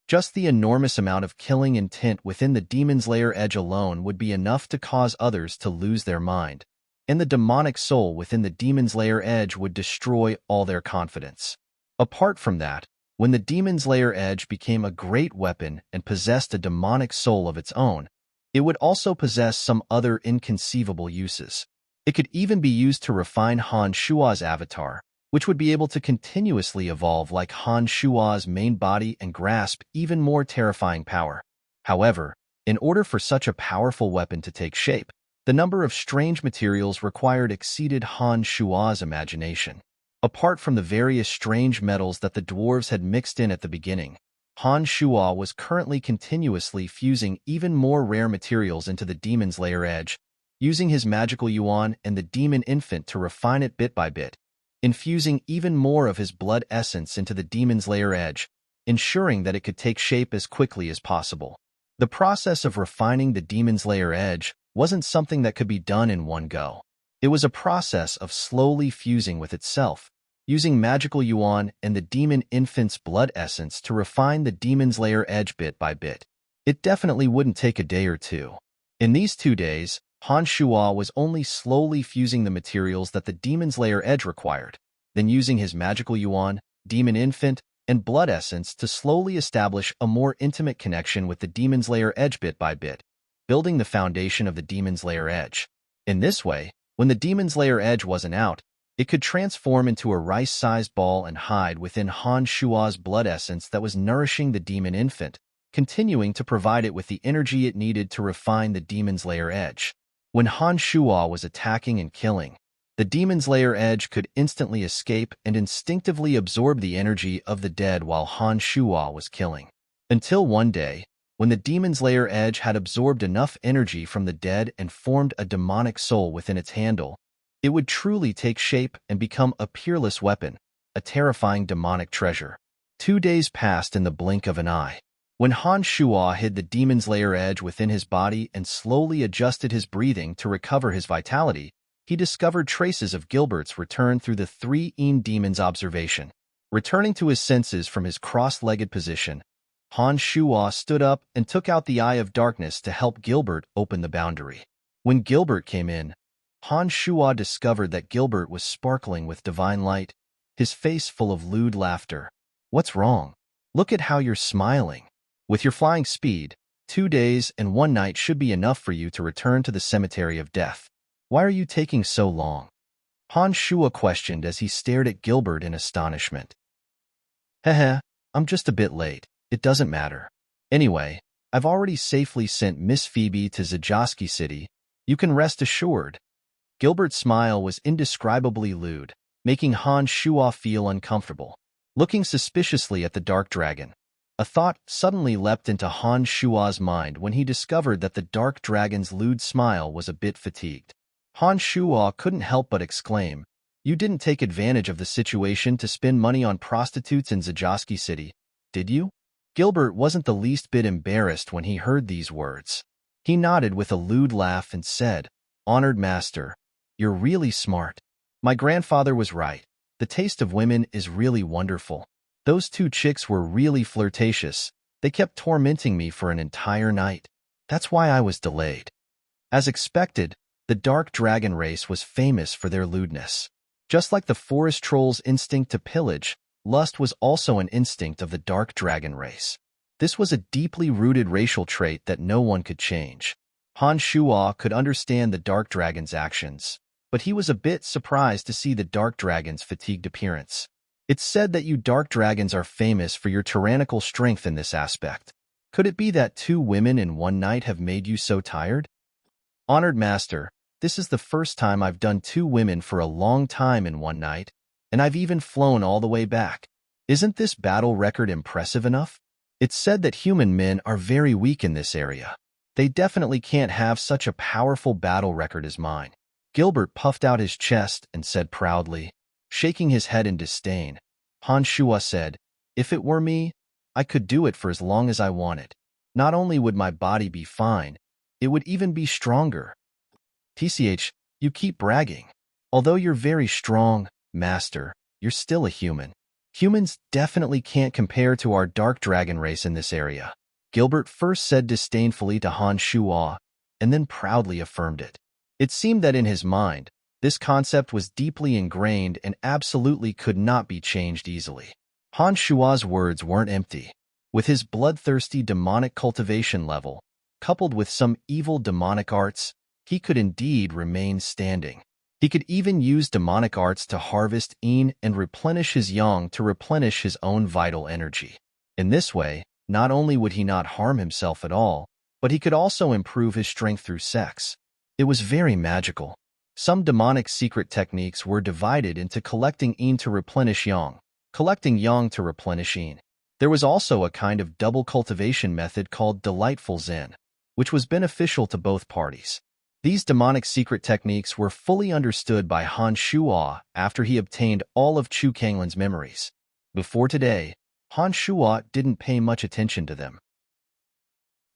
Just the enormous amount of killing intent within the demon's lair edge alone would be enough to cause others to lose their mind, and the demonic soul within the demon's lair edge would destroy all their confidence. Apart from that, when the demon's lair edge became a great weapon and possessed a demonic soul of its own, it would also possess some other inconceivable uses. It could even be used to refine Han Shua's avatar, which would be able to continuously evolve like Han Shua's main body and grasp even more terrifying power. However, in order for such a powerful weapon to take shape, the number of strange materials required exceeded Han Shua's imagination. Apart from the various strange metals that the dwarves had mixed in at the beginning, Han Shua was currently continuously fusing even more rare materials into the demon's lair edge, using his magical yuan and the demon infant to refine it bit by bit, infusing even more of his blood essence into the demon's lair edge, ensuring that it could take shape as quickly as possible. The process of refining the demon's lair edge wasn't something that could be done in one go. It was a process of slowly fusing with itself, using magical yuan and the demon infant's blood essence to refine the demon's lair edge bit by bit. It definitely wouldn't take a day or two. In these 2 days, Han Shua was only slowly fusing the materials that the demon's lair edge required, then using his magical yuan, demon infant, and blood essence to slowly establish a more intimate connection with the demon's lair edge bit by bit, building the foundation of the demon's lair edge. In this way, when the demon's lair edge wasn't out, it could transform into a rice-sized ball and hide within Han Shua's blood essence that was nourishing the demon infant, continuing to provide it with the energy it needed to refine the demon's lair edge. When Han Shua was attacking and killing, the demon's lair edge could instantly escape and instinctively absorb the energy of the dead while Han Shua was killing. Until one day, when the demon's lair edge had absorbed enough energy from the dead and formed a demonic soul within its handle, it would truly take shape and become a peerless weapon, a terrifying demonic treasure. 2 days passed in the blink of an eye. When Han Shua hid the demon's lair edge within his body and slowly adjusted his breathing to recover his vitality, he discovered traces of Gilbert's return through the 3 demon's observation. Returning to his senses from his cross-legged position, Han Shua stood up and took out the Eye of Darkness to help Gilbert open the boundary. When Gilbert came in, Han Shua discovered that Gilbert was sparkling with divine light, his face full of lewd laughter. "What's wrong? Look at how you're smiling. With your flying speed, 2 days and 1 night should be enough for you to return to the cemetery of death. Why are you taking so long?" Han Shua questioned as he stared at Gilbert in astonishment. "Heh, I'm just a bit late. It doesn't matter. Anyway, I've already safely sent Miss Phoebe to Zajoski City. You can rest assured." Gilbert's smile was indescribably lewd, making Han Shua feel uncomfortable. Looking suspiciously at the dark dragon, a thought suddenly leapt into Han Shua's mind when he discovered that the dark dragon's lewd smile was a bit fatigued. Han Shua couldn't help but exclaim, "You didn't take advantage of the situation to spend money on prostitutes in Zajoski City, did you?" Gilbert wasn't the least bit embarrassed when he heard these words. He nodded with a lewd laugh and said, "Honored master, you're really smart. My grandfather was right. The taste of women is really wonderful. Those 2 chicks were really flirtatious. They kept tormenting me for an entire night. That's why I was delayed." As expected, the dark dragon race was famous for their lewdness. Just like the forest troll's instinct to pillage, lust was also an instinct of the dark dragon race. This was a deeply rooted racial trait that no one could change. Han Shua could understand the dark dragon's actions, but he was a bit surprised to see the dark dragon's fatigued appearance. "It's said that you dark dragons are famous for your tyrannical strength in this aspect. Could it be that 2 women in 1 night have made you so tired?" "Honored master, this is the first time I've done 2 women for a long time in 1 night, and I've even flown all the way back. Isn't this battle record impressive enough? It's said that human men are very weak in this area. They definitely can't have such a powerful battle record as mine." Gilbert puffed out his chest and said proudly, shaking his head in disdain. Han Shua said, "If it were me, I could do it for as long as I wanted. Not only would my body be fine, it would even be stronger." "Tch, you keep bragging. Although you're very strong, master, you're still a human." Humans definitely can't compare to our dark dragon race in this area, Gilbert first said disdainfully to Han Shuo, and then proudly affirmed it. It seemed that in his mind, this concept was deeply ingrained and absolutely could not be changed easily. Han Shuo's words weren't empty. With his bloodthirsty demonic cultivation level, coupled with some evil demonic arts, he could indeed remain standing. He could even use demonic arts to harvest yin and replenish his yang to replenish his own vital energy. In this way, not only would he not harm himself at all, but he could also improve his strength through sex. It was very magical. Some demonic secret techniques were divided into collecting yin to replenish yang, collecting yang to replenish yin. There was also a kind of double cultivation method called delightful zen, which was beneficial to both parties. These demonic secret techniques were fully understood by Han Shuo after he obtained all of Chu Kanglin's memories. Before today, Han Shuo didn't pay much attention to them.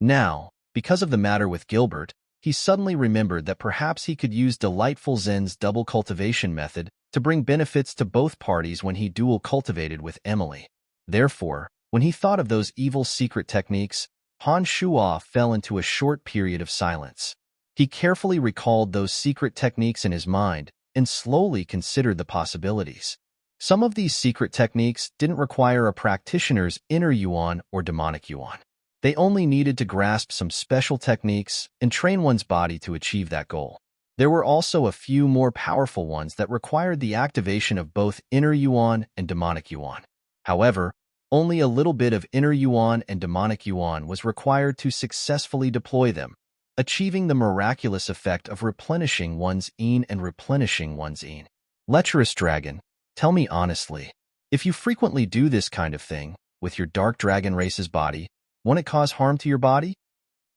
Now, because of the matter with Gilbert, he suddenly remembered that perhaps he could use Delightful Zen's double cultivation method to bring benefits to both parties when he dual cultivated with Emily. Therefore, when he thought of those evil secret techniques, Han Shuo fell into a short period of silence. He carefully recalled those secret techniques in his mind and slowly considered the possibilities. Some of these secret techniques didn't require a practitioner's inner yuan or demonic yuan. They only needed to grasp some special techniques and train one's body to achieve that goal. There were also a few more powerful ones that required the activation of both inner yuan and demonic yuan. However, only a little bit of inner yuan and demonic yuan was required to successfully deploy them, achieving the miraculous effect of replenishing one's yin and replenishing one's yin. Lecherous dragon, tell me honestly, if you frequently do this kind of thing with your dark dragon race's body, won't it cause harm to your body?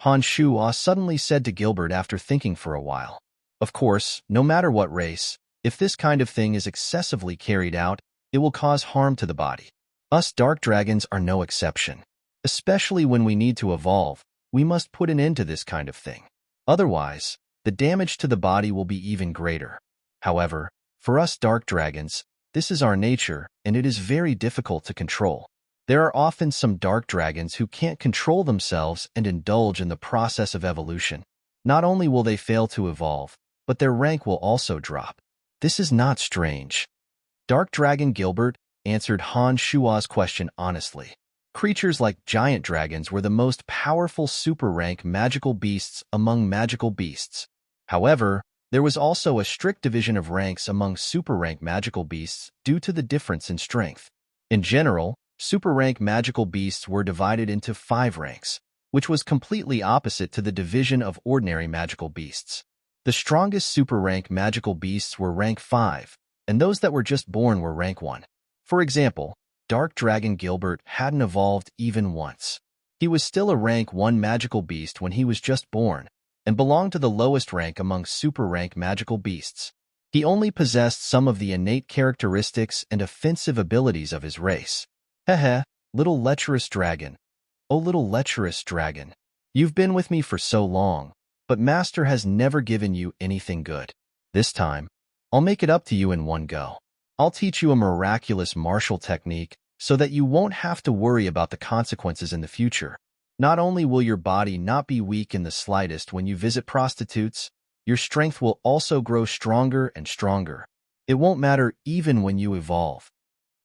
Han Shuo suddenly said to Gilbert after thinking for a while. Of course, no matter what race, if this kind of thing is excessively carried out, it will cause harm to the body. Us dark dragons are no exception. Especially when we need to evolve, we must put an end to this kind of thing. Otherwise, the damage to the body will be even greater. However, for us dark dragons, this is our nature, and it is very difficult to control. There are often some dark dragons who can't control themselves and indulge in the process of evolution. Not only will they fail to evolve, but their rank will also drop. This is not strange. Dark Dragon Gilbert answered Han Shuo's question honestly. Creatures like giant dragons were the most powerful super-rank magical beasts among magical beasts. However, there was also a strict division of ranks among super-rank magical beasts due to the difference in strength. In general, super-rank magical beasts were divided into 5 ranks, which was completely opposite to the division of ordinary magical beasts. The strongest super-rank magical beasts were rank 5, and those that were just born were rank 1. For example, Dark Dragon Gilbert hadn't evolved even once. He was still a rank 1 magical beast when he was just born, and belonged to the lowest rank among super-rank magical beasts. He only possessed some of the innate characteristics and offensive abilities of his race. Heh, little lecherous dragon. Oh, little lecherous dragon. You've been with me for so long, but Master has never given you anything good. This time, I'll make it up to you in one go. I'll teach you a miraculous martial technique so that you won't have to worry about the consequences in the future. Not only will your body not be weak in the slightest when you visit prostitutes, your strength will also grow stronger and stronger. It won't matter even when you evolve.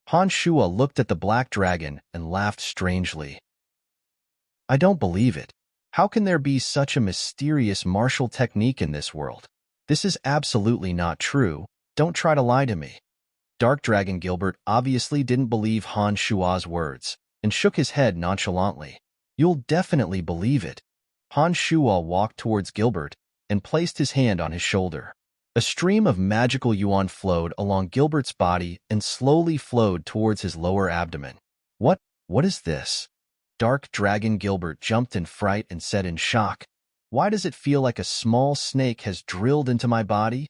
Han Shuo looked at the black dragon and laughed strangely. I don't believe it. How can there be such a mysterious martial technique in this world? This is absolutely not true. Don't try to lie to me. Dark Dragon Gilbert obviously didn't believe Han Shuo's words and shook his head nonchalantly. You'll definitely believe it. Han Shuo walked towards Gilbert and placed his hand on his shoulder. A stream of magical yuan flowed along Gilbert's body and slowly flowed towards his lower abdomen. What is this? Dark Dragon Gilbert jumped in fright and said in shock, Why does it feel like a small snake has drilled into my body?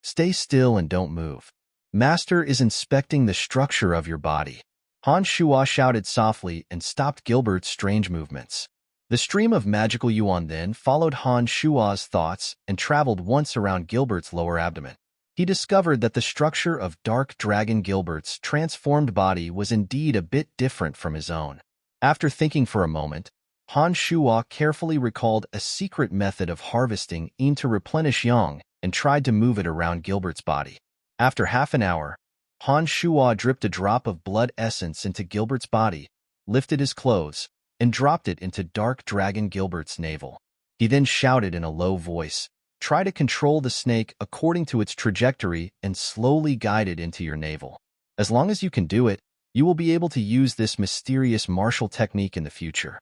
Stay still and don't move. Master is inspecting the structure of your body. Han Shuo shouted softly and stopped Gilbert's strange movements. The stream of magical yuan then followed Han Shuo's thoughts and traveled once around Gilbert's lower abdomen. he discovered that the structure of Dark Dragon Gilbert's transformed body was indeed a bit different from his own. After thinking for a moment, Han Shuo carefully recalled a secret method of harvesting yin to replenish yang and tried to move it around Gilbert's body. After half an hour, Han Shuo dripped a drop of blood essence into Gilbert's body, lifted his clothes, and dropped it into Dark Dragon Gilbert's navel. He then shouted in a low voice, "Try to control the snake according to its trajectory and slowly guide it into your navel. As long as you can do it, you will be able to use this mysterious martial technique in the future."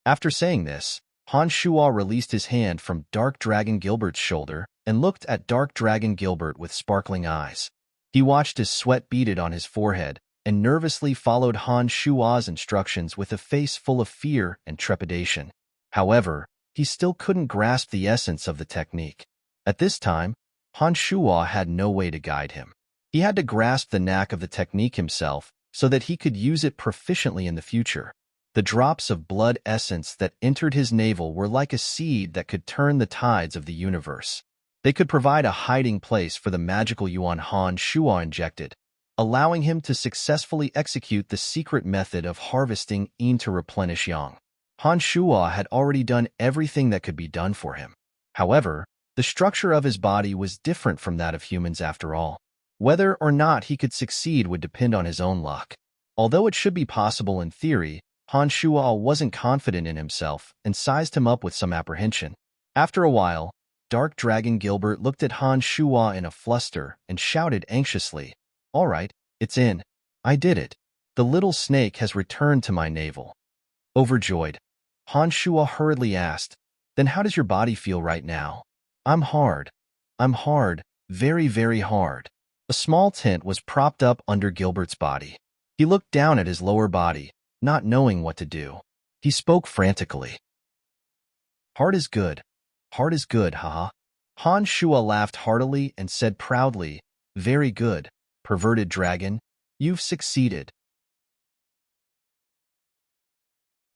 After saying this, Han Shuo released his hand from Dark Dragon Gilbert's shoulder and looked at Dark Dragon Gilbert with sparkling eyes. He watched as sweat beaded on his forehead and nervously followed Han Shuo's instructions with a face full of fear and trepidation. However, he still couldn't grasp the essence of the technique. At this time, Han Shuo had no way to guide him. He had to grasp the knack of the technique himself so that he could use it proficiently in the future. The drops of blood essence that entered his navel were like a seed that could turn the tides of the universe. They could provide a hiding place for the magical yuan Han Shuo injected, allowing him to successfully execute the secret method of harvesting yin to replenish yang. Han Shuo had already done everything that could be done for him. However, the structure of his body was different from that of humans after all. Whether or not he could succeed would depend on his own luck. Although it should be possible in theory, Han Shuo wasn't confident in himself and sized him up with some apprehension. After a while, Dark Dragon Gilbert looked at Han Shuo in a fluster and shouted anxiously, "All right, it's in. I did it. The little snake has returned to my navel." Overjoyed, Han Shuo hurriedly asked, "Then how does your body feel right now?" I'm hard, very, very hard." A small tent was propped up under Gilbert's body. He looked down at his lower body, not knowing what to do. He spoke frantically. Hard is good, haha." Han Shuo laughed heartily and said proudly, "Very good, perverted dragon, you've succeeded."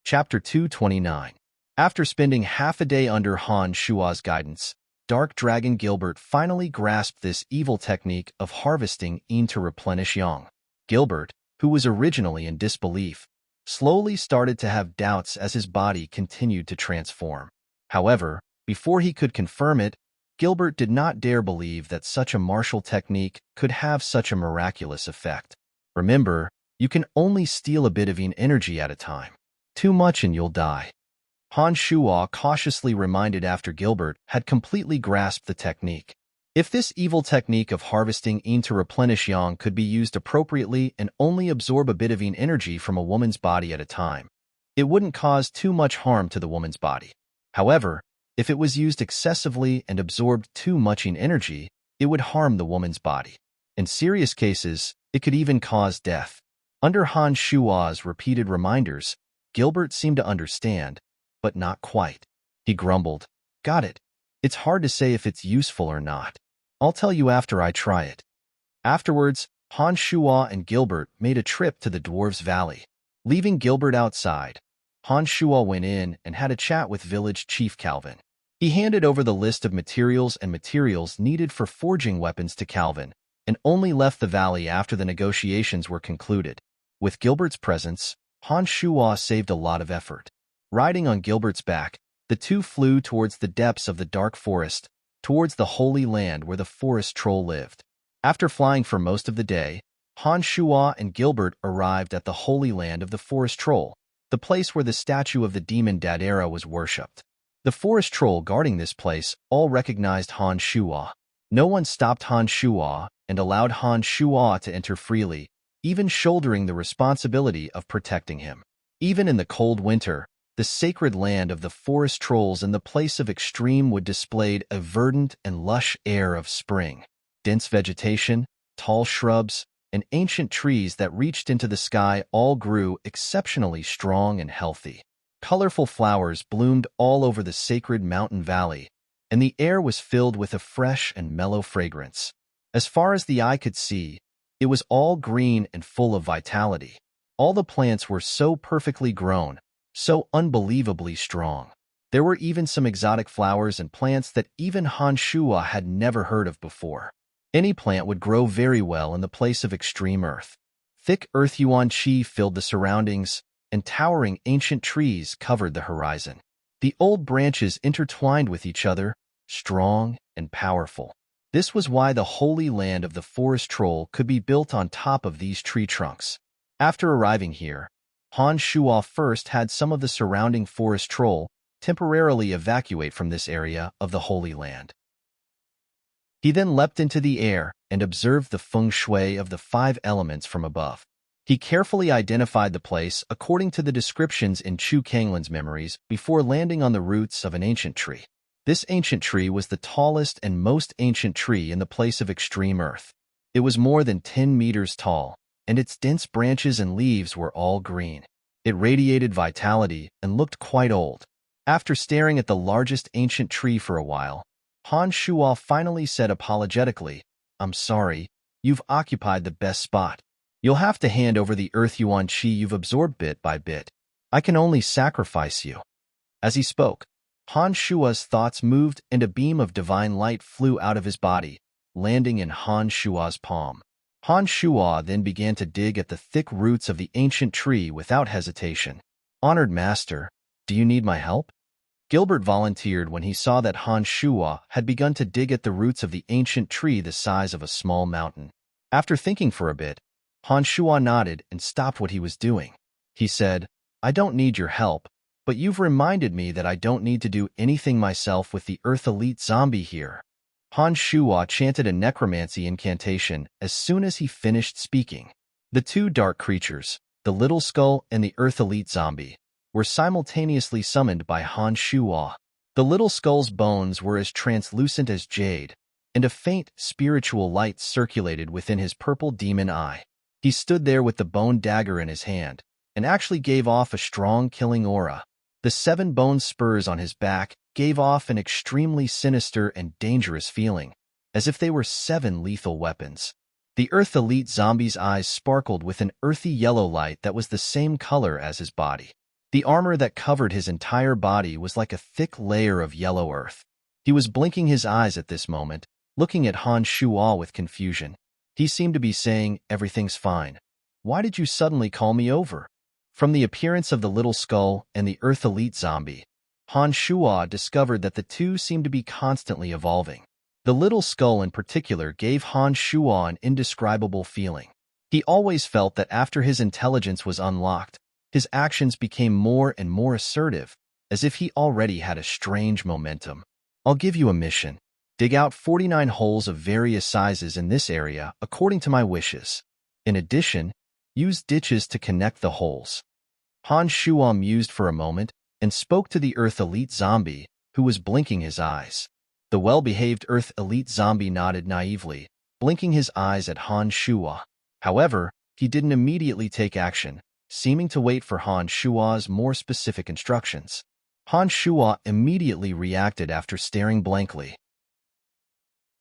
Chapter 229. After spending half a day under Han Shuo's guidance, Dark Dragon Gilbert finally grasped this evil technique of harvesting yin to replenish yang. Gilbert, who was originally in disbelief, slowly started to have doubts as his body continued to transform. However, before he could confirm it, Gilbert did not dare believe that such a martial technique could have such a miraculous effect. Remember, you can only steal a bit of yin energy at a time. Too much and you'll die. Han Shuo cautiously reminded after Gilbert had completely grasped the technique. If this evil technique of harvesting yin to replenish yang could be used appropriately and only absorb a bit of yin energy from a woman's body at a time, it wouldn't cause too much harm to the woman's body. However, if it was used excessively and absorbed too much yin energy, it would harm the woman's body. In serious cases, it could even cause death. Under Han Shuo's repeated reminders, Gilbert seemed to understand, but not quite. He grumbled, "Got it. It's hard to say if it's useful or not. I'll tell you after I try it." Afterwards, Han Shuo and Gilbert made a trip to the Dwarves' Valley. Leaving Gilbert outside, Han Shuo went in and had a chat with village chief Calvin. He handed over the list of materials needed for forging weapons to Calvin, and only left the valley after the negotiations were concluded. With Gilbert's presence, Han Shuo saved a lot of effort. Riding on Gilbert's back, the two flew towards the depths of the dark forest, towards the Holy Land where the forest troll lived. After flying for most of the day, Han Shuo and Gilbert arrived at the Holy Land of the forest troll, the place where the statue of the demon Dadera was worshipped. The forest troll guarding this place all recognized Han Shuo. No one stopped Han Shuo and allowed Han Shuo to enter freely, even shouldering the responsibility of protecting him. Even in the cold winter, the sacred land of the forest trolls in the place of extreme wood displayed a verdant and lush air of spring. Dense vegetation, tall shrubs, and ancient trees that reached into the sky all grew exceptionally strong and healthy. Colorful flowers bloomed all over the sacred mountain valley, and the air was filled with a fresh and mellow fragrance. As far as the eye could see, it was all green and full of vitality. All the plants were so perfectly grown, so unbelievably strong. There were even some exotic flowers and plants that even Han Shuo had never heard of before. Any plant would grow very well in the place of extreme earth. Thick earth yuan qi filled the surroundings, and towering ancient trees covered the horizon. The old branches intertwined with each other, strong and powerful. This was why the holy land of the forest troll could be built on top of these tree trunks. After arriving here, Han Shuo first had some of the surrounding forest troll temporarily evacuate from this area of the Holy Land. He then leapt into the air and observed the feng shui of the 5 elements from above. He carefully identified the place according to the descriptions in Chu Kanglin's memories before landing on the roots of an ancient tree. This ancient tree was the tallest and most ancient tree in the place of extreme earth. It was more than 10 meters tall, and its dense branches and leaves were all green. It radiated vitality and looked quite old. After staring at the largest ancient tree for a while, Han Shuo finally said apologetically, "I'm sorry, you've occupied the best spot. You'll have to hand over the earth yuan qi you've absorbed bit by bit. I can only sacrifice you." As he spoke, Han Shuo's thoughts moved and a beam of divine light flew out of his body, landing in Han Shuo's palm. Han Shuo then began to dig at the thick roots of the ancient tree without hesitation. "Honored master, do you need my help?" Gilbert volunteered when he saw that Han Shuo had begun to dig at the roots of the ancient tree the size of a small mountain. After thinking for a bit, Han Shuo nodded and stopped what he was doing. He said, "I don't need your help, but you've reminded me that I don't need to do anything myself with the Earth Elite zombie here." Han Shuo chanted a necromancy incantation as soon as he finished speaking. The 2 dark creatures, the Little Skull and the Earth Elite zombie, were simultaneously summoned by Han Shuo. The Little Skull's bones were as translucent as jade, and a faint spiritual light circulated within his purple demon eye. He stood there with the bone dagger in his hand, and actually gave off a strong killing aura. The 7 bone spurs on his back gave off an extremely sinister and dangerous feeling, as if they were 7 lethal weapons. The Earth Elite zombie's eyes sparkled with an earthy yellow light that was the same color as his body. The armor that covered his entire body was like a thick layer of yellow earth. He was blinking his eyes at this moment, looking at Han Shuo with confusion. He seemed to be saying, "Everything's fine. Why did you suddenly call me over?" From the appearance of the Little Skull and the Earth Elite zombie, Han Shuo discovered that the 2 seemed to be constantly evolving. The Little Skull in particular gave Han Shuo an indescribable feeling. He always felt that after his intelligence was unlocked, his actions became more and more assertive, as if he already had a strange momentum. "I'll give you a mission. Dig out 49 holes of various sizes in this area according to my wishes. In addition, use ditches to connect the holes." Han Shuo mused for a moment and spoke to the Earth Elite zombie, who was blinking his eyes. The well-behaved Earth Elite zombie nodded naively, blinking his eyes at Han Shuo. However, he didn't immediately take action, seeming to wait for Han Shuo's more specific instructions. Han Shuo immediately reacted after staring blankly.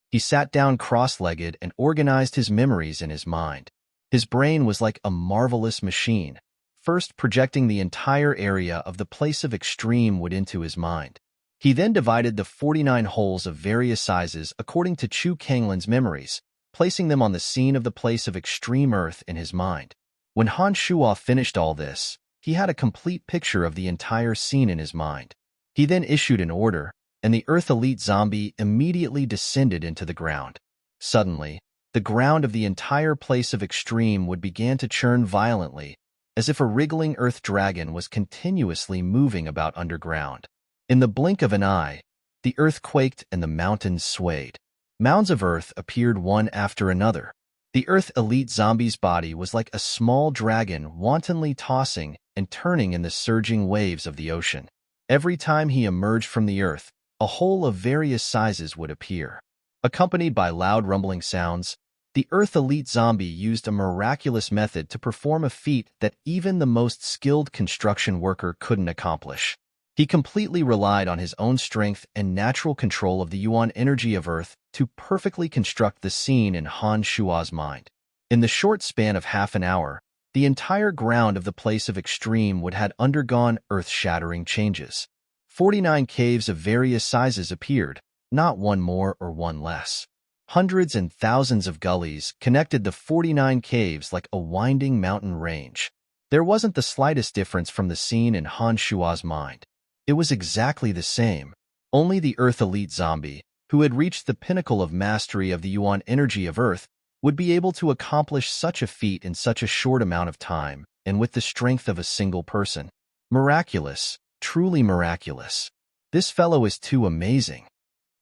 He sat down cross-legged and organized his memories in his mind. His brain was like a marvelous machine, first projecting the entire area of the place of extreme wood into his mind. He then divided the 49 holes of various sizes according to Chu Kanglin's memories, placing them on the scene of the place of extreme earth in his mind. When Han Shuo finished all this, he had a complete picture of the entire scene in his mind. He then issued an order, and the Earth Elite zombie immediately descended into the ground. Suddenly, the ground of the entire place of extreme wood began to churn violently, as if a wriggling earth dragon was continuously moving about underground. In the blink of an eye, the earth quaked and the mountains swayed. Mounds of earth appeared one after another. The Earth Elite zombie's body was like a small dragon wantonly tossing and turning in the surging waves of the ocean. Every time he emerged from the earth, a hole of various sizes would appear. Accompanied by loud rumbling sounds, the Earth Elite zombie used a miraculous method to perform a feat that even the most skilled construction worker couldn't accomplish. He completely relied on his own strength and natural control of the yuan energy of Earth to perfectly construct the scene in Han Shuo's mind. In the short span of half an hour, the entire ground of the place of extreme would had undergone earth-shattering changes. 49 caves of various sizes appeared, not one more or one less. Hundreds and thousands of gullies connected the 49 caves like a winding mountain range. There wasn't the slightest difference from the scene in Han Shua's mind. It was exactly the same. Only the Earth Elite Zombie, who had reached the pinnacle of mastery of the Yuan energy of Earth, would be able to accomplish such a feat in such a short amount of time, and with the strength of a single person. Miraculous, truly miraculous. This fellow is too amazing.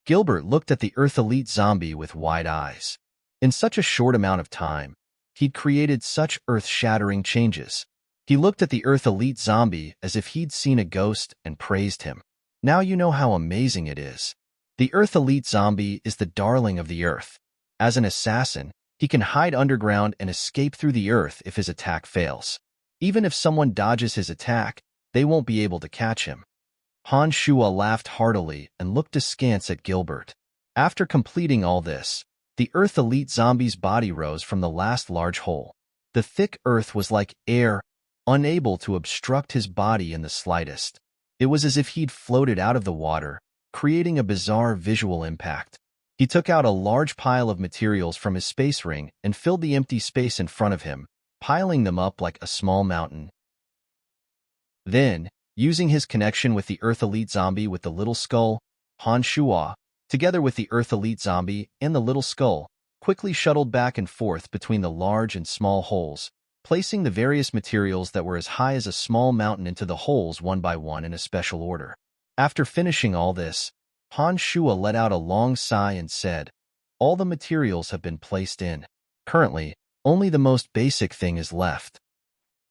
Gilbert looked at the Earth Elite Zombie with wide eyes. In such a short amount of time, he'd created such earth-shattering changes. He looked at the Earth Elite Zombie as if he'd seen a ghost and praised him. Now you know how amazing it is. The Earth Elite Zombie is the darling of the Earth. As an assassin, he can hide underground and escape through the Earth if his attack fails. Even if someone dodges his attack, they won't be able to catch him. Han Shua laughed heartily and looked askance at Gilbert. After completing all this, the Earth Elite Zombie's body rose from the last large hole. The thick earth was like air, unable to obstruct his body in the slightest. It was as if he'd floated out of the water, creating a bizarre visual impact. He took out a large pile of materials from his space ring and filled the empty space in front of him, piling them up like a small mountain. Then, using his connection with the Earth Elite Zombie with the Little Skull, Han Shua, together with the Earth Elite Zombie and the Little Skull, quickly shuttled back and forth between the large and small holes, placing the various materials that were as high as a small mountain into the holes one by one in a special order. After finishing all this, Han Shua let out a long sigh and said, "All the materials have been placed in. Currently, only the most basic thing is left."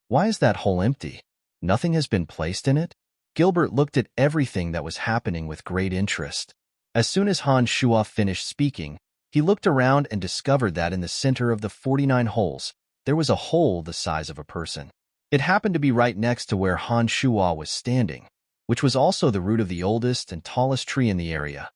"Why is that hole empty? Nothing has been placed in it?" Gilbert looked at everything that was happening with great interest. As soon as Han Shua finished speaking, he looked around and discovered that in the center of the 49 holes, there was a hole the size of a person. It happened to be right next to where Han Shua was standing, which was also the root of the oldest and tallest tree in the area.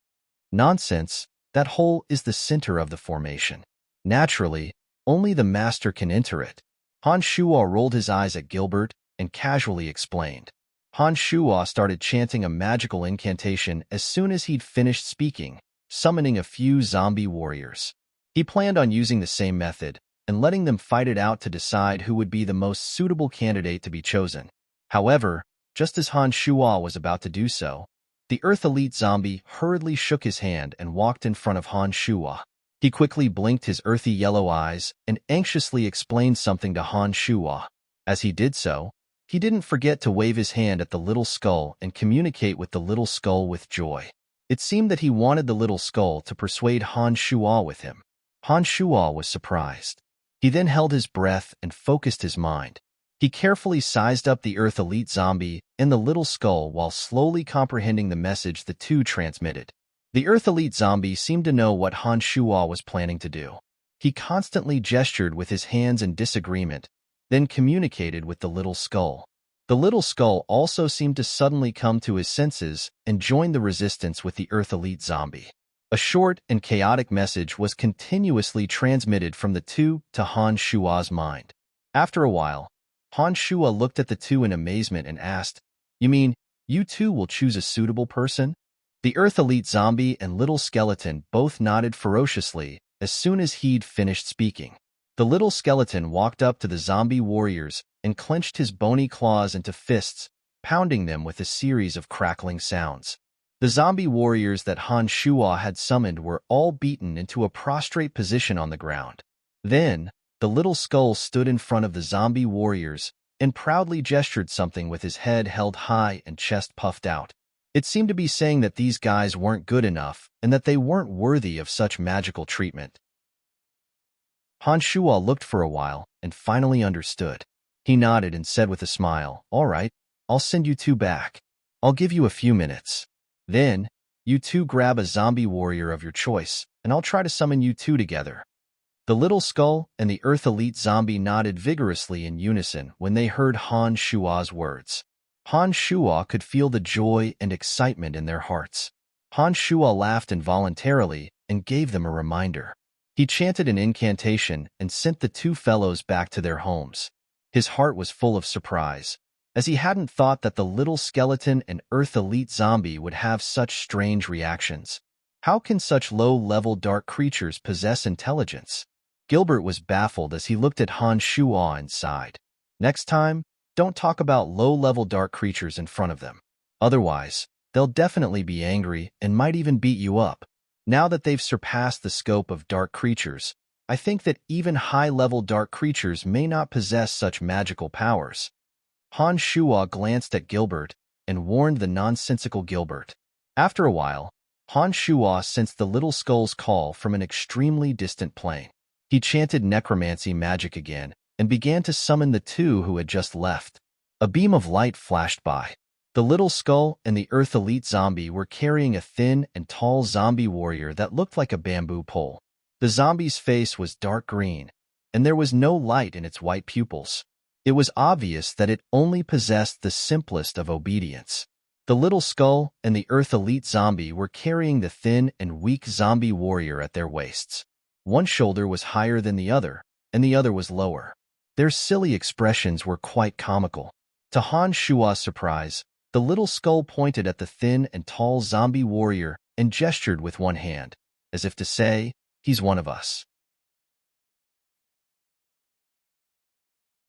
Nonsense, that hole is the center of the formation. Naturally, only the master can enter it. Han Shua rolled his eyes at Gilbert and casually explained. Han Shua started chanting a magical incantation as soon as he'd finished speaking, summoning a few zombie warriors. He planned on using the same method and letting them fight it out to decide who would be the most suitable candidate to be chosen. However, just as Han Shua was about to do so, the Earth Elite Zombie hurriedly shook his hand and walked in front of Han Shua. He quickly blinked his earthy yellow eyes and anxiously explained something to Han Shua. As he did so, he didn't forget to wave his hand at the Little Skull and communicate with the Little Skull with joy. It seemed that he wanted the Little Skull to persuade Han Shua with him. Han Shua was surprised. He then held his breath and focused his mind. He carefully sized up the Earth Elite Zombie and the Little Skull while slowly comprehending the message the two transmitted. The Earth Elite Zombie seemed to know what Han Shua was planning to do. He constantly gestured with his hands in disagreement, then communicated with the Little Skull. The Little Skull also seemed to suddenly come to his senses and join the resistance with the Earth Elite Zombie. A short and chaotic message was continuously transmitted from the two to Han Shua's mind. After a while, Han Shua looked at the two in amazement and asked, "You mean, you two will choose a suitable person?" The Earth Elite Zombie and Little Skeleton both nodded ferociously as soon as he'd finished speaking. The Little Skeleton walked up to the zombie warriors and clenched his bony claws into fists, pounding them with a series of crackling sounds. The zombie warriors that Han Shua had summoned were all beaten into a prostrate position on the ground. Then, the Little Skull stood in front of the zombie warriors and proudly gestured something with his head held high and chest puffed out. It seemed to be saying that these guys weren't good enough and that they weren't worthy of such magical treatment. Han Shua looked for a while and finally understood. He nodded and said with a smile, "All right, I'll send you two back. I'll give you a few minutes. Then, you two grab a zombie warrior of your choice, and I'll try to summon you two together." The Little Skull and the Earth Elite Zombie nodded vigorously in unison when they heard Han Shua's words. Han Shua could feel the joy and excitement in their hearts. Han Shua laughed involuntarily and gave them a reminder. He chanted an incantation and sent the two fellows back to their homes. His heart was full of surprise, as he hadn't thought that the Little Skeleton and Earth Elite Zombie would have such strange reactions. How can such low-level dark creatures possess intelligence? Gilbert was baffled as he looked at Han Shuo and sighed. Next time, don't talk about low-level dark creatures in front of them. Otherwise, they'll definitely be angry and might even beat you up. Now that they've surpassed the scope of dark creatures, I think that even high-level dark creatures may not possess such magical powers. Han Shuo glanced at Gilbert and warned the nonsensical Gilbert. After a while, Han Shuo sensed the little skull's call from an extremely distant plane. He chanted necromancy magic again and began to summon the two who had just left. A beam of light flashed by. The little skull and the Earth Elite zombie were carrying a thin and tall zombie warrior that looked like a bamboo pole. The zombie's face was dark green, and there was no light in its white pupils. It was obvious that it only possessed the simplest of obedience. The little skull and the Earth Elite zombie were carrying the thin and weak zombie warrior at their waists. One shoulder was higher than the other, and the other was lower. Their silly expressions were quite comical. To Han Shuo's surprise, the little skull pointed at the thin and tall zombie warrior and gestured with one hand, as if to say, "He's one of us."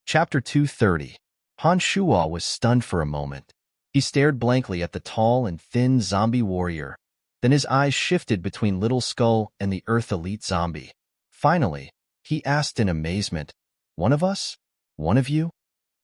Chapter 230. Han Shuo was stunned for a moment. He stared blankly at the tall and thin zombie warrior. Then his eyes shifted between Little Skull and the Earth Elite zombie. Finally, he asked in amazement, "One of us? One of you?"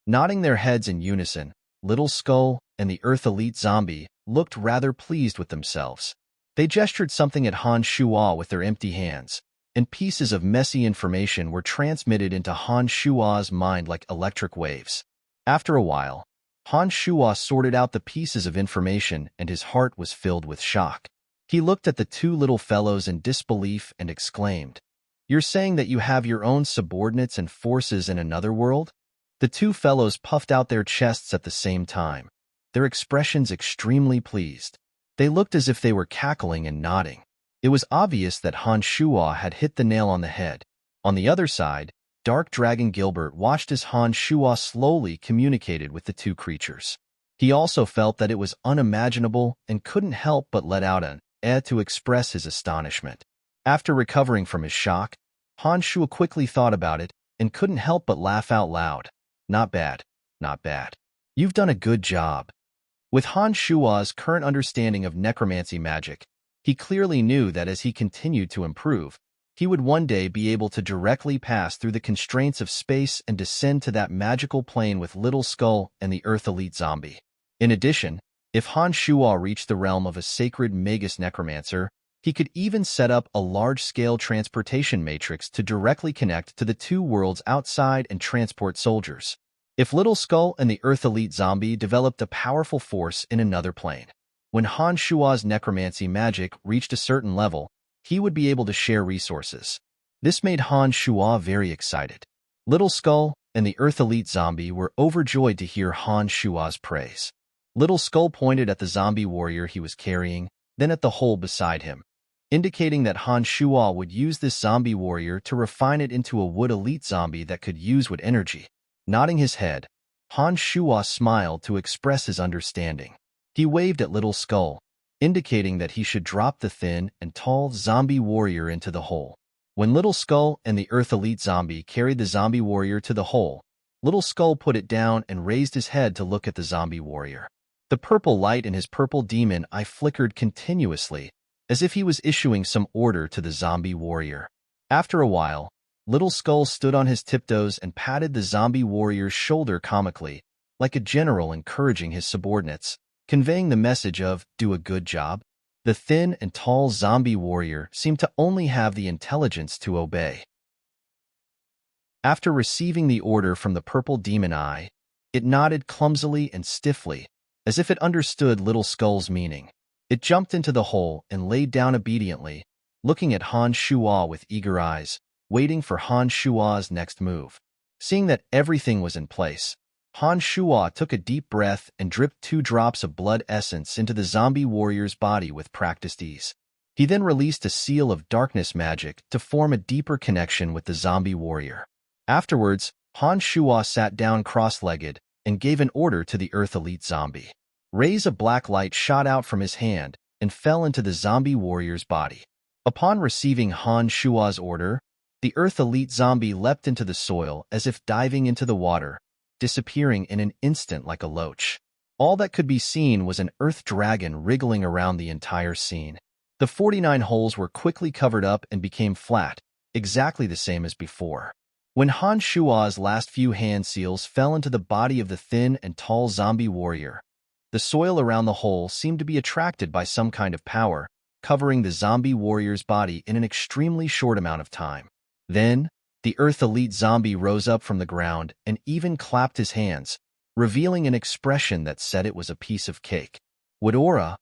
Nodding their heads in unison, Little Skull and the Earth Elite zombie looked rather pleased with themselves. They gestured something at Han Shuo with their empty hands, and pieces of messy information were transmitted into Han Shuo's mind like electric waves. After a while, Han Shuo sorted out the pieces of information and his heart was filled with shock. He looked at the two little fellows in disbelief and exclaimed, "You're saying that you have your own subordinates and forces in another world?" The two fellows puffed out their chests at the same time, their expressions extremely pleased. They looked as if they were cackling and nodding. It was obvious that Han Shuo had hit the nail on the head. On the other side, Dark Dragon Gilbert watched as Han Shuo slowly communicated with the two creatures. He also felt that it was unimaginable and couldn't help but let out an to express his astonishment. After recovering from his shock, Han Shuo quickly thought about it and couldn't help but laugh out loud. "Not bad, not bad. You've done a good job." With Han Shuo's current understanding of necromancy magic, he clearly knew that as he continued to improve, he would one day be able to directly pass through the constraints of space and descend to that magical plane with Little Skull and the Earth Elite zombie. In addition, if Han Shuo reached the realm of a sacred Magus necromancer, he could even set up a large-scale transportation matrix to directly connect to the two worlds outside and transport soldiers. If Little Skull and the Earth Elite zombie developed a powerful force in another plane, when Han Shuo's necromancy magic reached a certain level, he would be able to share resources. This made Han Shuo very excited. Little Skull and the Earth Elite zombie were overjoyed to hear Han Shuo's praise. Little Skull pointed at the zombie warrior he was carrying, then at the hole beside him, indicating that Han Shuo would use this zombie warrior to refine it into a wood elite zombie that could use wood energy. Nodding his head, Han Shuo smiled to express his understanding. He waved at Little Skull, indicating that he should drop the thin and tall zombie warrior into the hole. When Little Skull and the Earth Elite zombie carried the zombie warrior to the hole, Little Skull put it down and raised his head to look at the zombie warrior. The purple light in his purple demon eye flickered continuously, as if he was issuing some order to the zombie warrior. After a while, Little Skull stood on his tiptoes and patted the zombie warrior's shoulder comically, like a general encouraging his subordinates, conveying the message of, "Do a good job." The thin and tall zombie warrior seemed to only have the intelligence to obey. After receiving the order from the purple demon eye, it nodded clumsily and stiffly, as if it understood Little Skull's meaning. It jumped into the hole and laid down obediently, looking at Han Shuo with eager eyes, waiting for Han Shuo's next move. Seeing that everything was in place, Han Shuo took a deep breath and dripped 2 drops of blood essence into the zombie warrior's body with practiced ease. He then released a seal of darkness magic to form a deeper connection with the zombie warrior. Afterwards, Han Shuo sat down cross-legged and gave an order to the Earth Elite zombie. Rays of black light shot out from his hand and fell into the zombie warrior's body. Upon receiving Han Shua's order, the Earth Elite zombie leapt into the soil as if diving into the water, disappearing in an instant like a loach. All that could be seen was an Earth dragon wriggling around the entire scene. The 49 holes were quickly covered up and became flat, exactly the same as before. When Han Shua's last few hand seals fell into the body of the thin and tall zombie warrior, the soil around the hole seemed to be attracted by some kind of power, covering the zombie warrior's body in an extremely short amount of time. Then, the Earth Elite zombie rose up from the ground and even clapped his hands, revealing an expression that said it was a piece of cake. Would Aura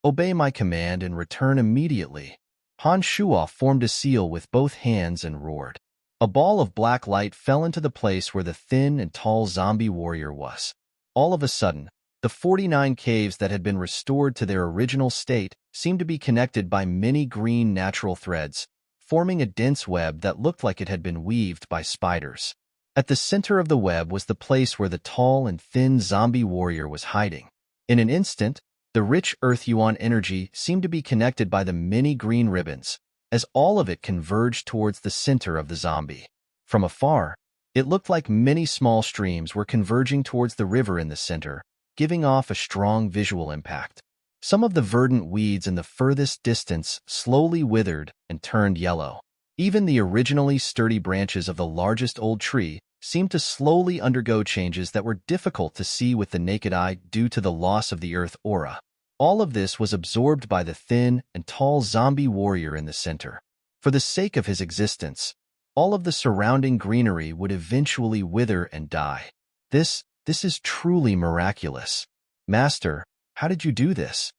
obey my command and return immediately? Han Shua formed a seal with both hands and roared. A ball of black light fell into the place where the thin and tall zombie warrior was. All of a sudden, the 49 caves that had been restored to their original state seemed to be connected by many green natural threads, forming a dense web that looked like it had been weaved by spiders. At the center of the web was the place where the tall and thin zombie warrior was hiding. In an instant, the rich Earth Yuan energy seemed to be connected by the many green ribbons, as all of it converged towards the center of the zombie. From afar, it looked like many small streams were converging towards the river in the center, giving off a strong visual impact. Some of the verdant weeds in the furthest distance slowly withered and turned yellow. Even the originally sturdy branches of the largest old tree seemed to slowly undergo changes that were difficult to see with the naked eye due to the loss of the Earth aura. All of this was absorbed by the thin and tall zombie warrior in the center. For the sake of his existence, all of the surrounding greenery would eventually wither and die. This is truly miraculous. Master, how did you do this?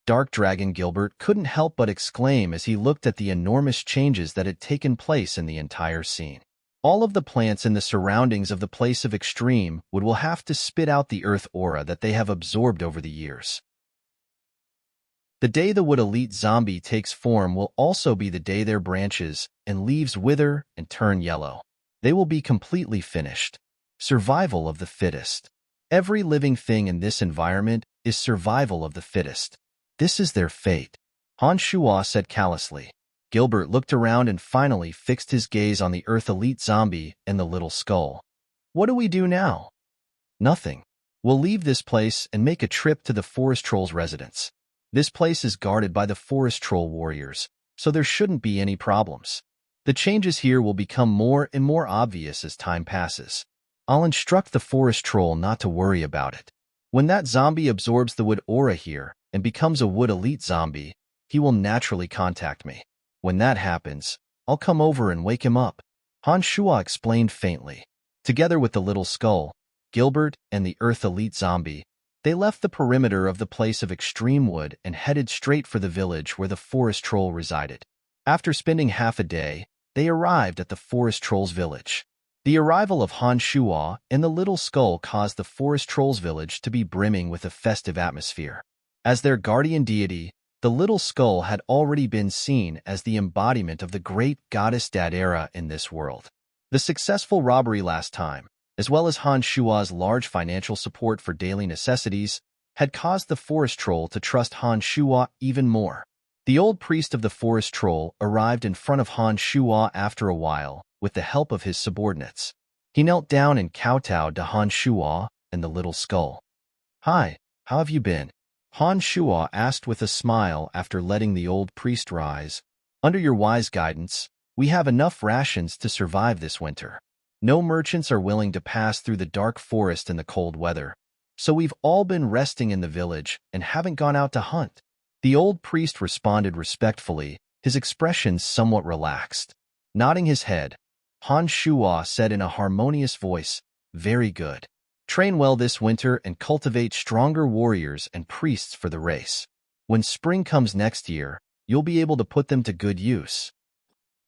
Dark Dragon Gilbert couldn't help but exclaim as he looked at the enormous changes that had taken place in the entire scene. All of the plants in the surroundings of the place of extreme will have to spit out the Earth aura that they have absorbed over the years. The day the Wood Elite zombie takes form will also be the day their branches and leaves wither and turn yellow. They will be completely finished. Survival of the fittest. Every living thing in this environment is survival of the fittest. This is their fate, Han Shua said callously. Gilbert looked around and finally fixed his gaze on the Earth Elite zombie and the little skull. What do we do now? Nothing. We'll leave this place and make a trip to the Forest Troll's residence. This place is guarded by the Forest Troll warriors, so there shouldn't be any problems. The changes here will become more and more obvious as time passes. I'll instruct the Forest Troll not to worry about it. When that zombie absorbs the wood aura here and becomes a Wood Elite zombie, he will naturally contact me. When that happens, I'll come over and wake him up. Han Shua explained faintly. Together with the little skull, Gilbert, and the Earth Elite zombie, they left the perimeter of the place of extreme wood and headed straight for the village where the Forest Troll resided. After spending half a day, they arrived at the Forest Troll's village. The arrival of Han Shua and the little skull caused the Forest Troll's village to be brimming with a festive atmosphere. As their guardian deity, the little skull had already been seen as the embodiment of the great goddess Dadera in this world. The successful robbery last time, as well as Han Shua's large financial support for daily necessities, had caused the Forest Troll to trust Han Shua even more. The old priest of the Forest Troll arrived in front of Han Shua after a while with the help of his subordinates. He knelt down and kowtowed to Han Shua and the little skull. Hi, how have you been? Han Shua asked with a smile after letting the old priest rise. Under your wise guidance, we have enough rations to survive this winter. No merchants are willing to pass through the dark forest in the cold weather, so we've all been resting in the village and haven't gone out to hunt. The old priest responded respectfully, his expression somewhat relaxed. Nodding his head, Han Shua said in a harmonious voice, Very good. Train well this winter and cultivate stronger warriors and priests for the race. When spring comes next year, you'll be able to put them to good use.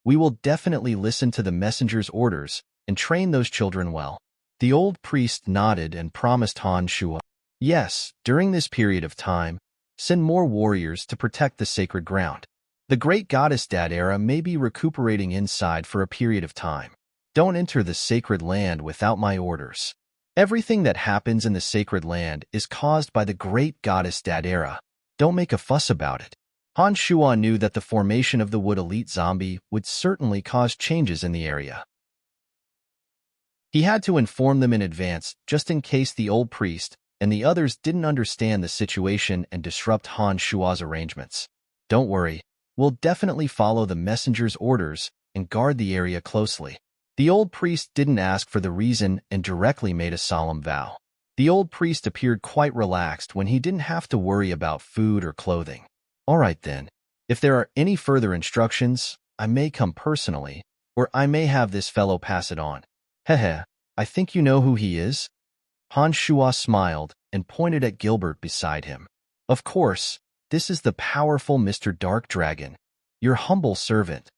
We will definitely listen to the messenger's orders and train those children well. The old priest nodded and promised Han Shua, Yes, during this period of time, send more warriors to protect the sacred ground. The great goddess Dadera may be recuperating inside for a period of time. Don't enter the sacred land without my orders. Everything that happens in the sacred land is caused by the great goddess Dadera. Don't make a fuss about it. Han Shuo knew that the formation of the Wood Elite Zombie would certainly cause changes in the area. He had to inform them in advance, just in case the old priest and the others didn't understand the situation and disrupt Han Shuo's arrangements. Don't worry, we'll definitely follow the messenger's orders and guard the area closely. The old priest didn't ask for the reason and directly made a solemn vow. The old priest appeared quite relaxed when he didn't have to worry about food or clothing. All right then, if there are any further instructions, I may come personally, or I may have this fellow pass it on. Hehe, I think you know who he is? Han Shuo smiled and pointed at Gilbert beside him. Of course, this is the powerful Mr. Dark Dragon, your humble servant.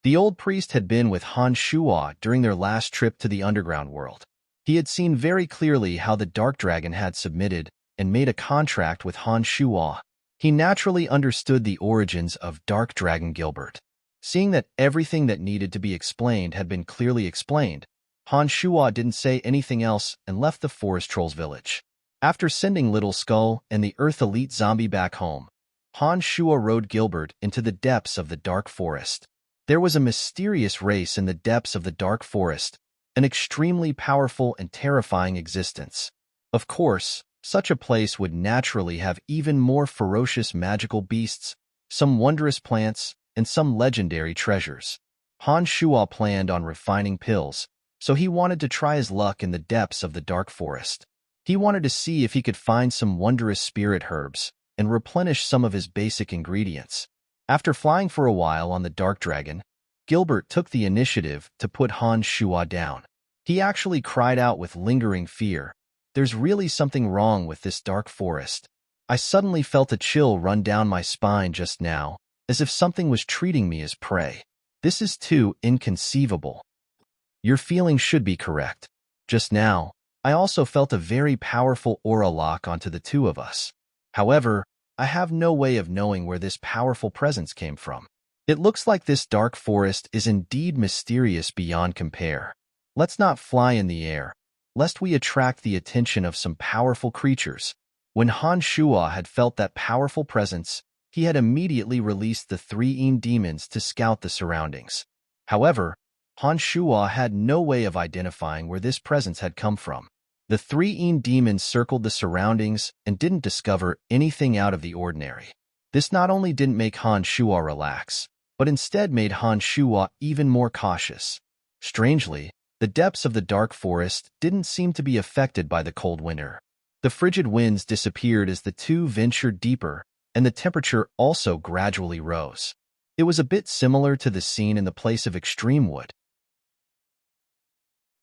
The old priest had been with Han Shuo during their last trip to the underground world. He had seen very clearly how the Dark Dragon had submitted and made a contract with Han Shuo. He naturally understood the origins of Dark Dragon Gilbert. Seeing that everything that needed to be explained had been clearly explained, Han Shuo didn't say anything else and left the Forest Trolls village. After sending Little Skull and the Earth Elite Zombie back home, Han Shuo rode Gilbert into the depths of the Dark Forest. There was a mysterious race in the depths of the Dark Forest, an extremely powerful and terrifying existence. Of course, such a place would naturally have even more ferocious magical beasts, some wondrous plants, and some legendary treasures. Han Shuo planned on refining pills, so he wanted to try his luck in the depths of the Dark Forest. He wanted to see if he could find some wondrous spirit herbs and replenish some of his basic ingredients. After flying for a while on the Dark Dragon, Gilbert took the initiative to put Han Shuo down. He actually cried out with lingering fear, "There's really something wrong with this dark forest." I suddenly felt a chill run down my spine just now, as if something was treating me as prey. This is too inconceivable. Your feelings should be correct. Just now, I also felt a very powerful aura lock onto the two of us. However, I have no way of knowing where this powerful presence came from. It looks like this dark forest is indeed mysterious beyond compare. Let's not fly in the air, lest we attract the attention of some powerful creatures. When Han Shuo had felt that powerful presence, he had immediately released the 3 demons to scout the surroundings. However, Han Shuo had no way of identifying where this presence had come from. The 3 demons circled the surroundings and didn't discover anything out of the ordinary. This not only didn't make Han Shuo relax, but instead made Han Shuo even more cautious. Strangely, the depths of the dark forest didn't seem to be affected by the cold winter. The frigid winds disappeared as the two ventured deeper, and the temperature also gradually rose. It was a bit similar to the scene in the place of Extreme Wood.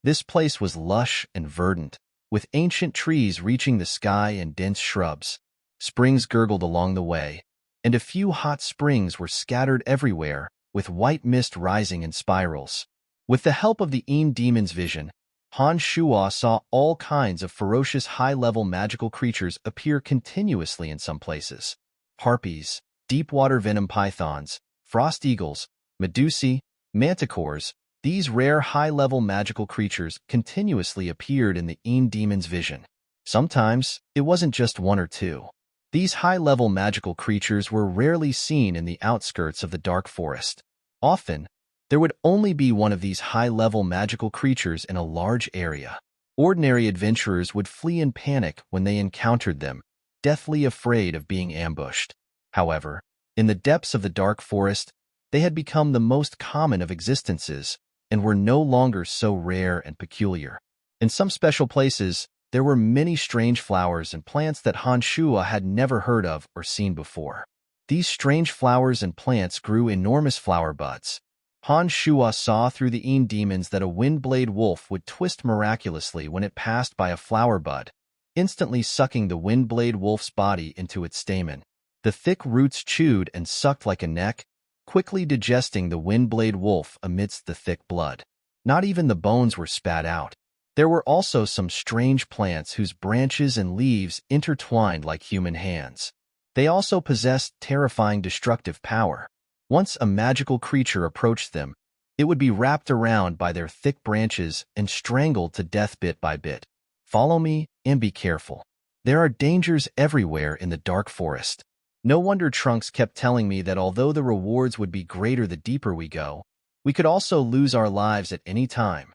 This place was lush and verdant, with ancient trees reaching the sky and dense shrubs. Springs gurgled along the way, and a few hot springs were scattered everywhere, with white mist rising in spirals. With the help of the demon's vision, Han Shuo saw all kinds of ferocious high-level magical creatures appear continuously in some places. Harpies, deep-water venom pythons, frost eagles, medusae, manticores, these rare high-level magical creatures continuously appeared in the demon's vision. Sometimes, it wasn't just one or two. These high-level magical creatures were rarely seen in the outskirts of the dark forest. Often, there would only be one of these high-level magical creatures in a large area. Ordinary adventurers would flee in panic when they encountered them, deathly afraid of being ambushed. However, in the depths of the dark forest, they had become the most common of existences and were no longer so rare and peculiar. In some special places, there were many strange flowers and plants that Han Shuo had never heard of or seen before. These strange flowers and plants grew enormous flower buds. Han Shuo saw through the demons that a windblade wolf would twist miraculously when it passed by a flower bud, instantly sucking the windblade wolf's body into its stamen. The thick roots chewed and sucked like a neck, quickly digesting the windblade wolf amidst the thick blood. Not even the bones were spat out. There were also some strange plants whose branches and leaves intertwined like human hands. They also possessed terrifying destructive power. Once a magical creature approached them, it would be wrapped around by their thick branches and strangled to death bit by bit. Follow me and be careful. There are dangers everywhere in the dark forest. No wonder Trunks kept telling me that although the rewards would be greater the deeper we go, we could also lose our lives at any time.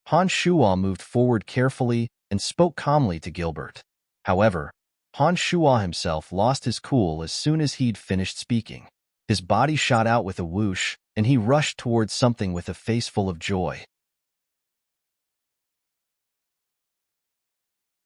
Han Shuo moved forward carefully and spoke calmly to Gilbert. However, Han Shuo himself lost his cool as soon as he'd finished speaking. His body shot out with a whoosh, and he rushed towards something with a face full of joy.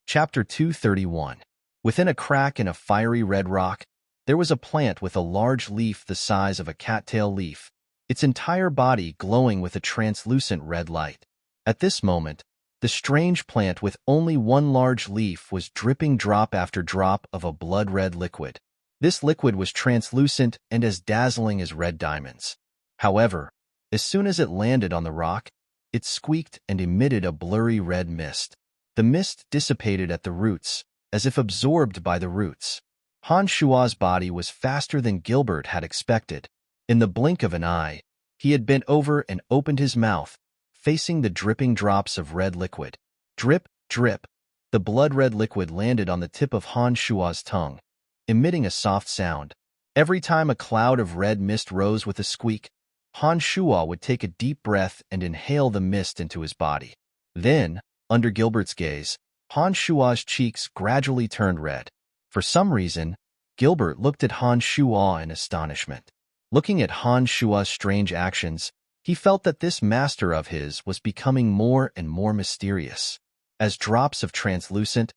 Chapter 231. Within a crack in a fiery red rock, there was a plant with a large leaf the size of a cattail leaf, its entire body glowing with a translucent red light. At this moment, the strange plant with only one large leaf was dripping drop after drop of a blood-red liquid. This liquid was translucent and as dazzling as red diamonds. However, as soon as it landed on the rock, it squeaked and emitted a blurry red mist. The mist dissipated at the roots, as if absorbed by the roots. Han Shuo's body was faster than Gilbert had expected. In the blink of an eye, he had bent over and opened his mouth, facing the dripping drops of red liquid. Drip, drip, the blood-red liquid landed on the tip of Han Shuo's tongue, emitting a soft sound. Every time a cloud of red mist rose with a squeak, Han Shuo would take a deep breath and inhale the mist into his body. Then, under Gilbert's gaze, Han Shuo's cheeks gradually turned red. For some reason, Gilbert looked at Han Shuo in astonishment. Looking at Han Shuo's strange actions, he felt that this master of his was becoming more and more mysterious. As drops of translucent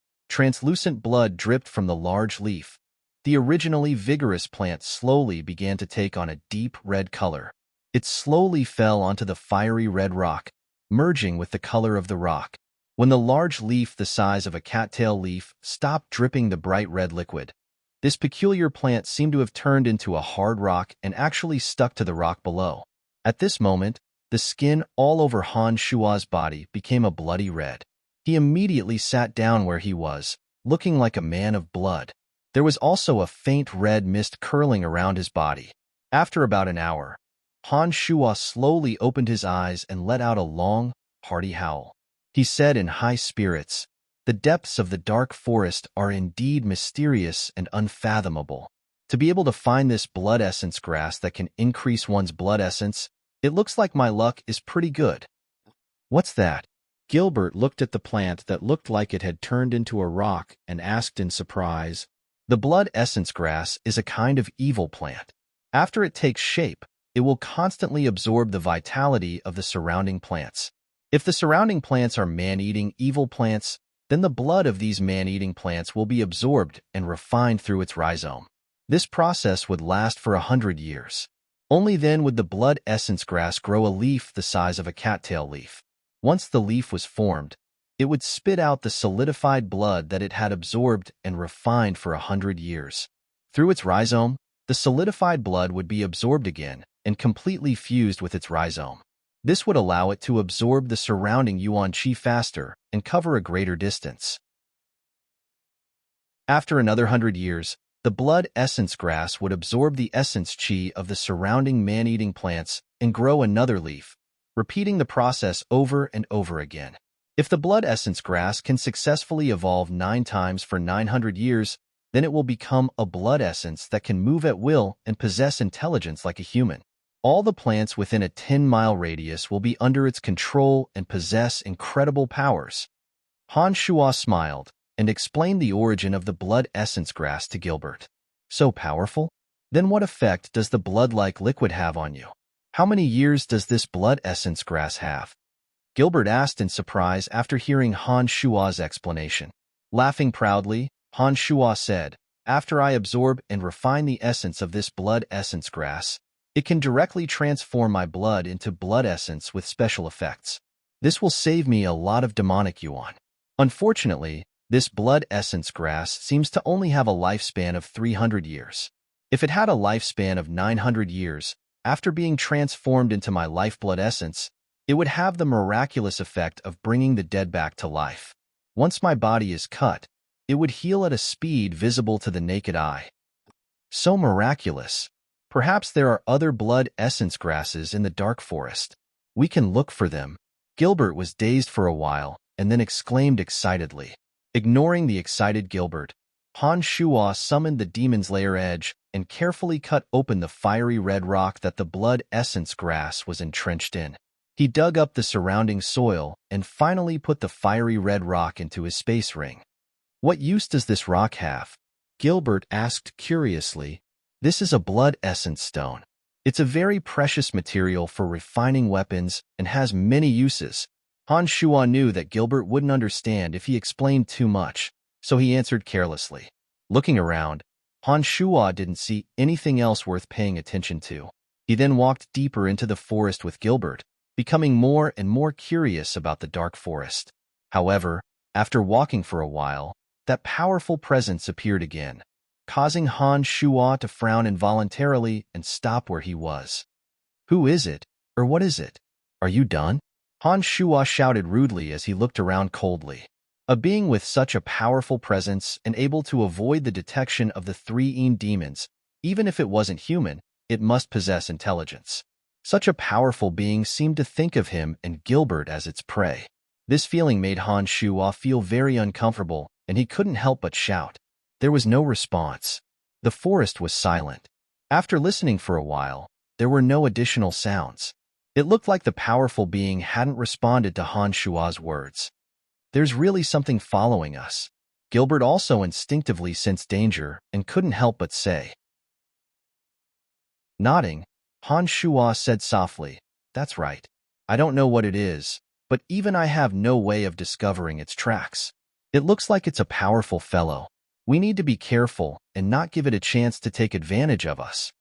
blood dripped from the large leaf, the originally vigorous plant slowly began to take on a deep red color. It slowly fell onto the fiery red rock, merging with the color of the rock. When the large leaf the size of a cattail leaf stopped dripping the bright red liquid, this peculiar plant seemed to have turned into a hard rock and actually stuck to the rock below. At this moment, the skin all over Han Shuo's body became a bloody red. He immediately sat down where he was, looking like a man of blood. There was also a faint red mist curling around his body. After about an hour, Han Shuo slowly opened his eyes and let out a long, hearty howl. He said in high spirits, "The depths of the dark forest are indeed mysterious and unfathomable. To be able to find this blood essence grass that can increase one's blood essence, it looks like my luck is pretty good." "What's that?" Gilbert looked at the plant that looked like it had turned into a rock and asked in surprise. "The blood essence grass is a kind of evil plant. After it takes shape, it will constantly absorb the vitality of the surrounding plants. If the surrounding plants are man-eating evil plants, then the blood of these man-eating plants will be absorbed and refined through its rhizome. This process would last for 100 years. Only then would the blood essence grass grow a leaf the size of a cattail leaf. Once the leaf was formed, it would spit out the solidified blood that it had absorbed and refined for 100 years. Through its rhizome, the solidified blood would be absorbed again and completely fused with its rhizome. This would allow it to absorb the surrounding yuan qi faster and cover a greater distance. After another 100 years, the blood essence grass would absorb the essence qi of the surrounding man-eating plants and grow another leaf, repeating the process over and over again. If the blood essence grass can successfully evolve 9 times for 900 years, then it will become a blood essence that can move at will and possess intelligence like a human. All the plants within a 10-mile radius will be under its control and possess incredible powers. Han Shuo smiled and explained the origin of the blood essence grass to Gilbert. "So powerful? Then what effect does the blood-like liquid have on you? How many years does this blood essence grass have?" Gilbert asked in surprise after hearing Han Shuo's explanation. Laughing proudly, Han Shuo said, "After I absorb and refine the essence of this blood essence grass, it can directly transform my blood into blood essence with special effects. This will save me a lot of demonic yuan. Unfortunately, this blood essence grass seems to only have a lifespan of 300 years. If it had a lifespan of 900 years, after being transformed into my lifeblood essence, it would have the miraculous effect of bringing the dead back to life. Once my body is cut, it would heal at a speed visible to the naked eye." So miraculous. Perhaps there are other blood essence grasses in the dark forest. We can look for them. Gilbert was dazed for a while and then exclaimed excitedly. Ignoring the excited Gilbert, Han Shuo summoned the demon's lair edge and carefully cut open the fiery red rock that the blood essence grass was entrenched in. He dug up the surrounding soil and finally put the fiery red rock into his space ring. "What use does this rock have?" Gilbert asked curiously. "This is a blood essence stone. It's a very precious material for refining weapons and has many uses." Han Shuo knew that Gilbert wouldn't understand if he explained too much, so he answered carelessly. Looking around, Han Shuo didn't see anything else worth paying attention to. He then walked deeper into the forest with Gilbert, becoming more and more curious about the dark forest. However, after walking for a while, that powerful presence appeared again, causing Han Shuo to frown involuntarily and stop where he was. "Who is it, or what is it? Are you done?" Han Shuo shouted rudely as he looked around coldly. A being with such a powerful presence and able to avoid the detection of the three demons, even if it wasn't human, it must possess intelligence. Such a powerful being seemed to think of him and Gilbert as its prey. This feeling made Han Shuo feel very uncomfortable, and he couldn't help but shout. There was no response. The forest was silent. After listening for a while, there were no additional sounds. It looked like the powerful being hadn't responded to Han Shuo's words. "There's really something following us." Gilbert also instinctively sensed danger and couldn't help but say. Nodding, Han Shuo said softly, "That's right. I don't know what it is, but even I have no way of discovering its tracks. It looks like it's a powerful fellow. We need to be careful and not give it a chance to take advantage of us."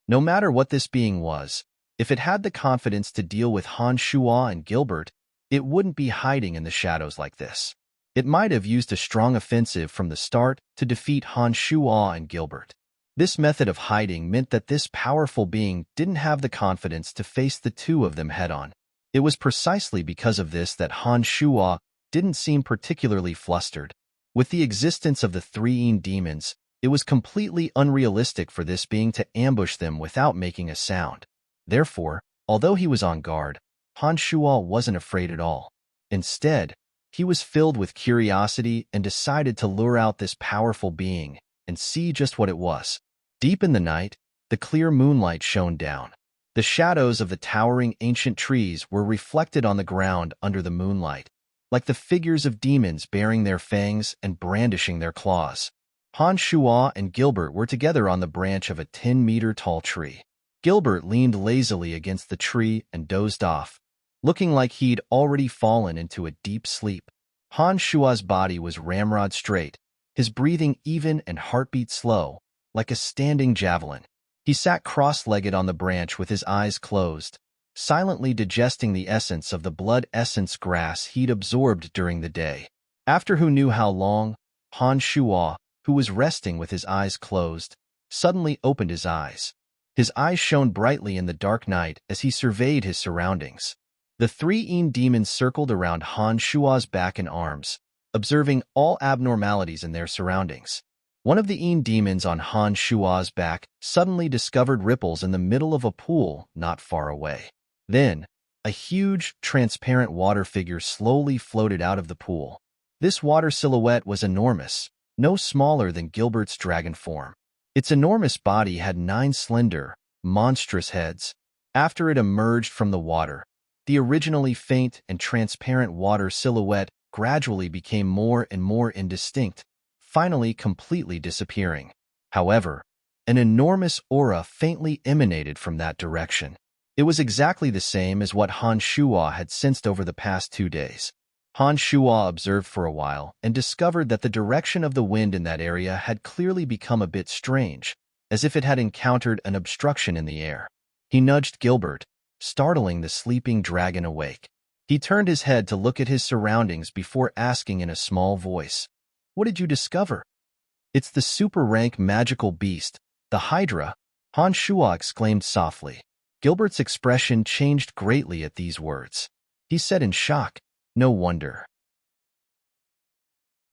No matter what this being was, if it had the confidence to deal with Han Shuo and Gilbert, it wouldn't be hiding in the shadows like this. It might have used a strong offensive from the start to defeat Han Shuo and Gilbert. This method of hiding meant that this powerful being didn't have the confidence to face the two of them head-on. It was precisely because of this that Han Shuo didn't seem particularly flustered. With the existence of the three demons, it was completely unrealistic for this being to ambush them without making a sound. Therefore, although he was on guard, Han Shuo wasn't afraid at all. Instead, he was filled with curiosity and decided to lure out this powerful being and see just what it was. Deep in the night, the clear moonlight shone down. The shadows of the towering ancient trees were reflected on the ground under the moonlight, like the figures of demons baring their fangs and brandishing their claws. Han Shuo and Gilbert were together on the branch of a 10-meter-tall tree. Gilbert leaned lazily against the tree and dozed off, looking like he'd already fallen into a deep sleep. Han Shuo's body was ramrod straight, his breathing even and heartbeat slow, like a standing javelin. He sat cross-legged on the branch with his eyes closed, silently digesting the essence of the blood essence grass he'd absorbed during the day. After who knew how long, Han Shuo, who was resting with his eyes closed, suddenly opened his eyes. His eyes shone brightly in the dark night as he surveyed his surroundings. The three demons circled around Han Shuo's back and arms, observing all abnormalities in their surroundings. One of the demons on Han Shuo's back suddenly discovered ripples in the middle of a pool not far away. Then, a huge, transparent water figure slowly floated out of the pool. This water silhouette was enormous, no smaller than Gilbert's dragon form. Its enormous body had 9 slender, monstrous heads. After it emerged from the water, the originally faint and transparent water silhouette gradually became more and more indistinct, finally completely disappearing. However, an enormous aura faintly emanated from that direction. It was exactly the same as what Han Shuo had sensed over the past 2 days. Han Shuo observed for a while and discovered that the direction of the wind in that area had clearly become a bit strange, as if it had encountered an obstruction in the air. He nudged Gilbert, startling the sleeping dragon awake. He turned his head to look at his surroundings before asking in a small voice, "What did you discover?" "It's the super-rank magical beast, the Hydra," Han Shuo exclaimed softly. Gilbert's expression changed greatly at these words. He said in shock, "No wonder.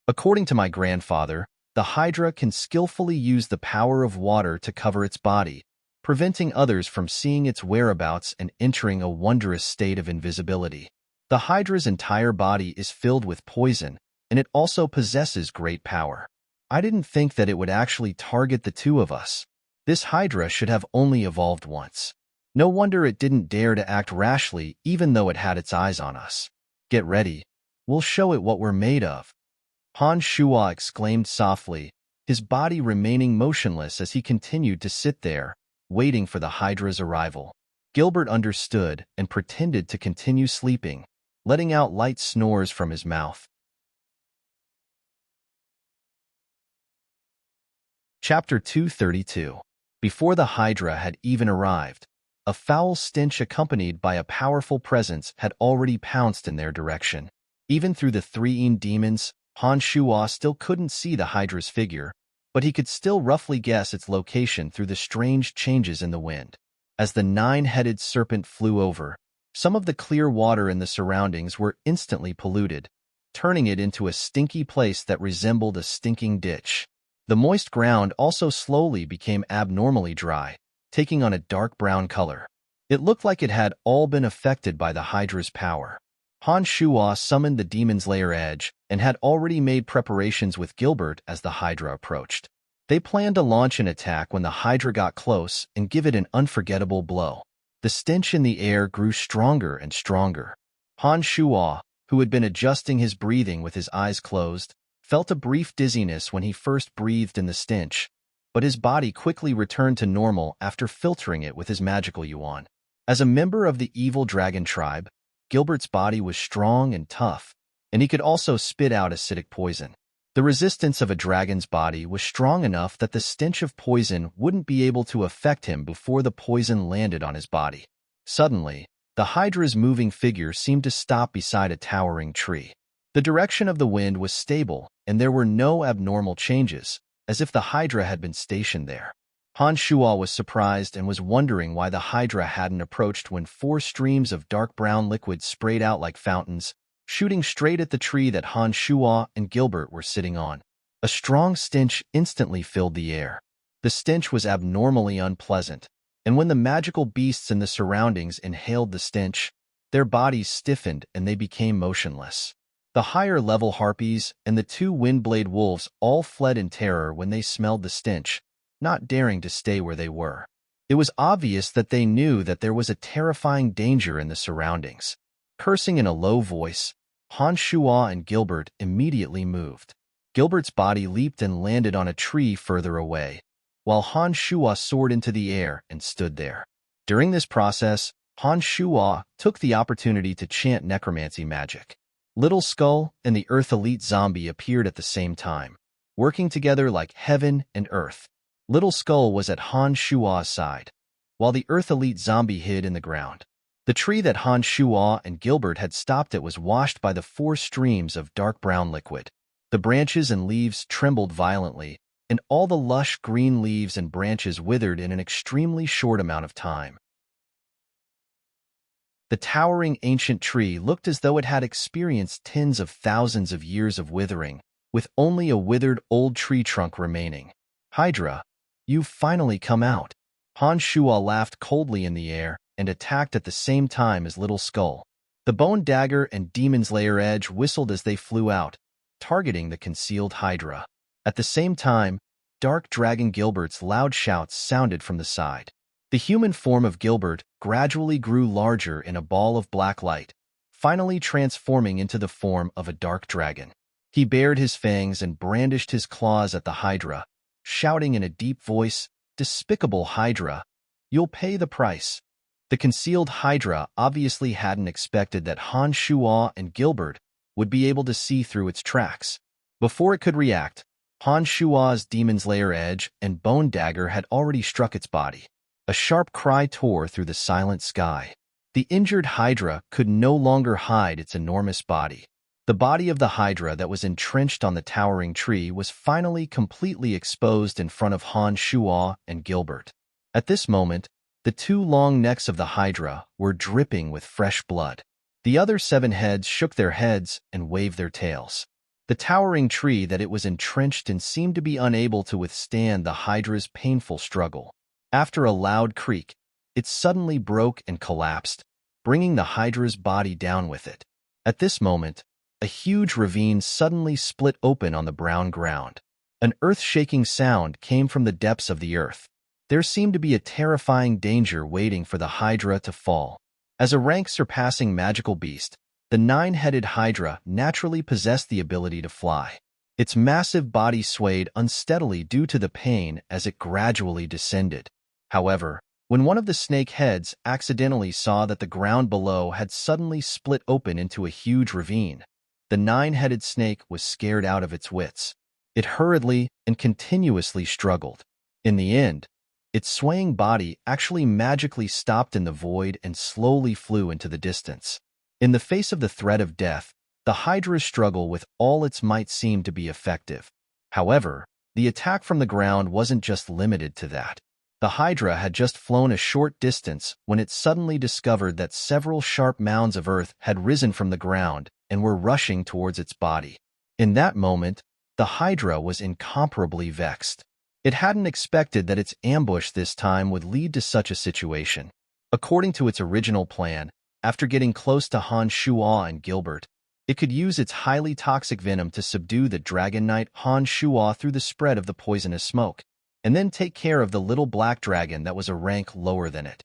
According to my grandfather, the Hydra can skillfully use the power of water to cover its body, preventing others from seeing its whereabouts and entering a wondrous state of invisibility. The Hydra's entire body is filled with poison, and it also possesses great power. I didn't think that it would actually target the two of us." This Hydra should have only evolved once. No wonder it didn't dare to act rashly even though it had its eyes on us. Get ready. We'll show it what we're made of. Han Shuo exclaimed softly, his body remaining motionless as he continued to sit there, waiting for the Hydra's arrival. Gilbert understood and pretended to continue sleeping, letting out light snores from his mouth. Chapter 232. Before the Hydra had even arrived, a foul stench accompanied by a powerful presence had already pounced in their direction. Even through the three demons, Han Shuo still couldn't see the Hydra's figure, but he could still roughly guess its location through the strange changes in the wind. As the nine-headed serpent flew over, some of the clear water in the surroundings were instantly polluted, turning it into a stinky place that resembled a stinking ditch. The moist ground also slowly became abnormally dry, taking on a dark brown color. It looked like it had all been affected by the Hydra's power. Han Shuo summoned the Demon's Lair Edge and had already made preparations with Gilbert as the Hydra approached. They planned to launch an attack when the Hydra got close and give it an unforgettable blow. The stench in the air grew stronger and stronger. Han Shuo, who had been adjusting his breathing with his eyes closed, felt a brief dizziness when he first breathed in the stench, but his body quickly returned to normal after filtering it with his magical yuan. As a member of the evil dragon tribe, Gilbert's body was strong and tough, and he could also spit out acidic poison. The resistance of a dragon's body was strong enough that the stench of poison wouldn't be able to affect him before the poison landed on his body. Suddenly, the Hydra's moving figure seemed to stop beside a towering tree. The direction of the wind was stable, and there were no abnormal changes, as if the Hydra had been stationed there. Han Shuo was surprised and was wondering why the Hydra hadn't approached when 4 streams of dark brown liquid sprayed out like fountains, shooting straight at the tree that Han Shuo and Gilbert were sitting on. A strong stench instantly filled the air. The stench was abnormally unpleasant, and when the magical beasts in the surroundings inhaled the stench, their bodies stiffened and they became motionless. The higher-level harpies and the 2 windblade wolves all fled in terror when they smelled the stench, not daring to stay where they were. It was obvious that they knew that there was a terrifying danger in the surroundings. Cursing in a low voice, Han Shuo and Gilbert immediately moved. Gilbert's body leaped and landed on a tree further away, while Han Shuo soared into the air and stood there. During this process, Han Shuo took the opportunity to chant necromancy magic. Little Skull and the Earth Elite Zombie appeared at the same time, working together like heaven and earth. Little Skull was at Han Shuo's side, while the Earth Elite Zombie hid in the ground. The tree that Han Shuo and Gilbert had stopped at was washed by the 4 streams of dark brown liquid. The branches and leaves trembled violently, and all the lush green leaves and branches withered in an extremely short amount of time. The towering ancient tree looked as though it had experienced tens of thousands of years of withering, with only a withered old tree trunk remaining. Hydra, you've finally come out. Han Shuo laughed coldly in the air and attacked at the same time as Little Skull. The bone dagger and Demon's Lair Edge whistled as they flew out, targeting the concealed Hydra. At the same time, Dark Dragon Gilbert's loud shouts sounded from the side. The human form of Gilbert gradually grew larger in a ball of black light, finally transforming into the form of a dark dragon. He bared his fangs and brandished his claws at the Hydra, shouting in a deep voice, "Despicable Hydra, you'll pay the price." The concealed Hydra obviously hadn't expected that Han Shuo and Gilbert would be able to see through its tracks. Before it could react, Han Shuo's Demon's Lair Edge and Bone Dagger had already struck its body. A sharp cry tore through the silent sky. The injured Hydra could no longer hide its enormous body. The body of the Hydra that was entrenched on the towering tree was finally completely exposed in front of Han Shuo and Gilbert. At this moment, the 2 long necks of the Hydra were dripping with fresh blood. The other 7 heads shook their heads and waved their tails. The towering tree that it was entrenched in seemed to be unable to withstand the Hydra's painful struggle. After a loud creak, it suddenly broke and collapsed, bringing the Hydra's body down with it. At this moment, a huge ravine suddenly split open on the brown ground. An earth-shaking sound came from the depths of the earth. There seemed to be a terrifying danger waiting for the Hydra to fall. As a rank-surpassing magical beast, the nine-headed Hydra naturally possessed the ability to fly. Its massive body swayed unsteadily due to the pain as it gradually descended. However, when one of the snake heads accidentally saw that the ground below had suddenly split open into a huge ravine, the nine-headed snake was scared out of its wits. It hurriedly and continuously struggled. In the end, its swaying body actually magically stopped in the void and slowly flew into the distance. In the face of the threat of death, the Hydra's struggle with all its might seemed to be effective. However, the attack from the ground wasn't just limited to that. The Hydra had just flown a short distance when it suddenly discovered that several sharp mounds of earth had risen from the ground and were rushing towards its body. In that moment, the Hydra was incomparably vexed. It hadn't expected that its ambush this time would lead to such a situation. According to its original plan, after getting close to Han Shuo and Gilbert, it could use its highly toxic venom to subdue the Dragon Knight Han Shuo through the spread of the poisonous smoke, and then take care of the little black dragon that was a rank lower than it.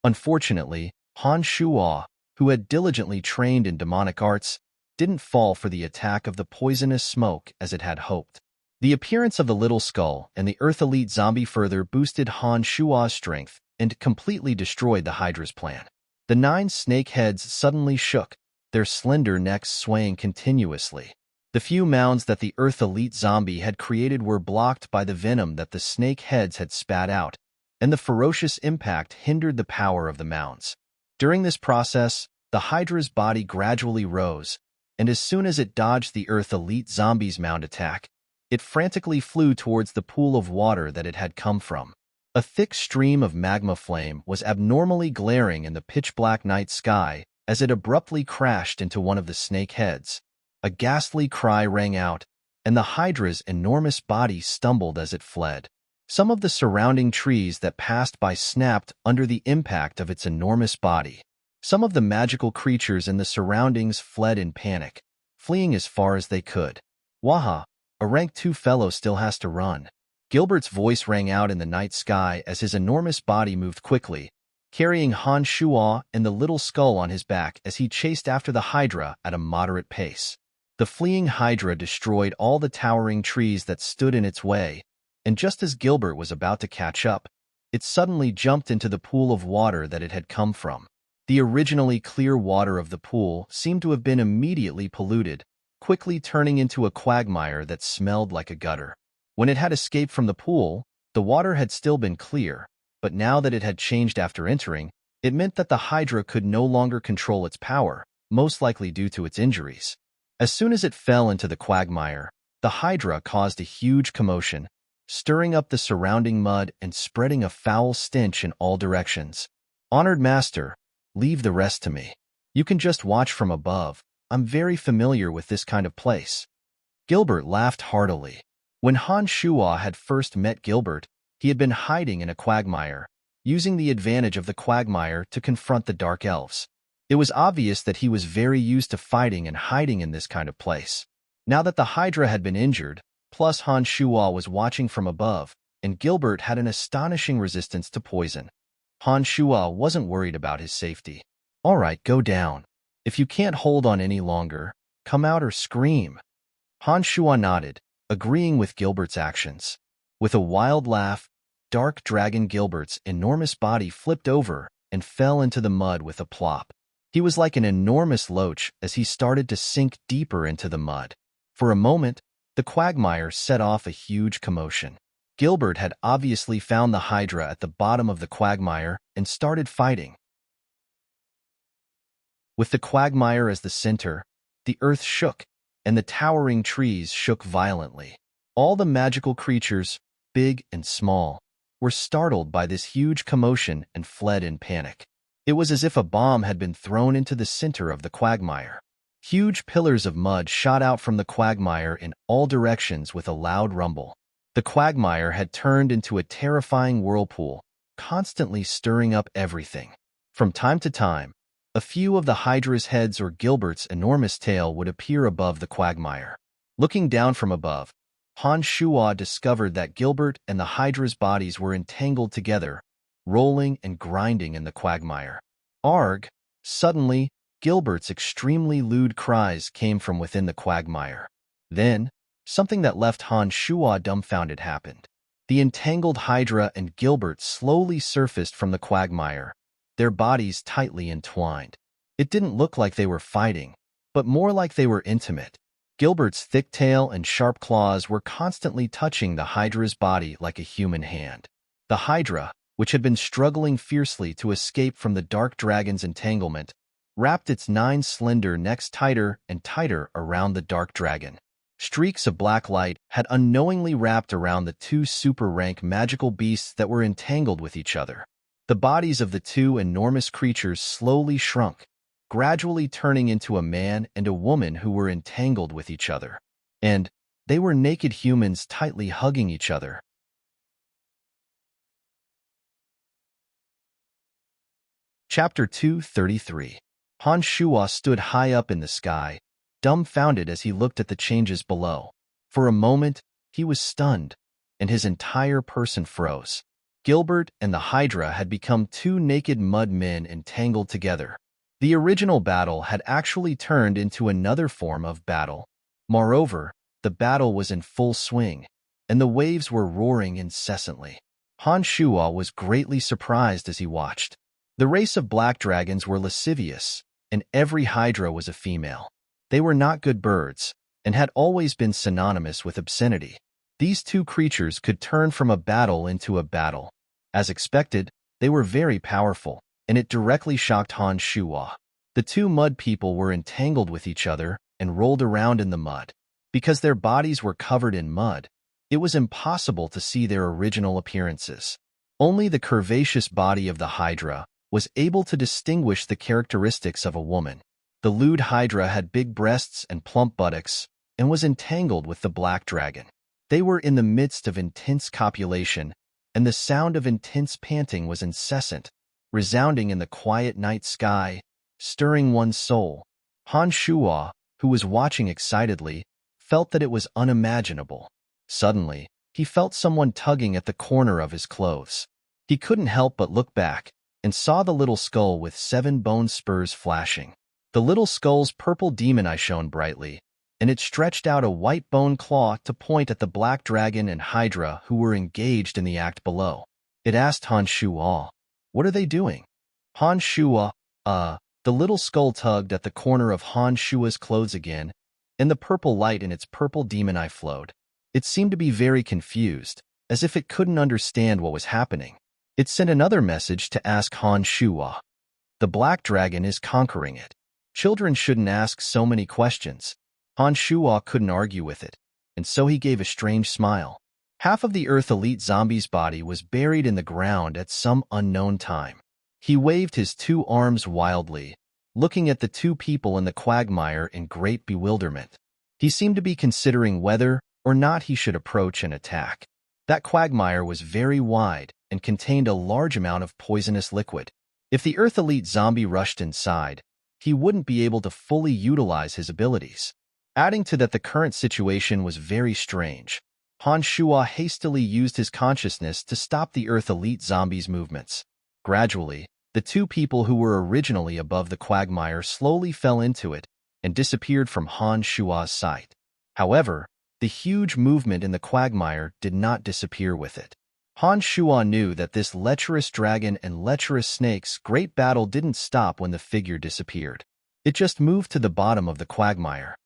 Unfortunately, Han Shuo, who had diligently trained in demonic arts, didn't fall for the attack of the poisonous smoke as it had hoped. The appearance of the little skull and the Earth Elite zombie further boosted Han Shuo's strength and completely destroyed the Hydra's plan. The 9 snake heads suddenly shook, their slender necks swaying continuously. The few mounds that the Earth Elite zombie had created were blocked by the venom that the snake heads had spat out, and the ferocious impact hindered the power of the mounds. During this process, the Hydra's body gradually rose, and as soon as it dodged the Earth Elite zombie's mound attack, it frantically flew towards the pool of water that it had come from. A thick stream of magma flame was abnormally glaring in the pitch-black night sky as it abruptly crashed into one of the snake heads. A ghastly cry rang out, and the Hydra's enormous body stumbled as it fled. Some of the surrounding trees that passed by snapped under the impact of its enormous body. Some of the magical creatures in the surroundings fled in panic, fleeing as far as they could. Waha, a rank 2 fellow still has to run. Gilbert's voice rang out in the night sky as his enormous body moved quickly, carrying Han Shuo and the little skull on his back as he chased after the Hydra at a moderate pace. The fleeing Hydra destroyed all the towering trees that stood in its way, and just as Gilbert was about to catch up, it suddenly jumped into the pool of water that it had come from. The originally clear water of the pool seemed to have been immediately polluted, quickly turning into a quagmire that smelled like a gutter. When it had escaped from the pool, the water had still been clear, but now that it had changed after entering, it meant that the Hydra could no longer control its power, most likely due to its injuries. As soon as it fell into the quagmire, the Hydra caused a huge commotion, stirring up the surrounding mud and spreading a foul stench in all directions. "Honored Master, leave the rest to me. You can just watch from above. I'm very familiar with this kind of place." Gilbert laughed heartily. When Han Shuo had first met Gilbert, he had been hiding in a quagmire, using the advantage of the quagmire to confront the Dark Elves. It was obvious that he was very used to fighting and hiding in this kind of place. Now that the Hydra had been injured, plus Han Shuo was watching from above, and Gilbert had an astonishing resistance to poison, Han Shuo wasn't worried about his safety. "All right, go down. If you can't hold on any longer, come out or scream." Han Shuo nodded, agreeing with Gilbert's actions. With a wild laugh, Dark Dragon Gilbert's enormous body flipped over and fell into the mud with a plop. He was like an enormous loach as he started to sink deeper into the mud. For a moment, the quagmire set off a huge commotion. Gilbert had obviously found the Hydra at the bottom of the quagmire and started fighting. With the quagmire as the center, the earth shook, and the towering trees shook violently. All the magical creatures, big and small, were startled by this huge commotion and fled in panic. It was as if a bomb had been thrown into the center of the quagmire. Huge pillars of mud shot out from the quagmire in all directions with a loud rumble. The quagmire had turned into a terrifying whirlpool, constantly stirring up everything. From time to time, a few of the Hydra's heads or Gilbert's enormous tail would appear above the quagmire. Looking down from above, Han Shuo discovered that Gilbert and the Hydra's bodies were entangled together, rolling and grinding in the quagmire. Arg! Suddenly, Gilbert's extremely lewd cries came from within the quagmire. Then, something that left Han Shuo dumbfounded happened. The entangled Hydra and Gilbert slowly surfaced from the quagmire, their bodies tightly entwined. It didn't look like they were fighting, but more like they were intimate. Gilbert's thick tail and sharp claws were constantly touching the Hydra's body like a human hand. The Hydra, which had been struggling fiercely to escape from the dark dragon's entanglement, wrapped its 9 slender necks tighter and tighter around the dark dragon. Streaks of black light had unknowingly wrapped around the 2 super-rank magical beasts that were entangled with each other. The bodies of the 2 enormous creatures slowly shrunk, gradually turning into a man and a woman who were entangled with each other. And they were naked humans tightly hugging each other. Chapter 233. Han Shuo stood high up in the sky, dumbfounded as he looked at the changes below. For a moment, he was stunned, and his entire person froze. Gilbert and the Hydra had become 2 naked mud men entangled together. The original battle had actually turned into another form of battle. Moreover, the battle was in full swing, and the waves were roaring incessantly. Han Shuo was greatly surprised as he watched. The race of black dragons were lascivious, and every Hydra was a female. They were not good birds, and had always been synonymous with obscenity. These 2 creatures could turn from a battle into a battle. As expected, they were very powerful, and it directly shocked Han Shuo. The 2 mud people were entangled with each other and rolled around in the mud. Because their bodies were covered in mud, it was impossible to see their original appearances. Only the curvaceous body of the Hydra was able to distinguish the characteristics of a woman. The lewd Hydra had big breasts and plump buttocks, and was entangled with the black dragon. They were in the midst of intense copulation, and the sound of intense panting was incessant, resounding in the quiet night sky, stirring one's soul. Han Shuo, who was watching excitedly, felt that it was unimaginable. Suddenly, he felt someone tugging at the corner of his clothes. He couldn't help but look back, and saw the little skull with 7 bone spurs flashing. The little skull's purple demon eye shone brightly, and it stretched out a white bone claw to point at the black dragon and Hydra who were engaged in the act below. It asked Han Shuo, "What are they doing?" Han Shuo, the little skull tugged at the corner of Han Shuo's clothes again, and the purple light in its purple demon eye flowed. It seemed to be very confused, as if it couldn't understand what was happening. It sent another message to ask Han Shuo. The black dragon is conquering it. Children shouldn't ask so many questions. Han Shuo couldn't argue with it, and so he gave a strange smile. Half of the Earth Elite Zombie's body was buried in the ground at some unknown time. He waved his 2 arms wildly, looking at the 2 people in the quagmire in great bewilderment. He seemed to be considering whether or not he should approach and attack. That quagmire was very wide and contained a large amount of poisonous liquid. If the Earth Elite Zombie rushed inside, he wouldn't be able to fully utilize his abilities. Adding to that, the current situation was very strange. Han Shuo hastily used his consciousness to stop the Earth Elite Zombie's movements. Gradually, the 2 people who were originally above the quagmire slowly fell into it and disappeared from Han Shuo's sight. However, the huge movement in the quagmire did not disappear with it. Han Shuo knew that this lecherous dragon and lecherous snake's great battle didn't stop when the figure disappeared. It just moved to the bottom of the quagmire.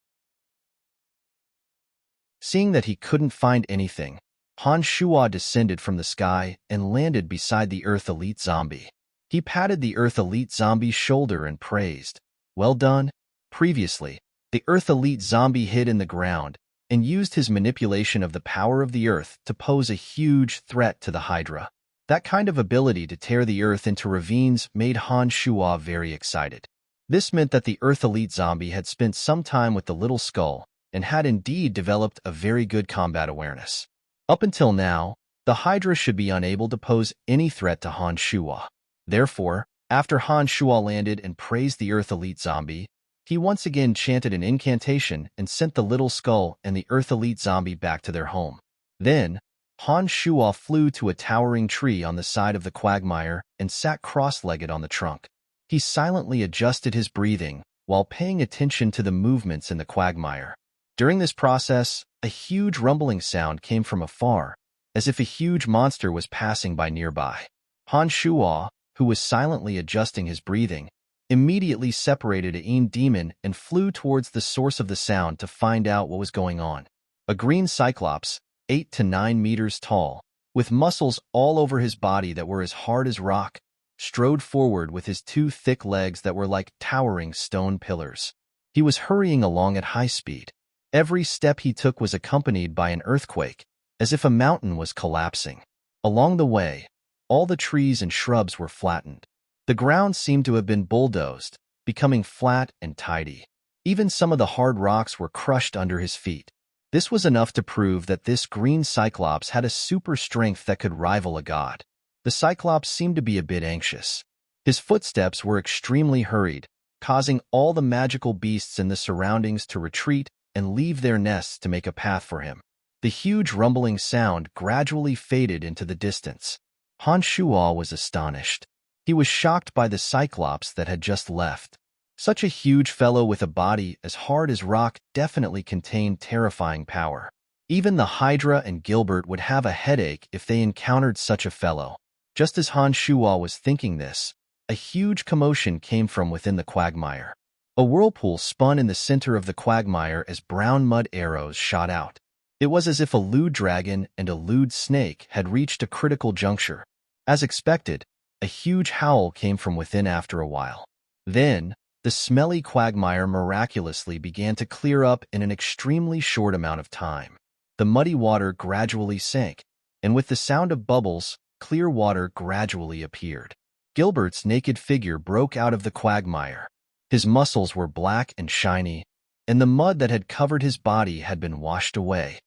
Seeing that he couldn't find anything, Han Shuo descended from the sky and landed beside the Earth Elite Zombie. He patted the Earth Elite Zombie's shoulder and praised, "Well done." Previously, the Earth Elite Zombie hid in the ground and used his manipulation of the power of the Earth to pose a huge threat to the Hydra. That kind of ability to tear the Earth into ravines made Han Shuo very excited. This meant that the Earth Elite Zombie had spent some time with the little skull and had indeed developed a very good combat awareness. Up until now, the Hydra should be unable to pose any threat to Han Shuo. Therefore, after Han Shuo landed and praised the Earth Elite Zombie, He once again chanted an incantation and sent the little skull and the Earth Elite zombie back to their home. Then, Han Shuo flew to a towering tree on the side of the quagmire and sat cross-legged on the trunk. He silently adjusted his breathing while paying attention to the movements in the quagmire. During this process, a huge rumbling sound came from afar, as if a huge monster was passing by nearby. Han Shuo, who was silently adjusting his breathing, immediately separated a demon and flew towards the source of the sound to find out what was going on. A green cyclops, 8 to 9 meters tall, with muscles all over his body that were as hard as rock, strode forward with his 2 thick legs that were like towering stone pillars. He was hurrying along at high speed. Every step he took was accompanied by an earthquake, as if a mountain was collapsing. Along the way, all the trees and shrubs were flattened. The ground seemed to have been bulldozed, becoming flat and tidy. Even some of the hard rocks were crushed under his feet. This was enough to prove that this green cyclops had a super strength that could rival a god. The cyclops seemed to be a bit anxious. His footsteps were extremely hurried, causing all the magical beasts in the surroundings to retreat and leave their nests to make a path for him. The huge rumbling sound gradually faded into the distance. Han Shuo was astonished. He was shocked by the cyclops that had just left. Such a huge fellow with a body as hard as rock definitely contained terrifying power. Even the Hydra and Gilbert would have a headache if they encountered such a fellow. Just as Han Shuo was thinking this, a huge commotion came from within the quagmire. A whirlpool spun in the center of the quagmire as brown mud arrows shot out. It was as if a lewd dragon and a lewd snake had reached a critical juncture. As expected, a huge howl came from within after a while. Then, the smelly quagmire miraculously began to clear up in an extremely short amount of time. The muddy water gradually sank, and with the sound of bubbles, clear water gradually appeared. Gilbert's naked figure broke out of the quagmire. His muscles were black and shiny, and the mud that had covered his body had been washed away.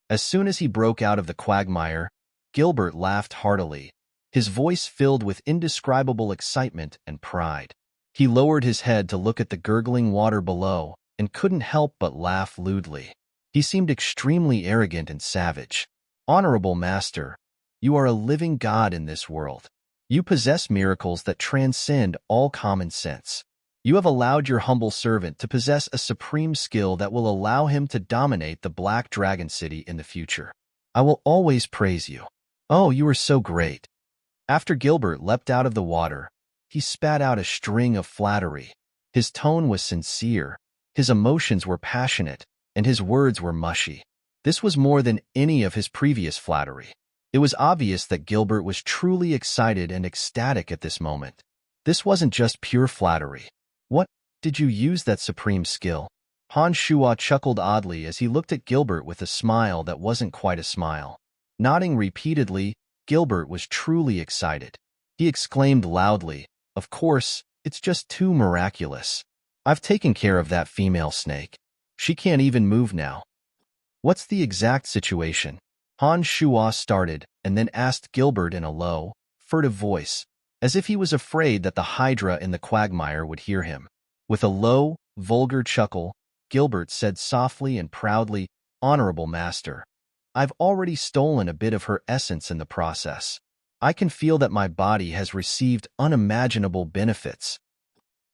As soon as he broke out of the quagmire, Gilbert laughed heartily, his voice filled with indescribable excitement and pride. He lowered his head to look at the gurgling water below and couldn't help but laugh lewdly. He seemed extremely arrogant and savage. "Honorable Master, you are a living god in this world. You possess miracles that transcend all common sense. You have allowed your humble servant to possess a supreme skill that will allow him to dominate the Black Dragon City in the future. I will always praise you. Oh, you are so great." After Gilbert leapt out of the water, he spat out a string of flattery. His tone was sincere, his emotions were passionate, and his words were mushy. This was more than any of his previous flattery. It was obvious that Gilbert was truly excited and ecstatic at this moment. This wasn't just pure flattery. "What, did you use that supreme skill?" Han Shuo chuckled oddly as he looked at Gilbert with a smile that wasn't quite a smile. Nodding repeatedly, Gilbert was truly excited. He exclaimed loudly, "Of course, it's just too miraculous. I've taken care of that female snake. She can't even move now." "What's the exact situation?" Han Shuo started and then asked Gilbert in a low, furtive voice, as if he was afraid that the Hydra in the quagmire would hear him. With a low, vulgar chuckle, Gilbert said softly and proudly, "Honorable Master, I've already stolen a bit of her essence in the process. I can feel that my body has received unimaginable benefits."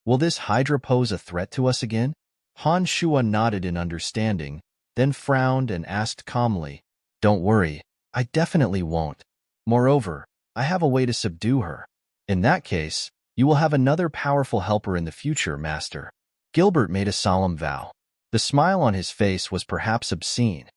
"Will this Hydra pose a threat to us again?" Han Shuo nodded in understanding, then frowned and asked calmly, "Don't worry, I definitely won't. Moreover, I have a way to subdue her. In that case, you will have another powerful helper in the future, Master." Gilbert made a solemn vow. The smile on his face was perhaps obscene.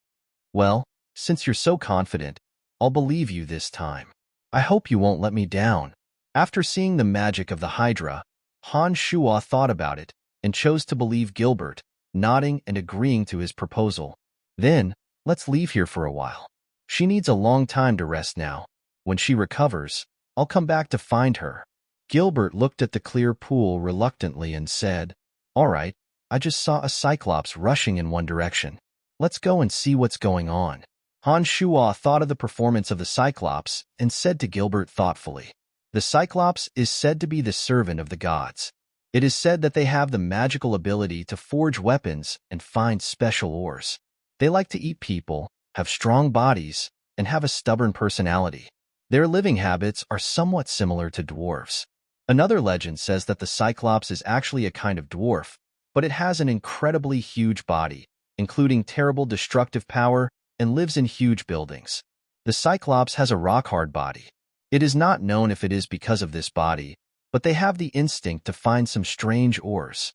"Well, since you're so confident, I'll believe you this time. I hope you won't let me down." After seeing the magic of the Hydra, Han Shuo thought about it and chose to believe Gilbert, nodding and agreeing to his proposal. "Then, let's leave here for a while. She needs a long time to rest now. When she recovers, I'll come back to find her." Gilbert looked at the clear pool reluctantly and said, "All right, I just saw a cyclops rushing in one direction. Let's go and see what's going on." Han Shuo thought of the performance of the cyclops and said to Gilbert thoughtfully, "The cyclops is said to be the servant of the gods. It is said that they have the magical ability to forge weapons and find special ores. They like to eat people, have strong bodies, and have a stubborn personality. Their living habits are somewhat similar to dwarves. Another legend says that the Cyclops is actually a kind of dwarf, but it has an incredibly huge body, including terrible destructive power, and lives in huge buildings. The Cyclops has a rock-hard body. It is not known if it is because of this body, but they have the instinct to find some strange ores.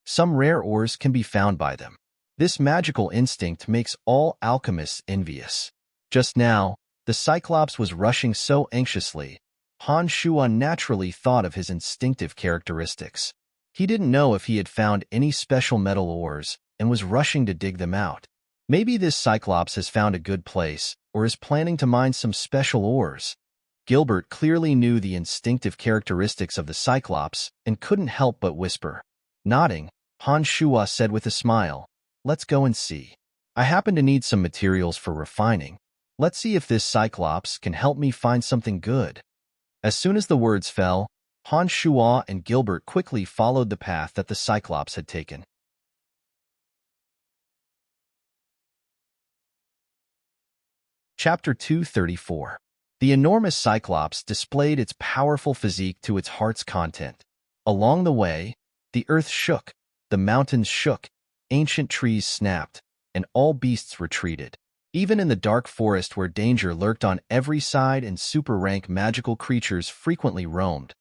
Some rare ores can be found by them. This magical instinct makes all alchemists envious. Just now, the Cyclops was rushing so anxiously, Han Shuan naturally thought of his instinctive characteristics. He didn't know if he had found any special metal ores and was rushing to dig them out. Maybe this Cyclops has found a good place or is planning to mine some special ores. Gilbert clearly knew the instinctive characteristics of the Cyclops and couldn't help but whisper. Nodding, Han Shuan said with a smile, "Let's go and see. I happen to need some materials for refining. Let's see if this Cyclops can help me find something good." As soon as the words fell, Han Shuan and Gilbert quickly followed the path that the Cyclops had taken. Chapter 234. The enormous Cyclops displayed its powerful physique to its heart's content. Along the way, the earth shook, the mountains shook, ancient trees snapped, and all beasts retreated. Even in the dark forest where danger lurked on every side and super-rank magical creatures frequently roamed,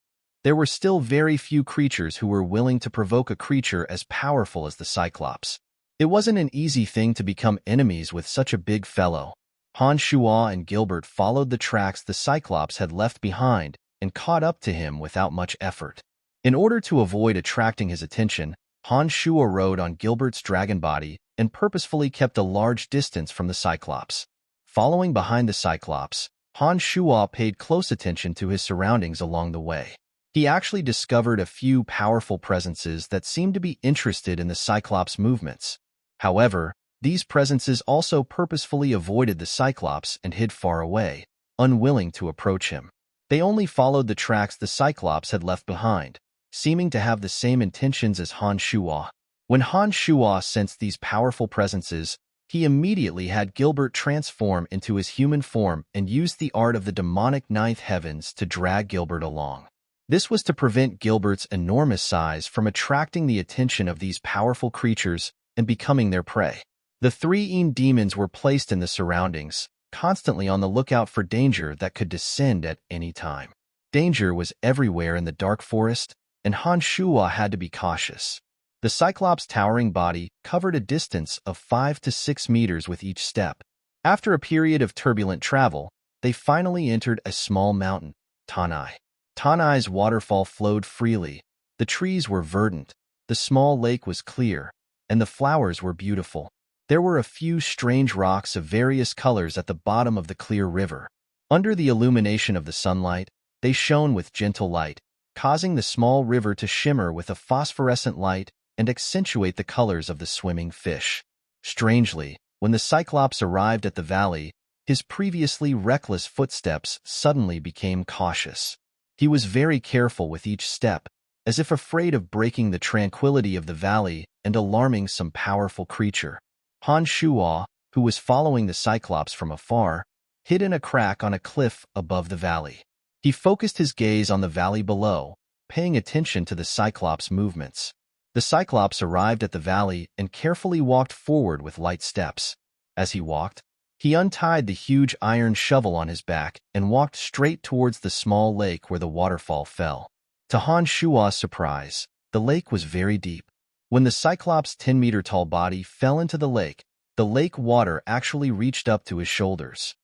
there were still very few creatures who were willing to provoke a creature as powerful as the Cyclops. It wasn't an easy thing to become enemies with such a big fellow. Han Shuan and Gilbert followed the tracks the Cyclops had left behind and caught up to him without much effort. In order to avoid attracting his attention, Han Shuan rode on Gilbert's dragon body and purposefully kept a large distance from the Cyclops. Following behind the Cyclops, Han Shuan paid close attention to his surroundings along the way. He actually discovered a few powerful presences that seemed to be interested in the Cyclops' movements. However, these presences also purposefully avoided the Cyclops and hid far away, unwilling to approach him. They only followed the tracks the Cyclops had left behind, seeming to have the same intentions as Han Shuan. When Han Shuan sensed these powerful presences, he immediately had Gilbert transform into his human form and used the art of the demonic ninth heavens to drag Gilbert along. This was to prevent Gilbert's enormous size from attracting the attention of these powerful creatures and becoming their prey. The three demons were placed in the surroundings, constantly on the lookout for danger that could descend at any time. Danger was everywhere in the dark forest, and Han Shuan had to be cautious. The Cyclops' towering body covered a distance of 5 to 6 meters with each step. After a period of turbulent travel, they finally entered a small mountain, Tanai. Tanai's waterfall flowed freely, the trees were verdant, the small lake was clear, and the flowers were beautiful. There were a few strange rocks of various colors at the bottom of the clear river. Under the illumination of the sunlight, they shone with gentle light, causing the small river to shimmer with a phosphorescent light and accentuate the colors of the swimming fish. Strangely, when the Cyclops arrived at the valley, his previously reckless footsteps suddenly became cautious. He was very careful with each step, as if afraid of breaking the tranquility of the valley and alarming some powerful creature. Han Shuan, who was following the Cyclops from afar, hid in a crack on a cliff above the valley. He focused his gaze on the valley below, paying attention to the Cyclops' movements. The Cyclops arrived at the valley and carefully walked forward with light steps. As he walked, he untied the huge iron shovel on his back and walked straight towards the small lake where the waterfall fell. To Han Shua's surprise, the lake was very deep. When the Cyclops' 10-meter-tall body fell into the lake water actually reached up to his shoulders.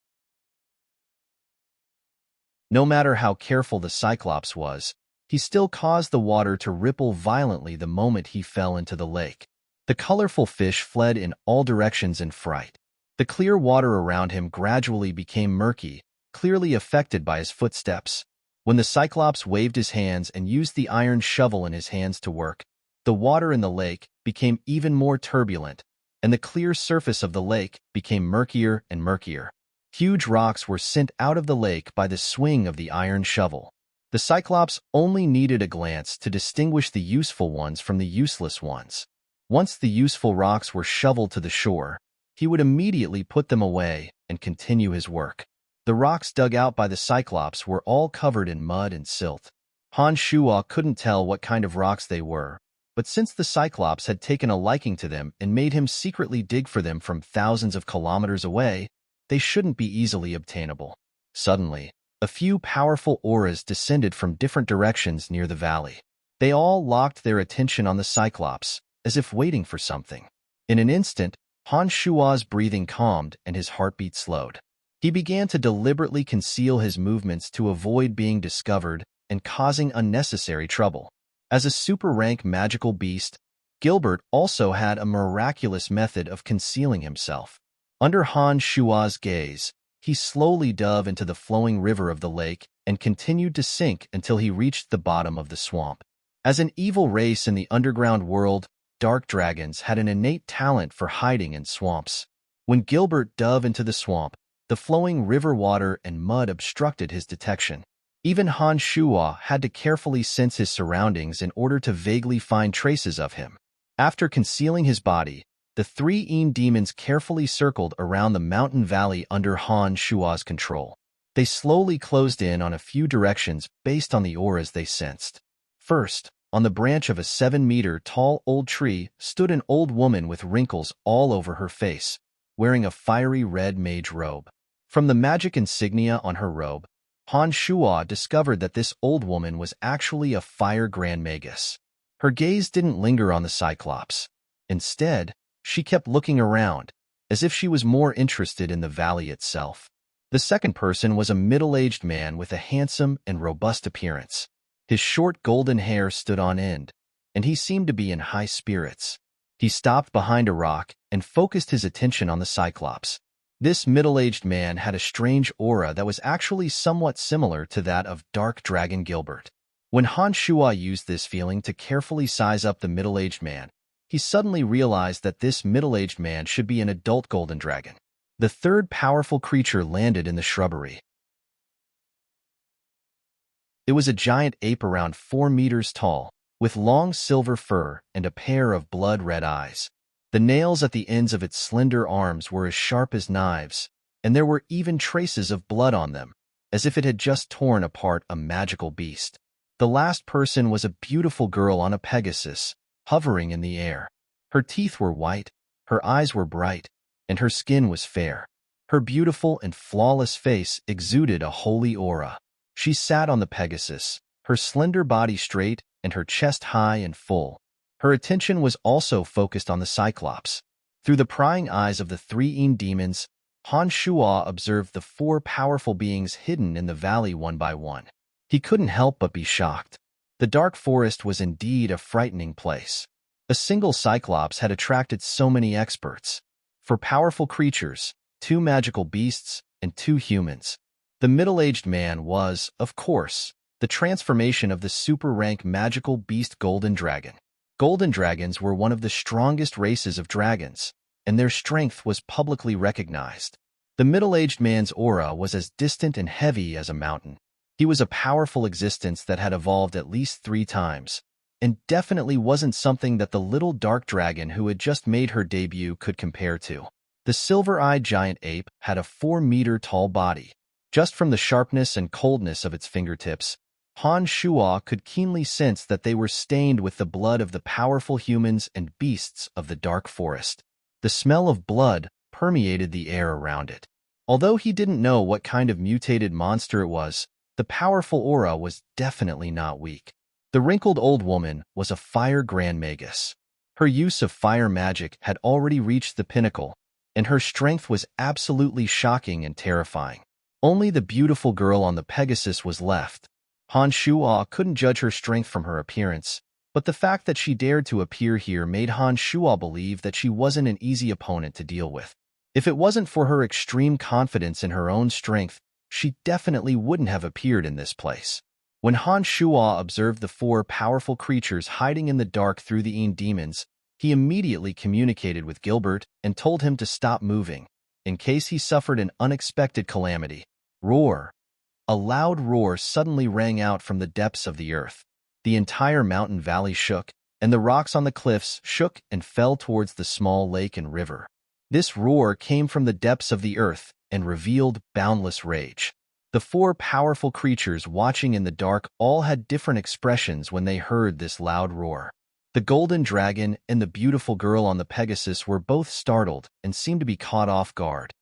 No matter how careful the Cyclops was, he still caused the water to ripple violently the moment he fell into the lake. The colorful fish fled in all directions in fright. The clear water around him gradually became murky, clearly affected by his footsteps. When the Cyclops waved his hands and used the iron shovel in his hands to work, the water in the lake became even more turbulent, and the clear surface of the lake became murkier and murkier. Huge rocks were sent out of the lake by the swing of the iron shovel. The Cyclops only needed a glance to distinguish the useful ones from the useless ones. Once the useful rocks were shoveled to the shore, he would immediately put them away and continue his work. The rocks dug out by the Cyclops were all covered in mud and silt. Han Shuo couldn't tell what kind of rocks they were, but since the Cyclops had taken a liking to them and made him secretly dig for them from thousands of kilometers away, they shouldn't be easily obtainable. Suddenly, a few powerful auras descended from different directions near the valley. They all locked their attention on the Cyclops, as if waiting for something. In an instant, Han Shuo's breathing calmed and his heartbeat slowed. He began to deliberately conceal his movements to avoid being discovered and causing unnecessary trouble. As a super-rank magical beast, Gilbert also had a miraculous method of concealing himself. Under Han Shuo's gaze, he slowly dove into the flowing river of the lake and continued to sink until he reached the bottom of the swamp. As an evil race in the underground world, dark dragons had an innate talent for hiding in swamps. When Gilbert dove into the swamp, the flowing river water and mud obstructed his detection. Even Han Shuo had to carefully sense his surroundings in order to vaguely find traces of him. After concealing his body, the three demons carefully circled around the mountain valley under Han Shuo's control. They slowly closed in on a few directions based on the auras they sensed. First, on the branch of a 7-meter-tall old tree stood an old woman with wrinkles all over her face, wearing a fiery red mage robe. From the magic insignia on her robe, Han Shuo discovered that this old woman was actually a fire grand magus. Her gaze didn't linger on the Cyclops. Instead, she kept looking around, as if she was more interested in the valley itself. The second person was a middle-aged man with a handsome and robust appearance. His short golden hair stood on end, and he seemed to be in high spirits. He stopped behind a rock and focused his attention on the Cyclops. This middle-aged man had a strange aura that was actually somewhat similar to that of Dark Dragon Gilbert. When Han Shuo used this feeling to carefully size up the middle-aged man, he suddenly realized that this middle-aged man should be an adult golden dragon. The third powerful creature landed in the shrubbery. It was a giant ape around 4 meters tall, with long silver fur and a pair of blood-red eyes. The nails at the ends of its slender arms were as sharp as knives, and there were even traces of blood on them, as if it had just torn apart a magical beast. The last person was a beautiful girl on a Pegasus, hovering in the air. Her teeth were white, her eyes were bright, and her skin was fair. Her beautiful and flawless face exuded a holy aura. She sat on the Pegasus, her slender body straight and her chest high and full. Her attention was also focused on the Cyclops. Through the prying eyes of the three demons, Han Shuo observed the 4 powerful beings hidden in the valley one by one. He couldn't help but be shocked. The dark forest was indeed a frightening place. A single Cyclops had attracted so many experts. For powerful creatures, 2 magical beasts, and 2 humans. The middle-aged man was, of course, the transformation of the super-rank magical beast Golden Dragon. Golden dragons were one of the strongest races of dragons, and their strength was publicly recognized. The middle-aged man's aura was as distant and heavy as a mountain. He was a powerful existence that had evolved at least 3 times, and definitely wasn't something that the little dark dragon who had just made her debut could compare to. The silver-eyed giant ape had a 4-meter-tall body. Just from the sharpness and coldness of its fingertips, Han Shuo could keenly sense that they were stained with the blood of the powerful humans and beasts of the dark forest. The smell of blood permeated the air around it. Although he didn't know what kind of mutated monster it was, the powerful aura was definitely not weak. The wrinkled old woman was a fire grand magus. Her use of fire magic had already reached the pinnacle, and her strength was absolutely shocking and terrifying. Only the beautiful girl on the Pegasus was left. Han Shuo couldn't judge her strength from her appearance, but the fact that she dared to appear here made Han Shuo believe that she wasn't an easy opponent to deal with. If it wasn't for her extreme confidence in her own strength, she definitely wouldn't have appeared in this place. When Han Shuo observed the 4 powerful creatures hiding in the dark through the demons, he immediately communicated with Gilbert and told him to stop moving, in case he suffered an unexpected calamity. Roar! A loud roar suddenly rang out from the depths of the earth. The entire mountain valley shook, and the rocks on the cliffs shook and fell towards the small lake and river. This roar came from the depths of the earth and revealed boundless rage. The four powerful creatures watching in the dark all had different expressions when they heard this loud roar. The golden dragon and the beautiful girl on the Pegasus were both startled and seemed to be caught off guard.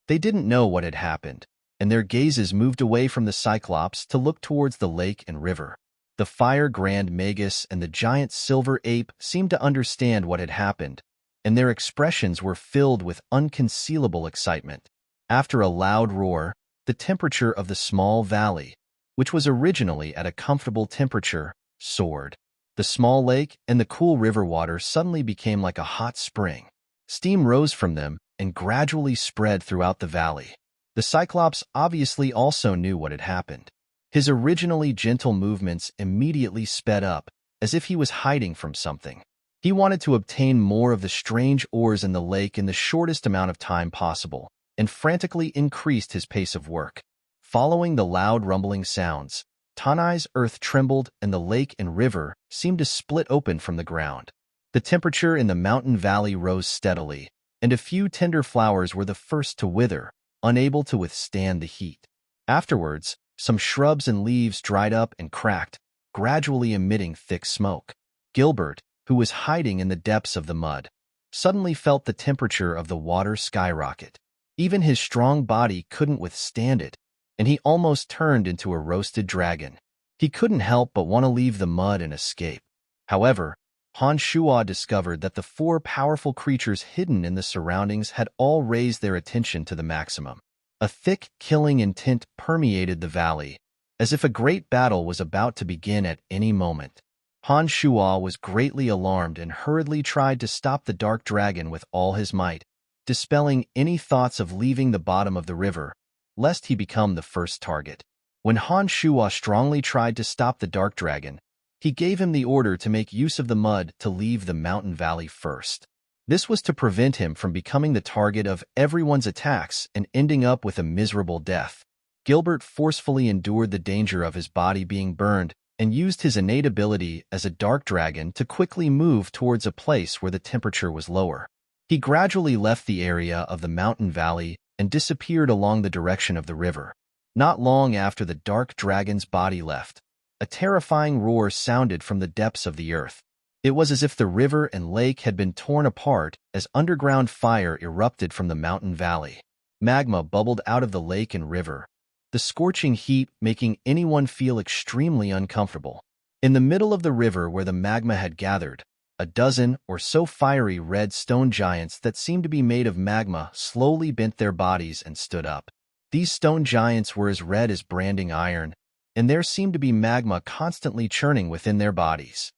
They didn't know what had happened, and their gazes moved away from the Cyclops to look towards the lake and river. The Fire Grand Magus and the giant silver ape seemed to understand what had happened, and their expressions were filled with unconcealable excitement. After a loud roar, the temperature of the small valley, which was originally at a comfortable temperature, soared. The small lake and the cool river water suddenly became like a hot spring. Steam rose from them and gradually spread throughout the valley. The Cyclops obviously also knew what had happened. His originally gentle movements immediately sped up, as if he was hiding from something. He wanted to obtain more of the strange ores in the lake in the shortest amount of time possible, and frantically increased his pace of work. Following the loud rumbling sounds, Tanai's earth trembled and the lake and river seemed to split open from the ground. The temperature in the mountain valley rose steadily, and a few tender flowers were the first to wither, unable to withstand the heat. Afterwards, some shrubs and leaves dried up and cracked, gradually emitting thick smoke. Gilbert, who was hiding in the depths of the mud, suddenly felt the temperature of the water skyrocket. Even his strong body couldn't withstand it, and he almost turned into a roasted dragon. He couldn't help but want to leave the mud and escape. However, Han Shuo discovered that the four powerful creatures hidden in the surroundings had all raised their attention to the maximum. A thick, killing intent permeated the valley, as if a great battle was about to begin at any moment. Han Shuo was greatly alarmed and hurriedly tried to stop the dark dragon with all his might, dispelling any thoughts of leaving the bottom of the river, lest he become the first target. When Han Shuo strongly tried to stop the dark dragon, he gave him the order to make use of the mud to leave the mountain valley first. This was to prevent him from becoming the target of everyone's attacks and ending up with a miserable death. Gilbert forcefully endured the danger of his body being burned and used his innate ability as a dark dragon to quickly move towards a place where the temperature was lower. He gradually left the area of the mountain valley and disappeared along the direction of the river. Not long after the dark dragon's body left, a terrifying roar sounded from the depths of the earth. It was as if the river and lake had been torn apart as underground fire erupted from the mountain valley. Magma bubbled out of the lake and river, the scorching heat making anyone feel extremely uncomfortable. In the middle of the river where the magma had gathered, a dozen or so fiery red stone giants that seemed to be made of magma slowly bent their bodies and stood up. These stone giants were as red as branding iron, and there seemed to be magma constantly churning within their bodies.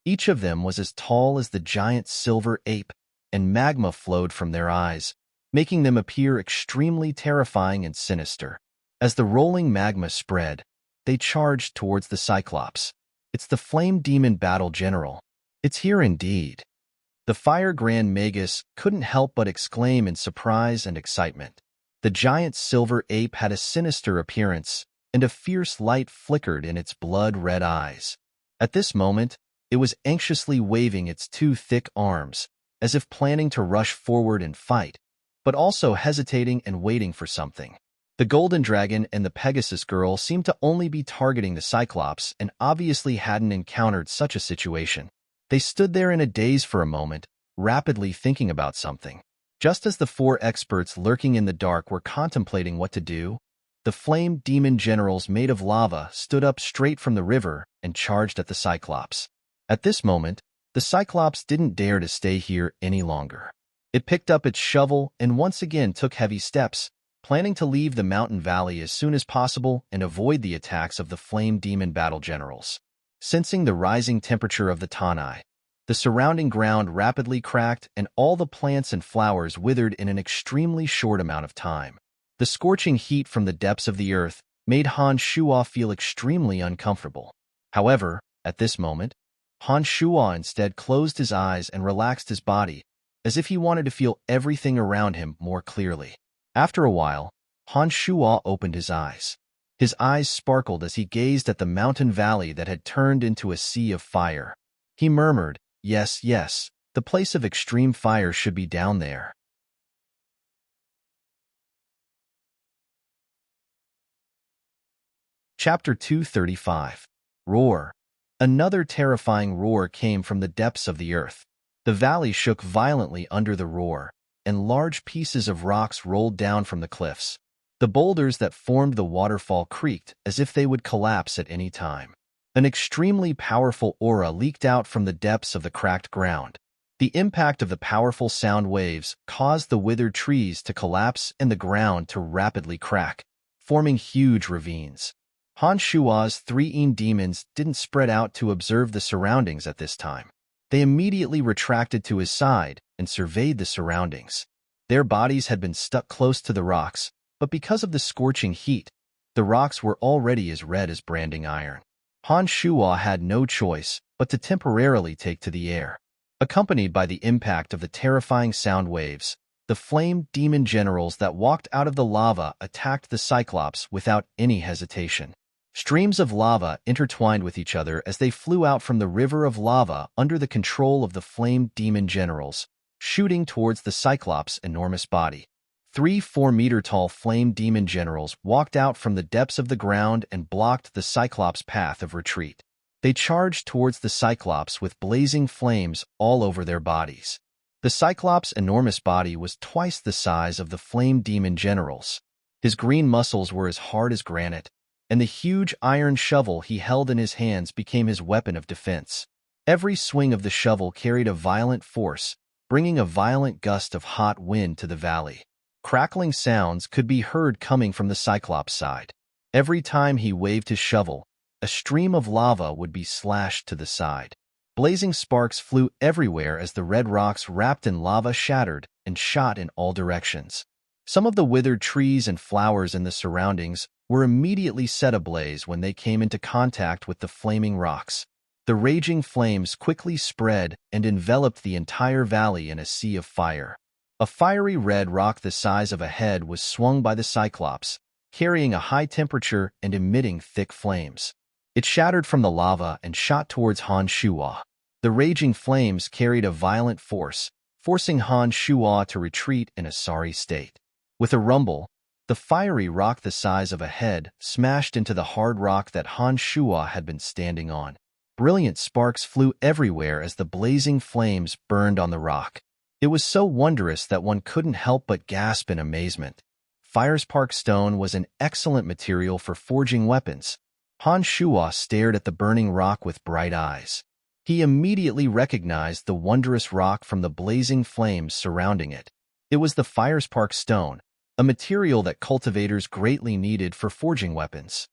Each of them was as tall as the giant silver ape, and magma flowed from their eyes, making them appear extremely terrifying and sinister. As the rolling magma spread, they charged towards the Cyclops. "It's the Flame Demon Battle General. It's here indeed." The Fire Grand Magus couldn't help but exclaim in surprise and excitement. The giant silver ape had a sinister appearance, and a fierce light flickered in its blood-red eyes. At this moment, it was anxiously waving its two thick arms, as if planning to rush forward and fight, but also hesitating and waiting for something. The Golden Dragon and the Pegasus Girl seemed to only be targeting the Cyclops and obviously hadn't encountered such a situation. They stood there in a daze for a moment, rapidly thinking about something. Just as the four experts lurking in the dark were contemplating what to do, the flame demon generals made of lava stood up straight from the river and charged at the Cyclops. At this moment, the Cyclops didn't dare to stay here any longer. It picked up its shovel and once again took heavy steps, planning to leave the mountain valley as soon as possible and avoid the attacks of the flame demon battle generals. Sensing the rising temperature of the Tanai, the surrounding ground rapidly cracked and all the plants and flowers withered in an extremely short amount of time. The scorching heat from the depths of the earth made Han Shuo feel extremely uncomfortable. However, at this moment, Han Shuo instead closed his eyes and relaxed his body, as if he wanted to feel everything around him more clearly. After a while, Han Shuo opened his eyes. His eyes sparkled as he gazed at the mountain valley that had turned into a sea of fire. He murmured, "Yes, yes, the place of extreme fire should be down there." Chapter 235. Roar. Another terrifying roar came from the depths of the earth. The valley shook violently under the roar, and large pieces of rocks rolled down from the cliffs. The boulders that formed the waterfall creaked as if they would collapse at any time. An extremely powerful aura leaked out from the depths of the cracked ground. The impact of the powerful sound waves caused the withered trees to collapse and the ground to rapidly crack, forming huge ravines. Han Shua's three demons didn't spread out to observe the surroundings at this time. They immediately retracted to his side and surveyed the surroundings. Their bodies had been stuck close to the rocks, but because of the scorching heat, the rocks were already as red as branding iron. Han Shuo had no choice but to temporarily take to the air. Accompanied by the impact of the terrifying sound waves, the flame demon generals that walked out of the lava attacked the Cyclops without any hesitation. Streams of lava intertwined with each other as they flew out from the river of lava under the control of the flame demon generals, shooting towards the Cyclops' enormous body. 3 4-meter-tall flame demon generals walked out from the depths of the ground and blocked the Cyclops' path of retreat. They charged towards the Cyclops with blazing flames all over their bodies. The Cyclops' enormous body was twice the size of the flame demon generals. His green muscles were as hard as granite, and the huge iron shovel he held in his hands became his weapon of defense. Every swing of the shovel carried a violent force, bringing a violent gust of hot wind to the valley. Crackling sounds could be heard coming from the Cyclops side. Every time he waved his shovel, a stream of lava would be slashed to the side. Blazing sparks flew everywhere as the red rocks wrapped in lava shattered and shot in all directions. Some of the withered trees and flowers in the surroundings were immediately set ablaze when they came into contact with the flaming rocks. The raging flames quickly spread and enveloped the entire valley in a sea of fire. A fiery red rock the size of a head was swung by the Cyclops, carrying a high temperature and emitting thick flames. It shattered from the lava and shot towards Han Shuo. The raging flames carried a violent force, forcing Han Shuo to retreat in a sorry state. With a rumble, the fiery rock the size of a head smashed into the hard rock that Han Shuo had been standing on. Brilliant sparks flew everywhere as the blazing flames burned on the rock. It was so wondrous that one couldn't help but gasp in amazement. Firespark stone was an excellent material for forging weapons. Han Shuo stared at the burning rock with bright eyes. He immediately recognized the wondrous rock from the blazing flames surrounding it. It was the Firespark stone, a material that cultivators greatly needed for forging weapons.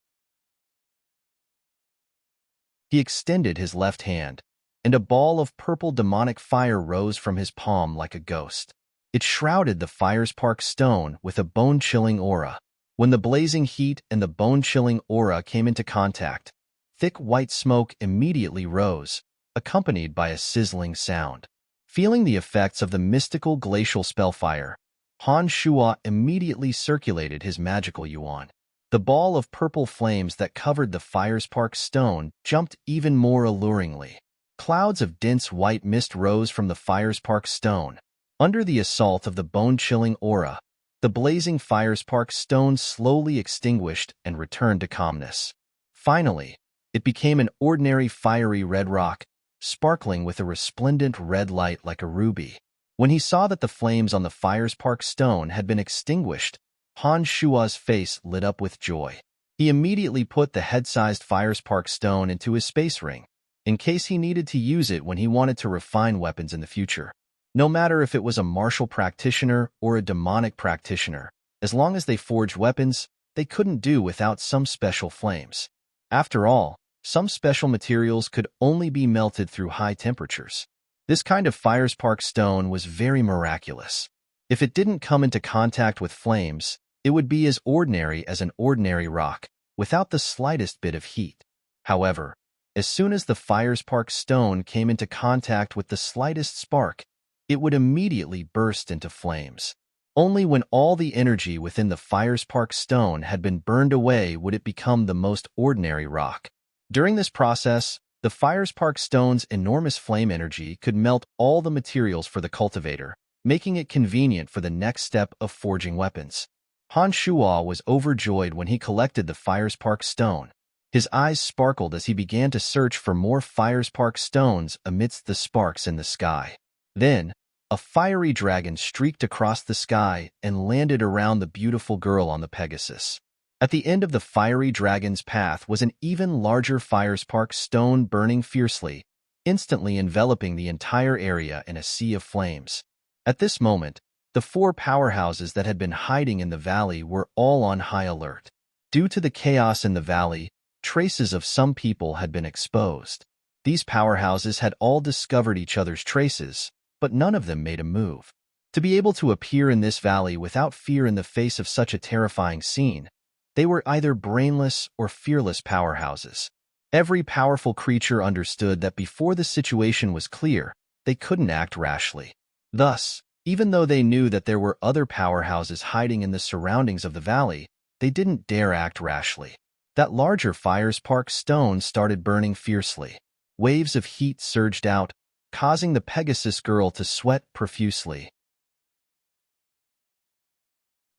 He extended his left hand, and a ball of purple demonic fire rose from his palm like a ghost. It shrouded the Firespark stone with a bone-chilling aura. When the blazing heat and the bone-chilling aura came into contact, thick white smoke immediately rose, accompanied by a sizzling sound. Feeling the effects of the mystical glacial spellfire, Han Shuo immediately circulated his magical yuan. The ball of purple flames that covered the Firespark stone jumped even more alluringly. Clouds of dense white mist rose from the Firespark stone. Under the assault of the bone-chilling aura, the blazing Firespark stone slowly extinguished and returned to calmness. Finally, it became an ordinary fiery red rock, sparkling with a resplendent red light like a ruby. When he saw that the flames on the Firespark stone had been extinguished, Han Shuo's face lit up with joy. He immediately put the head-sized Firespark stone into his space ring, in case he needed to use it when he wanted to refine weapons in the future. No matter if it was a martial practitioner or a demonic practitioner, as long as they forged weapons, they couldn't do without some special flames. After all, some special materials could only be melted through high temperatures. This kind of Firespark stone was very miraculous. If it didn't come into contact with flames, it would be as ordinary as an ordinary rock, without the slightest bit of heat. However, as soon as the Firespark stone came into contact with the slightest spark, it would immediately burst into flames. Only when all the energy within the firespark stone had been burned away would it become the most ordinary rock. During this process, the firespark stone's enormous flame energy could melt all the materials for the cultivator, making it convenient for the next step of forging weapons. Han Shuo was overjoyed when he collected the firespark stone. His eyes sparkled as he began to search for more firespark stones amidst the sparks in the sky. Then, a fiery dragon streaked across the sky and landed around the beautiful girl on the Pegasus. At the end of the fiery dragon's path was an even larger firespark stone burning fiercely, instantly enveloping the entire area in a sea of flames. At this moment, the four powerhouses that had been hiding in the valley were all on high alert. Due to the chaos in the valley, traces of some people had been exposed. These powerhouses had all discovered each other's traces, but none of them made a move. To be able to appear in this valley without fear in the face of such a terrifying scene, they were either brainless or fearless powerhouses. Every powerful creature understood that before the situation was clear, they couldn't act rashly. Thus, even though they knew that there were other powerhouses hiding in the surroundings of the valley, they didn't dare act rashly. That larger firespark stone started burning fiercely. Waves of heat surged out, causing the Pegasus girl to sweat profusely.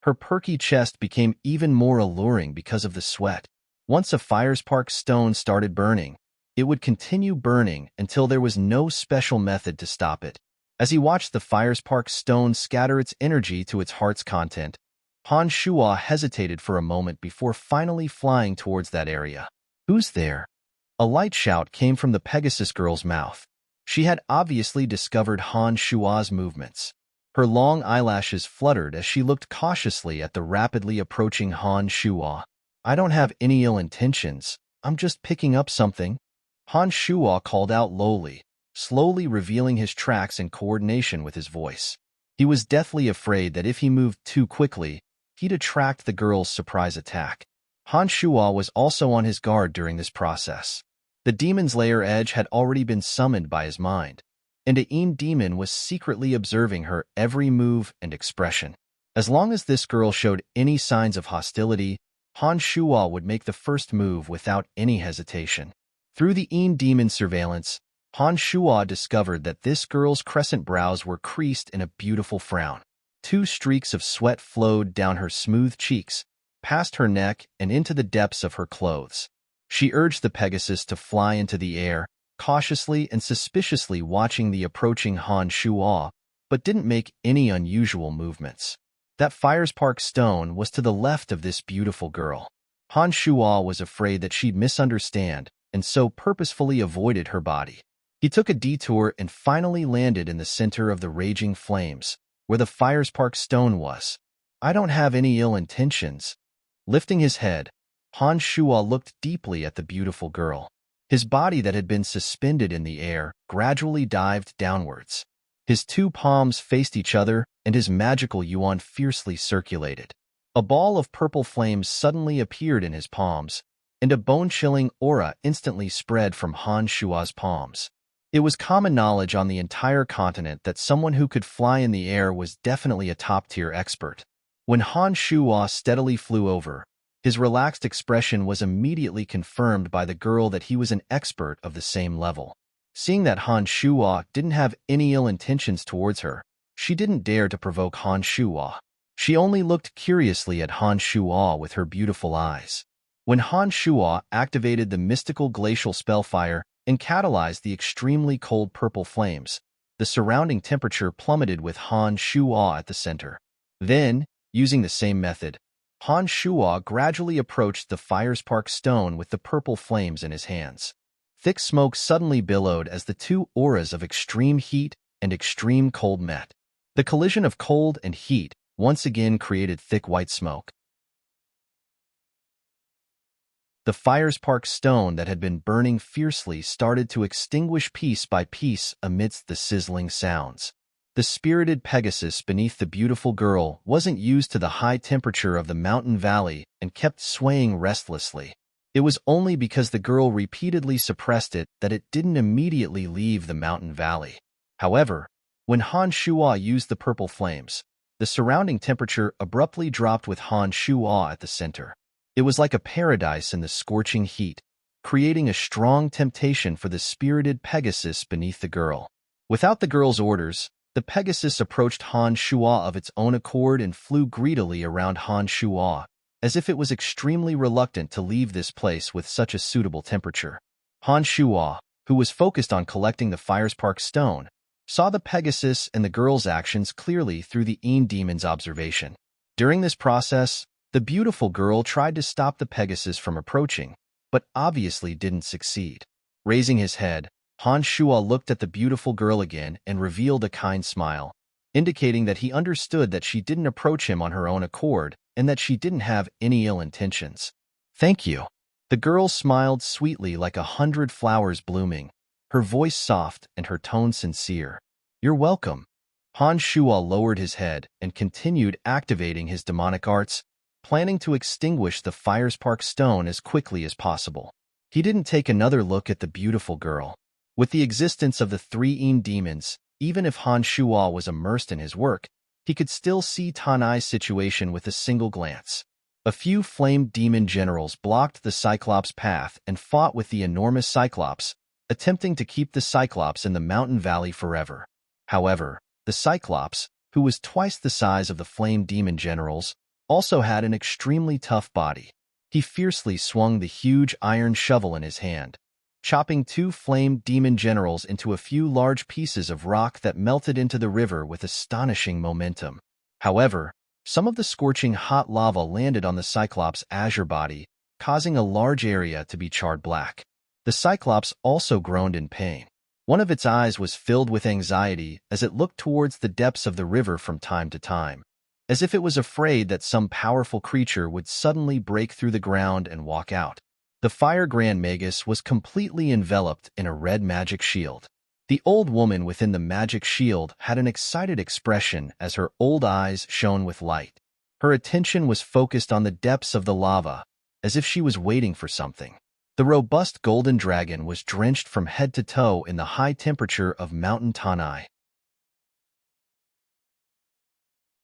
Her perky chest became even more alluring because of the sweat. Once a firespark stone started burning, it would continue burning until there was no special method to stop it. As he watched the firespark stone scatter its energy to its heart's content, Han Shuo hesitated for a moment before finally flying towards that area. "Who's there?" A light shout came from the Pegasus girl's mouth. She had obviously discovered Han Shuo's movements. Her long eyelashes fluttered as she looked cautiously at the rapidly approaching Han Shuo. "I don't have any ill intentions. I'm just picking up something." Han Shuo called out lowly, slowly revealing his tracks in coordination with his voice. He was deathly afraid that if he moved too quickly, he'd attract the girl's surprise attack. Han Shuo was also on his guard during this process. The demon's lair edge had already been summoned by his mind, and a Yin demon was secretly observing her every move and expression. As long as this girl showed any signs of hostility, Han Shuo would make the first move without any hesitation. Through the Yin demon's surveillance, Han Shuo discovered that this girl's crescent brows were creased in a beautiful frown. 2 streaks of sweat flowed down her smooth cheeks, past her neck and into the depths of her clothes. She urged the Pegasus to fly into the air, cautiously and suspiciously watching the approaching Han Shuo, but didn't make any unusual movements. That firespark stone was to the left of this beautiful girl. Han Shuo was afraid that she'd misunderstand, and so purposefully avoided her body. He took a detour and finally landed in the center of the raging flames, where the firespark stone was. "I don't have any ill intentions." Lifting his head, Han Shuo looked deeply at the beautiful girl. His body that had been suspended in the air gradually dived downwards. His 2 palms faced each other, and his magical yuan fiercely circulated. A ball of purple flames suddenly appeared in his palms, and a bone-chilling aura instantly spread from Han Shuo's palms. It was common knowledge on the entire continent that someone who could fly in the air was definitely a top-tier expert. When Han Shuo steadily flew over, his relaxed expression was immediately confirmed by the girl that he was an expert of the same level. Seeing that Han Shuo didn't have any ill intentions towards her, she didn't dare to provoke Han Shuo. She only looked curiously at Han Shuo with her beautiful eyes. When Han Shuo activated the mystical glacial spellfire and catalyzed the extremely cold purple flames, the surrounding temperature plummeted with Han Shuo at the center. Then, using the same method, Han Shuo gradually approached the firespark stone with the purple flames in his hands. Thick smoke suddenly billowed as the 2 auras of extreme heat and extreme cold met. The collision of cold and heat once again created thick white smoke. The firespark stone that had been burning fiercely started to extinguish piece by piece amidst the sizzling sounds. The spirited Pegasus beneath the beautiful girl wasn't used to the high temperature of the mountain valley and kept swaying restlessly. It was only because the girl repeatedly suppressed it that it didn't immediately leave the mountain valley. However, When Han Shuo used the purple flames, the surrounding temperature abruptly dropped with Han Shuo at the center. It was like a paradise in the scorching heat, creating a strong temptation for the spirited Pegasus beneath the girl. Without the girl's orders, the Pegasus approached Han Shuo of its own accord and flew greedily around Han Shuo, as if it was extremely reluctant to leave this place with such a suitable temperature. Han Shuo, who was focused on collecting the Firespark stone, saw the Pegasus and the girl's actions clearly through the demon's observation. During this process, the beautiful girl tried to stop the Pegasus from approaching, but obviously didn't succeed. Raising his head, Han Shuo looked at the beautiful girl again and revealed a kind smile, indicating that he understood that she didn't approach him on her own accord and that she didn't have any ill intentions. "Thank you." The girl smiled sweetly like 100 flowers blooming, her voice soft and her tone sincere. "You're welcome." Han Shuo lowered his head and continued activating his demonic arts, planning to extinguish the Firespark stone as quickly as possible. He didn't take another look at the beautiful girl. With the existence of the three demons, even if Han Shuo was immersed in his work, he could still see Tanai's situation with a single glance. A few flame demon generals blocked the Cyclops' path and fought with the enormous Cyclops, attempting to keep the Cyclops in the mountain valley forever. However, the Cyclops, who was twice the size of the flame demon generals, also had an extremely tough body. He fiercely swung the huge iron shovel in his hand, chopping 2 flame demon generals into a few large pieces of rock that melted into the river with astonishing momentum. However, some of the scorching hot lava landed on the Cyclops' azure body, causing a large area to be charred black. The Cyclops also groaned in pain. One of its eyes was filled with anxiety as it looked towards the depths of the river from time to time, as if it was afraid that some powerful creature would suddenly break through the ground and walk out. The Fire Grand Magus was completely enveloped in a red magic shield. The old woman within the magic shield had an excited expression as her old eyes shone with light. Her attention was focused on the depths of the lava, as if she was waiting for something. The robust golden dragon was drenched from head to toe in the high temperature of Mountain Tanai.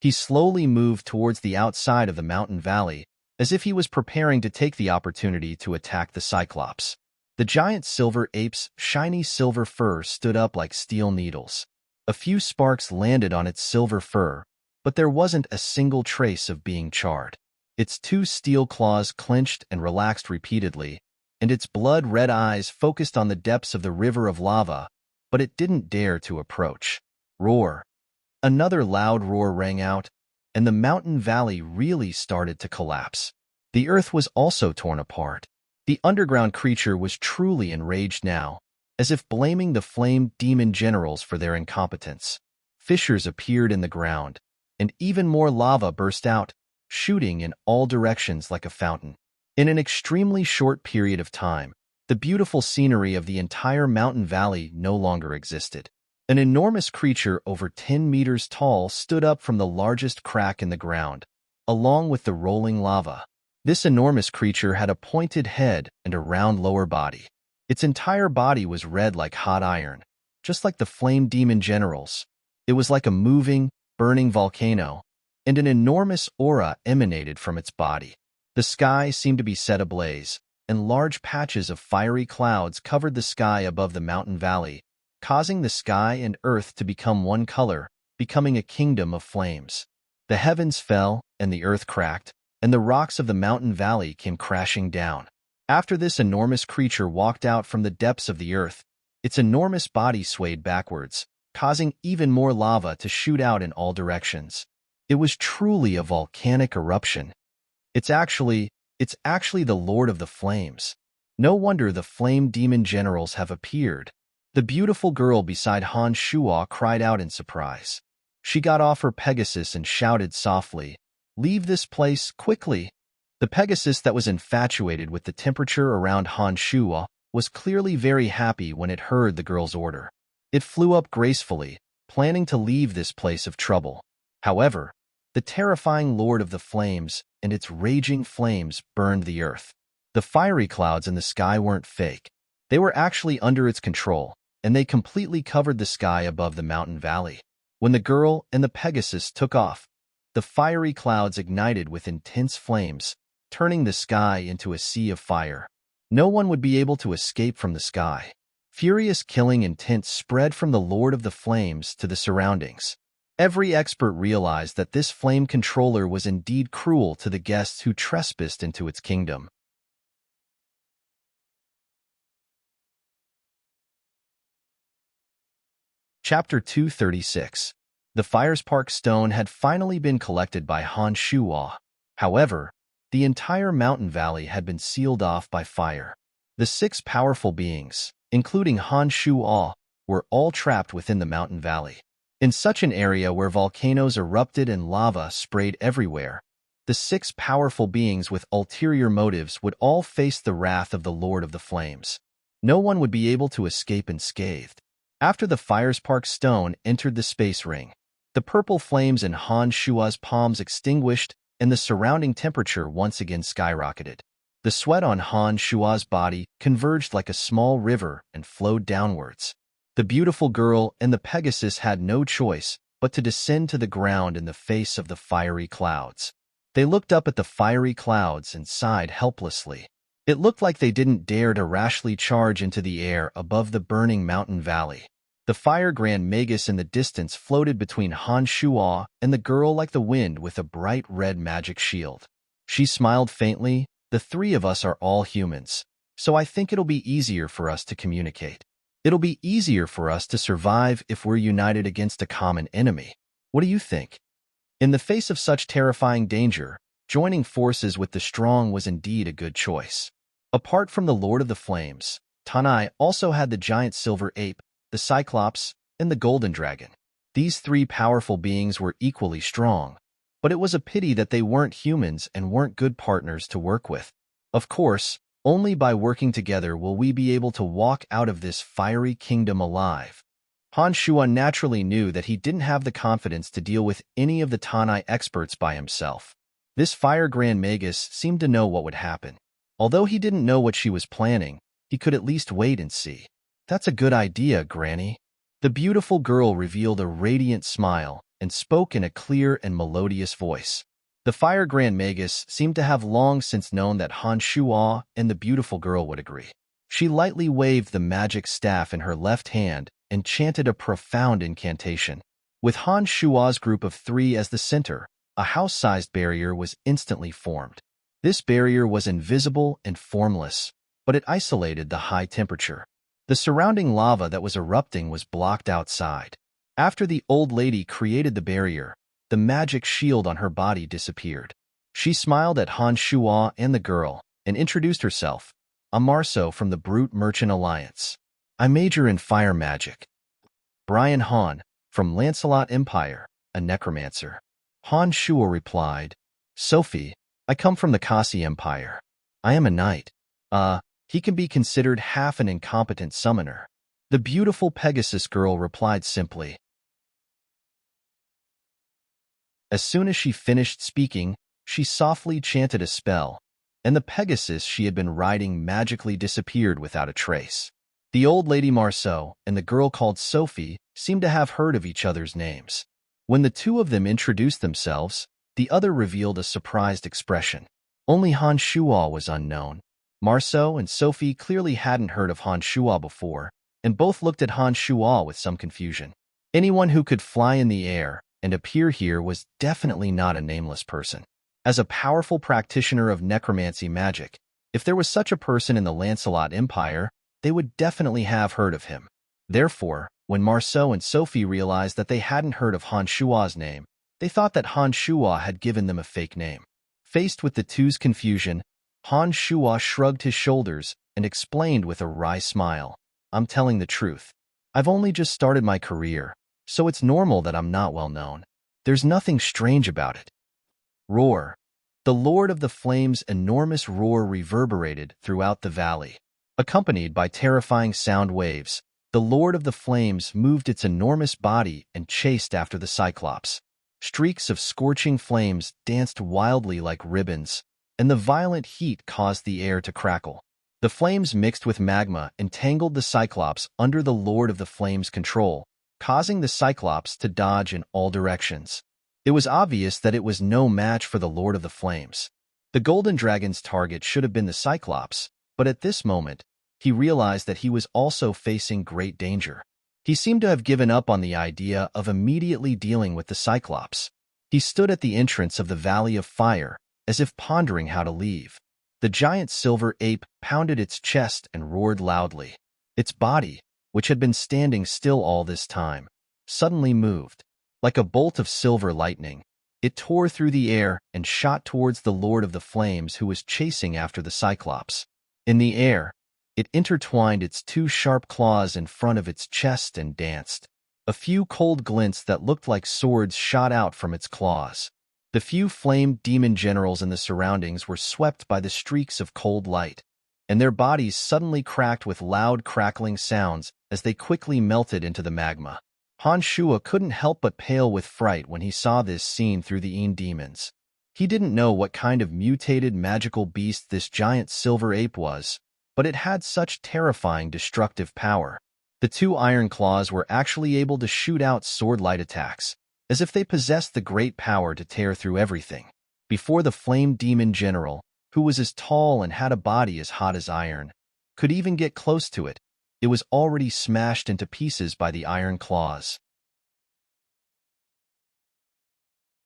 He slowly moved towards the outside of the mountain valley, as if he was preparing to take the opportunity to attack the Cyclops. The giant silver ape's shiny silver fur stood up like steel needles. A few sparks landed on its silver fur, but there wasn't a single trace of being charred. Its 2 steel claws clenched and relaxed repeatedly, and its blood-red eyes focused on the depths of the river of lava, but it didn't dare to approach. Roar! Another loud roar rang out, and the mountain valley really started to collapse. The earth was also torn apart. The underground creature was truly enraged now, as if blaming the flame demon generals for their incompetence. Fissures appeared in the ground, and even more lava burst out, shooting in all directions like a fountain. In an extremely short period of time, the beautiful scenery of the entire mountain valley no longer existed. An enormous creature over 10 meters tall stood up from the largest crack in the ground, along with the rolling lava. This enormous creature had a pointed head and a round lower body. Its entire body was red like hot iron, just like the flame demon generals. It was like a moving, burning volcano, and an enormous aura emanated from its body. The sky seemed to be set ablaze, and large patches of fiery clouds covered the sky above the mountain valley, causing the sky and earth to become one color, becoming a kingdom of flames. The heavens fell, and the earth cracked, and the rocks of the mountain valley came crashing down. After this enormous creature walked out from the depths of the earth, its enormous body swayed backwards, causing even more lava to shoot out in all directions. It was truly a volcanic eruption. It's actually the Lord of the Flames. No wonder the flame demon generals have appeared. The beautiful girl beside Han Shuo cried out in surprise. She got off her Pegasus and shouted softly, "Leave this place, quickly!" The Pegasus that was infatuated with the temperature around Han Shuo was clearly very happy when it heard the girl's order. It flew up gracefully, planning to leave this place of trouble. However, the terrifying Lord of the Flames and its raging flames burned the earth. The fiery clouds in the sky weren't fake. They were actually under its control, and they completely covered the sky above the mountain valley. When the girl and the Pegasus took off, the fiery clouds ignited with intense flames, turning the sky into a sea of fire. No one would be able to escape from the sky. Furious killing intent spread from the Lord of the Flames to the surroundings. Every expert realized that this flame controller was indeed cruel to the guests who trespassed into its kingdom. Chapter 236. The Firespark Stone had finally been collected by Han Shuo. However, the entire mountain valley had been sealed off by fire. The 6 powerful beings, including Han Shuo, were all trapped within the mountain valley. In such an area where volcanoes erupted and lava sprayed everywhere, the 6 powerful beings with ulterior motives would all face the wrath of the Lord of the Flames. No one would be able to escape unscathed. After the Firespark Stone entered the space ring, the purple flames in Han Shuo's palms extinguished and the surrounding temperature once again skyrocketed. The sweat on Han Shuo's body converged like a small river and flowed downwards. The beautiful girl and the Pegasus had no choice but to descend to the ground in the face of the fiery clouds. They looked up at the fiery clouds and sighed helplessly. It looked like they didn't dare to rashly charge into the air above the burning mountain valley. The fire Grand Magus in the distance floated between Han Shuo and the girl like the wind with a bright red magic shield. She smiled faintly. The 3 of us are all humans, so I think it'll be easier for us to communicate. It'll be easier for us to survive if we're united against a common enemy. What do you think? In the face of such terrifying danger, joining forces with the strong was indeed a good choice. Apart from the Lord of the Flames, Tanai also had the giant silver ape, the Cyclops, and the golden dragon. These 3 powerful beings were equally strong, but it was a pity that they weren't humans and weren't good partners to work with. Of course, only by working together will we be able to walk out of this fiery kingdom alive. Han Shuo naturally knew that he didn't have the confidence to deal with any of the Tanai experts by himself. This Fire Grand Magus seemed to know what would happen. Although he didn't know what she was planning, he could at least wait and see. That's a good idea, Granny. The beautiful girl revealed a radiant smile and spoke in a clear and melodious voice. The Fire Grand Magus seemed to have long since known that Han Shuo and the beautiful girl would agree. She lightly waved the magic staff in her left hand and chanted a profound incantation. With Han Shuo's group of 3 as the center, a house-sized barrier was instantly formed. This barrier was invisible and formless, but it isolated the high temperature. The surrounding lava that was erupting was blocked outside. After the old lady created the barrier, the magic shield on her body disappeared. She smiled at Han Shuo and the girl and introduced herself. I'm Marceau from the Brute Merchant Alliance. I major in fire magic. Brian Han, from Lancelot Empire, a necromancer. Han Shuo replied, Sophie, I come from the Kasi Empire. I am a knight. He can be considered half an incompetent summoner. The beautiful Pegasus girl replied simply. As soon as she finished speaking, she softly chanted a spell, and the Pegasus she had been riding magically disappeared without a trace. The old lady Marceau and the girl called Sophie seemed to have heard of each other's names. When the 2 of them introduced themselves, the other revealed a surprised expression. Only Han Shuo was unknown. Marceau and Sophie clearly hadn't heard of Han Shuo before, and both looked at Han Shuo with some confusion. Anyone who could fly in the air and appear here was definitely not a nameless person. As a powerful practitioner of necromancy magic, if there was such a person in the Lancelot Empire, they would definitely have heard of him. Therefore, when Marceau and Sophie realized that they hadn't heard of Han Shuo's name, they thought that Han Shuo had given them a fake name. Faced with the 2's confusion, Han Shuo shrugged his shoulders and explained with a wry smile, I'm telling the truth. I've only just started my career, so it's normal that I'm not well known. There's nothing strange about it. Roar. The Lord of the Flames' enormous roar reverberated throughout the valley. Accompanied by terrifying sound waves, the Lord of the Flames moved its enormous body and chased after the Cyclops. Streaks of scorching flames danced wildly like ribbons, and the violent heat caused the air to crackle. The flames mixed with magma entangled the Cyclops under the Lord of the Flames' control, causing the Cyclops to dodge in all directions. It was obvious that it was no match for the Lord of the Flames. The Golden Dragon's target should have been the Cyclops, but at this moment, he realized that he was also facing great danger. He seemed to have given up on the idea of immediately dealing with the Cyclops. He stood at the entrance of the Valley of Fire, as if pondering how to leave. The giant silver ape pounded its chest and roared loudly. Its body, which had been standing still all this time, suddenly moved. Like a bolt of silver lightning, it tore through the air and shot towards the Lord of the Flames who was chasing after the Cyclops. In the air, it intertwined its two sharp claws in front of its chest and danced. A few cold glints that looked like swords shot out from its claws. The few flame demon generals in the surroundings were swept by the streaks of cold light, and their bodies suddenly cracked with loud crackling sounds as they quickly melted into the magma. Han Shua couldn't help but pale with fright when he saw this scene through the Een demons. He didn't know what kind of mutated magical beast this giant silver ape was, but it had such terrifying destructive power. The two iron claws were actually able to shoot out sword-light attacks, as if they possessed the great power to tear through everything. Before the flame demon general, who was as tall and had a body as hot as iron, could even get close to it, it was already smashed into pieces by the iron claws.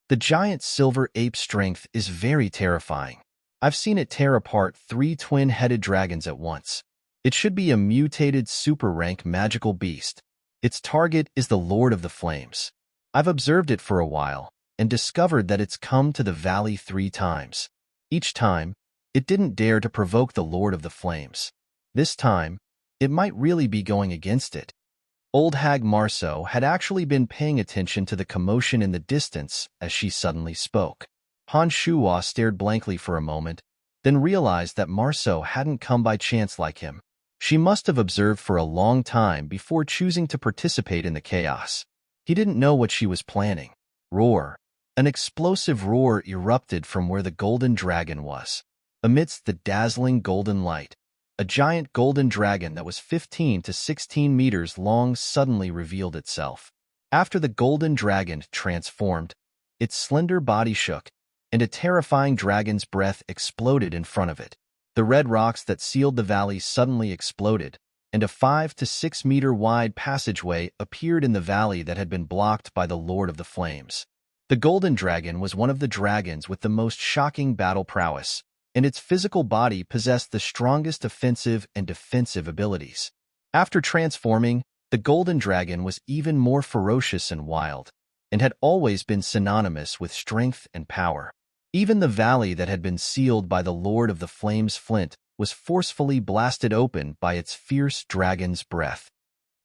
The giant silver ape's strength is very terrifying. I've seen it tear apart 3 twin-headed dragons at once. It should be a mutated super-rank magical beast. Its target is the Lord of the Flames. I've observed it for a while, and discovered that it's come to the valley 3 times. Each time, it didn't dare to provoke the Lord of the Flames. This time, it might really be going against it. Old Hag Marceau had actually been paying attention to the commotion in the distance as she suddenly spoke. Han Shua stared blankly for a moment, then realized that Marceau hadn't come by chance like him. She must have observed for a long time before choosing to participate in the chaos. He didn't know what she was planning. Roar. An explosive roar erupted from where the golden dragon was. Amidst the dazzling golden light, a giant golden dragon that was 15 to 16 meters long suddenly revealed itself. After the golden dragon transformed, its slender body shook, and a terrifying dragon's breath exploded in front of it. The red rocks that sealed the valley suddenly exploded, and a 5 to 6 meter wide passageway appeared in the valley that had been blocked by the Lord of the Flames. The golden dragon was one of the dragons with the most shocking battle prowess, and its physical body possessed the strongest offensive and defensive abilities. After transforming, the golden dragon was even more ferocious and wild, and had always been synonymous with strength and power. Even the valley that had been sealed by the Lord of the Flames' flint was forcefully blasted open by its fierce dragon's breath.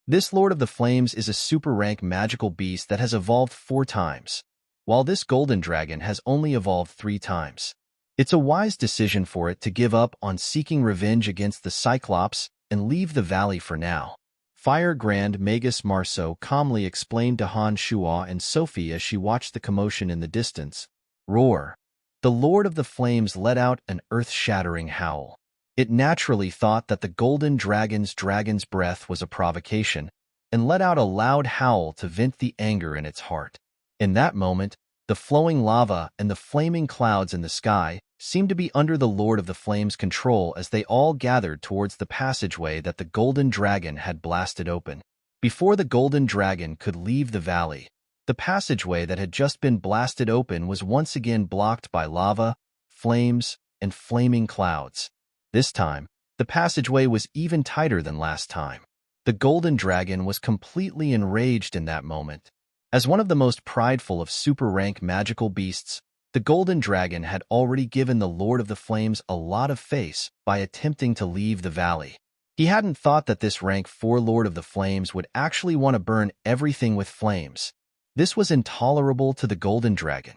This Lord of the Flames is a super-rank magical beast that has evolved 4 times, while this golden dragon has only evolved 3 times. It's a wise decision for it to give up on seeking revenge against the Cyclops and leave the valley for now. Fire Grand Magus Marceau calmly explained to Han Shua and Sophie as she watched the commotion in the distance. Roar. The Lord of the Flames let out an earth-shattering howl. It naturally thought that the golden dragon's breath was a provocation, and let out a loud howl to vent the anger in its heart. In that moment, the flowing lava and the flaming clouds in the sky seemed to be under the Lord of the Flames' control as they all gathered towards the passageway that the golden dragon had blasted open. Before the golden dragon could leave the valley, the passageway that had just been blasted open was once again blocked by lava, flames, and flaming clouds. This time, the passageway was even tighter than last time. The golden dragon was completely enraged in that moment. As one of the most prideful of super-rank magical beasts, the golden dragon had already given the Lord of the Flames a lot of face by attempting to leave the valley. He hadn't thought that this rank 4 Lord of the Flames would actually want to burn everything with flames. This was intolerable to the golden dragon.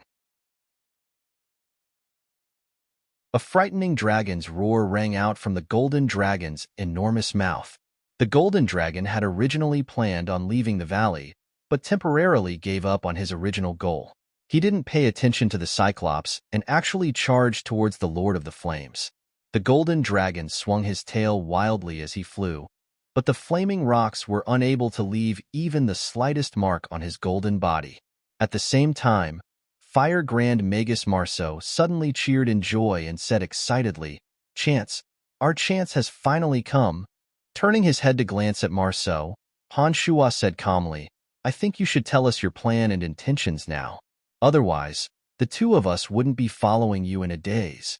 A frightening dragon's roar rang out from the golden dragon's enormous mouth. The golden dragon had originally planned on leaving the valley, but temporarily gave up on his original goal. He didn't pay attention to the Cyclops and actually charged towards the Lord of the Flames. The golden dragon swung his tail wildly as he flew, but the flaming rocks were unable to leave even the slightest mark on his golden body. At the same time, Fire Grand Magus Marceau suddenly cheered in joy and said excitedly, "Chance, our chance has finally come." Turning his head to glance at Marceau, Han Shua said calmly, "I think you should tell us your plan and intentions now. Otherwise, the two of us wouldn't be following you in a daze."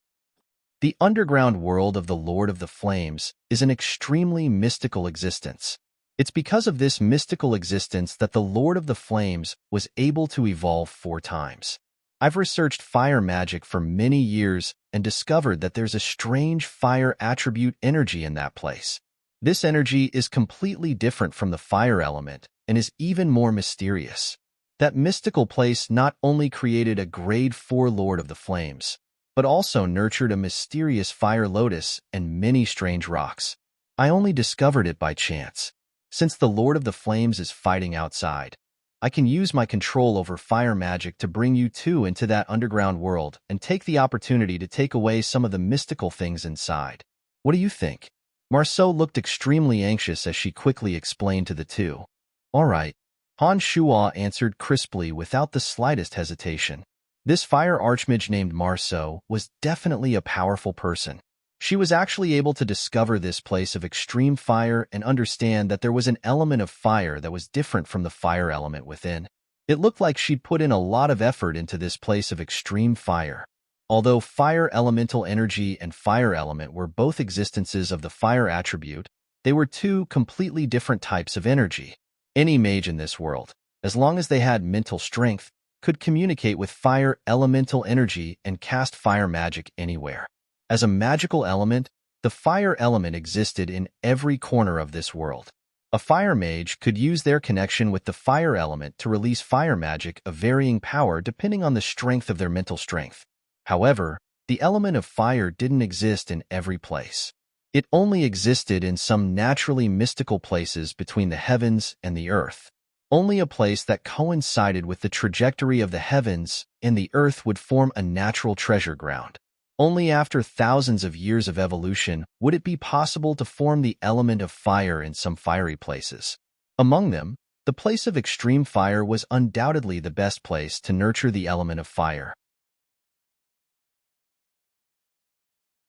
The underground world of the Lord of the Flames is an extremely mystical existence. It's because of this mystical existence that the Lord of the Flames was able to evolve 4 times. I've researched fire magic for many years and discovered that there's a strange fire attribute energy in that place. This energy is completely different from the fire element and is even more mysterious. That mystical place not only created a grade 4 Lord of the Flames, but also nurtured a mysterious fire lotus and many strange rocks. I only discovered it by chance. Since the Lord of the Flames is fighting outside, I can use my control over fire magic to bring you two into that underground world and take the opportunity to take away some of the mystical things inside. What do you think? Marceau looked extremely anxious as she quickly explained to the two. All right, Han Shua answered crisply without the slightest hesitation. This fire archmage named Marceau was definitely a powerful person. She was actually able to discover this place of extreme fire and understand that there was an element of fire that was different from the fire element within. It looked like she'd put in a lot of effort into this place of extreme fire. Although fire elemental energy and fire element were both existences of the fire attribute, they were two completely different types of energy. Any mage in this world, as long as they had mental strength, could communicate with fire elemental energy and cast fire magic anywhere. As a magical element, the fire element existed in every corner of this world. A fire mage could use their connection with the fire element to release fire magic of varying power depending on the strength of their mental strength. However, the element of fire didn't exist in every place. It only existed in some naturally mystical places between the heavens and the earth. Only a place that coincided with the trajectory of the heavens and the earth would form a natural treasure ground. Only after thousands of years of evolution would it be possible to form the element of fire in some fiery places. Among them, the place of extreme fire was undoubtedly the best place to nurture the element of fire.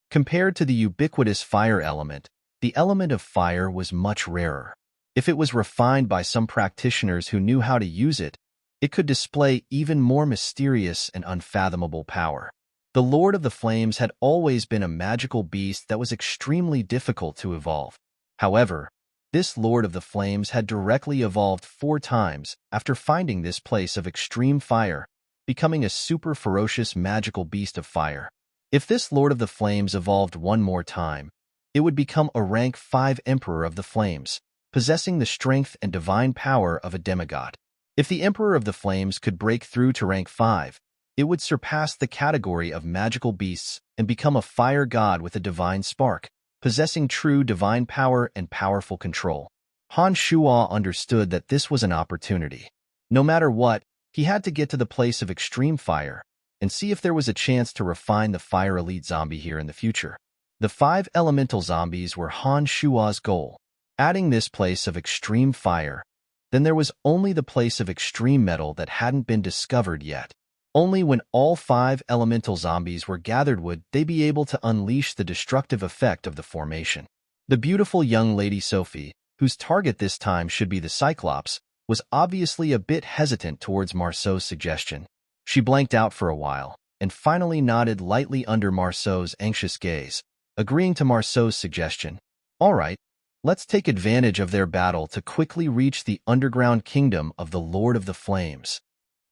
Compared to the ubiquitous fire element, the element of fire was much rarer. If it was refined by some practitioners who knew how to use it, it could display even more mysterious and unfathomable power. The Lord of the Flames had always been a magical beast that was extremely difficult to evolve. However, this Lord of the Flames had directly evolved 4 times after finding this place of extreme fire, becoming a super ferocious magical beast of fire. If this Lord of the Flames evolved one more time, it would become a rank 5 Emperor of the Flames, possessing the strength and divine power of a demigod. If the Emperor of the Flames could break through to rank 5, it would surpass the category of magical beasts and become a fire god with a divine spark, possessing true divine power and powerful control. Han Shua understood that this was an opportunity. No matter what, he had to get to the place of extreme fire and see if there was a chance to refine the fire elite zombie here in the future. The 5 elemental zombies were Han Shua's goal. Adding this place of extreme fire, then there was only the place of extreme metal that hadn't been discovered yet. Only when all 5 elemental zombies were gathered would they be able to unleash the destructive effect of the formation. The beautiful young lady Sophie, whose target this time should be the Cyclops, was obviously a bit hesitant towards Marceau's suggestion. She blanked out for a while, and finally nodded lightly under Marceau's anxious gaze, agreeing to Marceau's suggestion. All right, let's take advantage of their battle to quickly reach the underground kingdom of the Lord of the Flames.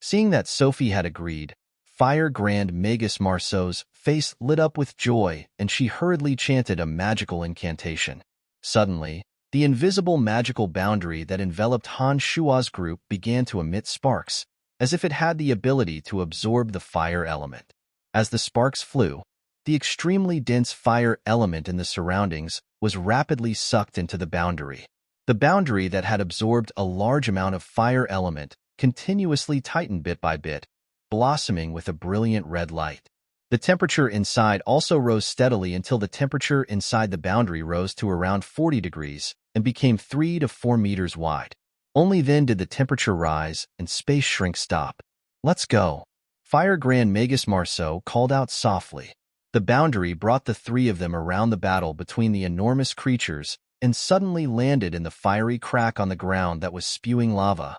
Seeing that Sophie had agreed, Fire Grand Magus Marceau's face lit up with joy and she hurriedly chanted a magical incantation. Suddenly, the invisible magical boundary that enveloped Han Shua's group began to emit sparks, as if it had the ability to absorb the fire element. As the sparks flew, the extremely dense fire element in the surroundings was rapidly sucked into the boundary. The boundary that had absorbed a large amount of fire element continuously tightened bit by bit, blossoming with a brilliant red light. The temperature inside also rose steadily until the temperature inside the boundary rose to around 40 degrees and became 3 to 4 meters wide. Only then did the temperature rise and space shrink stop. "Let's go," Fire Grand Magus Marceau called out softly. The boundary brought the three of them around the battle between the enormous creatures and suddenly landed in the fiery crack on the ground that was spewing lava.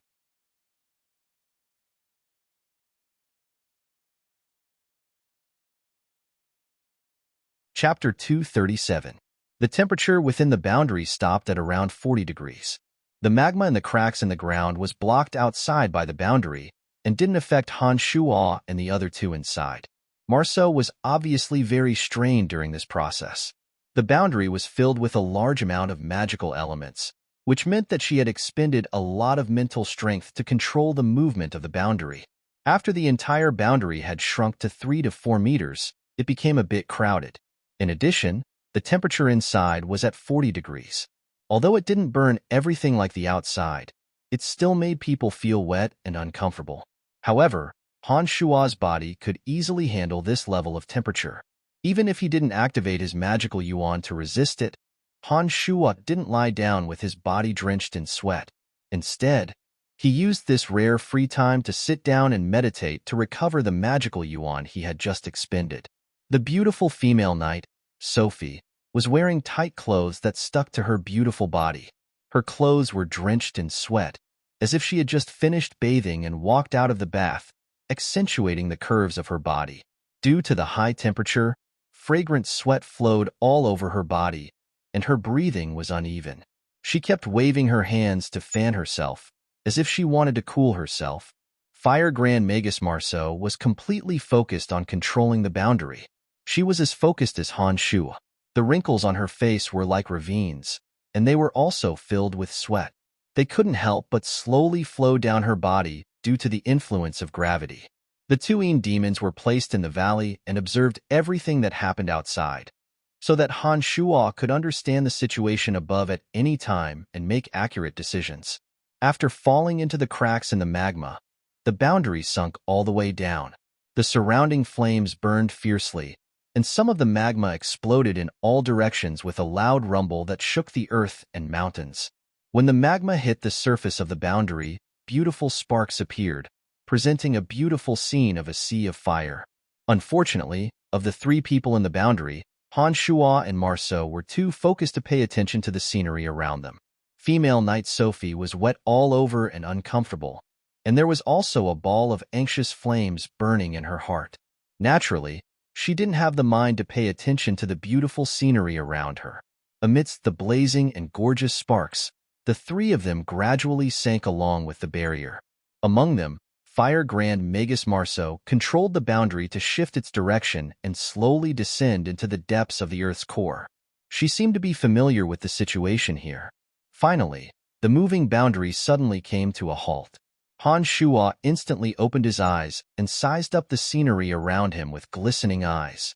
Chapter 237. The temperature within the boundary stopped at around 40 degrees. The magma in the cracks in the ground was blocked outside by the boundary and didn't affect Han Shuo and the other two inside. Marceau was obviously very strained during this process. The boundary was filled with a large amount of magical elements, which meant that she had expended a lot of mental strength to control the movement of the boundary. After the entire boundary had shrunk to 3 to 4 meters, it became a bit crowded. In addition, the temperature inside was at 40 degrees. Although it didn't burn everything like the outside, it still made people feel wet and uncomfortable. However, Han Shua's body could easily handle this level of temperature. Even if he didn't activate his magical yuan to resist it, Han Shua didn't lie down with his body drenched in sweat. Instead, he used this rare free time to sit down and meditate to recover the magical yuan he had just expended. The beautiful female knight, Sophie, was wearing tight clothes that stuck to her beautiful body. Her clothes were drenched in sweat, as if she had just finished bathing and walked out of the bath, accentuating the curves of her body. Due to the high temperature, fragrant sweat flowed all over her body, and her breathing was uneven. She kept waving her hands to fan herself, as if she wanted to cool herself. Fire Grand Magus Marceau was completely focused on controlling the boundary. She was as focused as Han Shu. The wrinkles on her face were like ravines, and they were also filled with sweat. They couldn't help but slowly flow down her body due to the influence of gravity. The two demons were placed in the valley and observed everything that happened outside, so that Han Shuo could understand the situation above at any time and make accurate decisions. After falling into the cracks in the magma, the boundary sunk all the way down. The surrounding flames burned fiercely, and some of the magma exploded in all directions with a loud rumble that shook the earth and mountains. When the magma hit the surface of the boundary, beautiful sparks appeared, presenting a beautiful scene of a sea of fire. Unfortunately, of the three people in the boundary, Han Shuo and Marceau were too focused to pay attention to the scenery around them. Female Knight Sophie was wet all over and uncomfortable, and there was also a ball of anxious flames burning in her heart. Naturally, she didn't have the mind to pay attention to the beautiful scenery around her. Amidst the blazing and gorgeous sparks, the three of them gradually sank along with the barrier. Among them, Fire Grand Magus Marceau controlled the boundary to shift its direction and slowly descend into the depths of the Earth's core. She seemed to be familiar with the situation here. Finally, the moving boundary suddenly came to a halt. Han Shuo instantly opened his eyes and sized up the scenery around him with glistening eyes.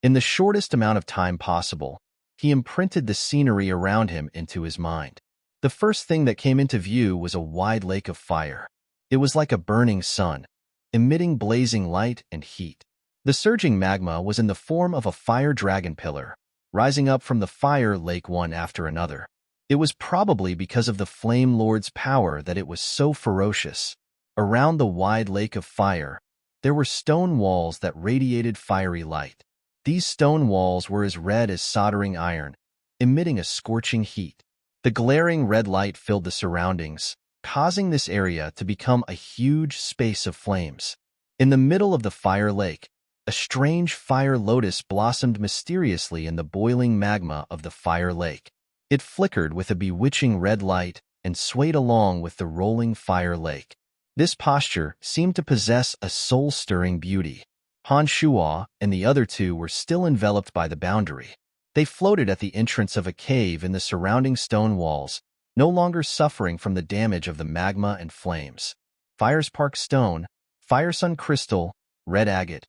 In the shortest amount of time possible, he imprinted the scenery around him into his mind. The first thing that came into view was a wide lake of fire. It was like a burning sun, emitting blazing light and heat. The surging magma was in the form of a fire dragon pillar, rising up from the fire lake one after another. It was probably because of the Flame Lord's power that it was so ferocious. Around the wide lake of fire, there were stone walls that radiated fiery light. These stone walls were as red as soldering iron, emitting a scorching heat. The glaring red light filled the surroundings, causing this area to become a huge space of flames. In the middle of the fire lake, a strange fire lotus blossomed mysteriously in the boiling magma of the fire lake. It flickered with a bewitching red light and swayed along with the rolling fire lake. This posture seemed to possess a soul-stirring beauty. Han Shuo and the other two were still enveloped by the boundary. They floated at the entrance of a cave in the surrounding stone walls, no longer suffering from the damage of the magma and flames. Firespark stone, Firesun crystal, red agate.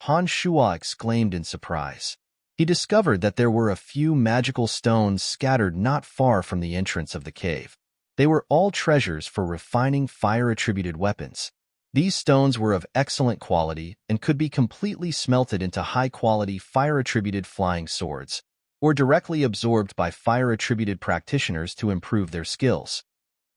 Han Shuo exclaimed in surprise. He discovered that there were a few magical stones scattered not far from the entrance of the cave. They were all treasures for refining fire-attributed weapons. These stones were of excellent quality and could be completely smelted into high-quality fire-attributed flying swords, or directly absorbed by fire-attributed practitioners to improve their skills.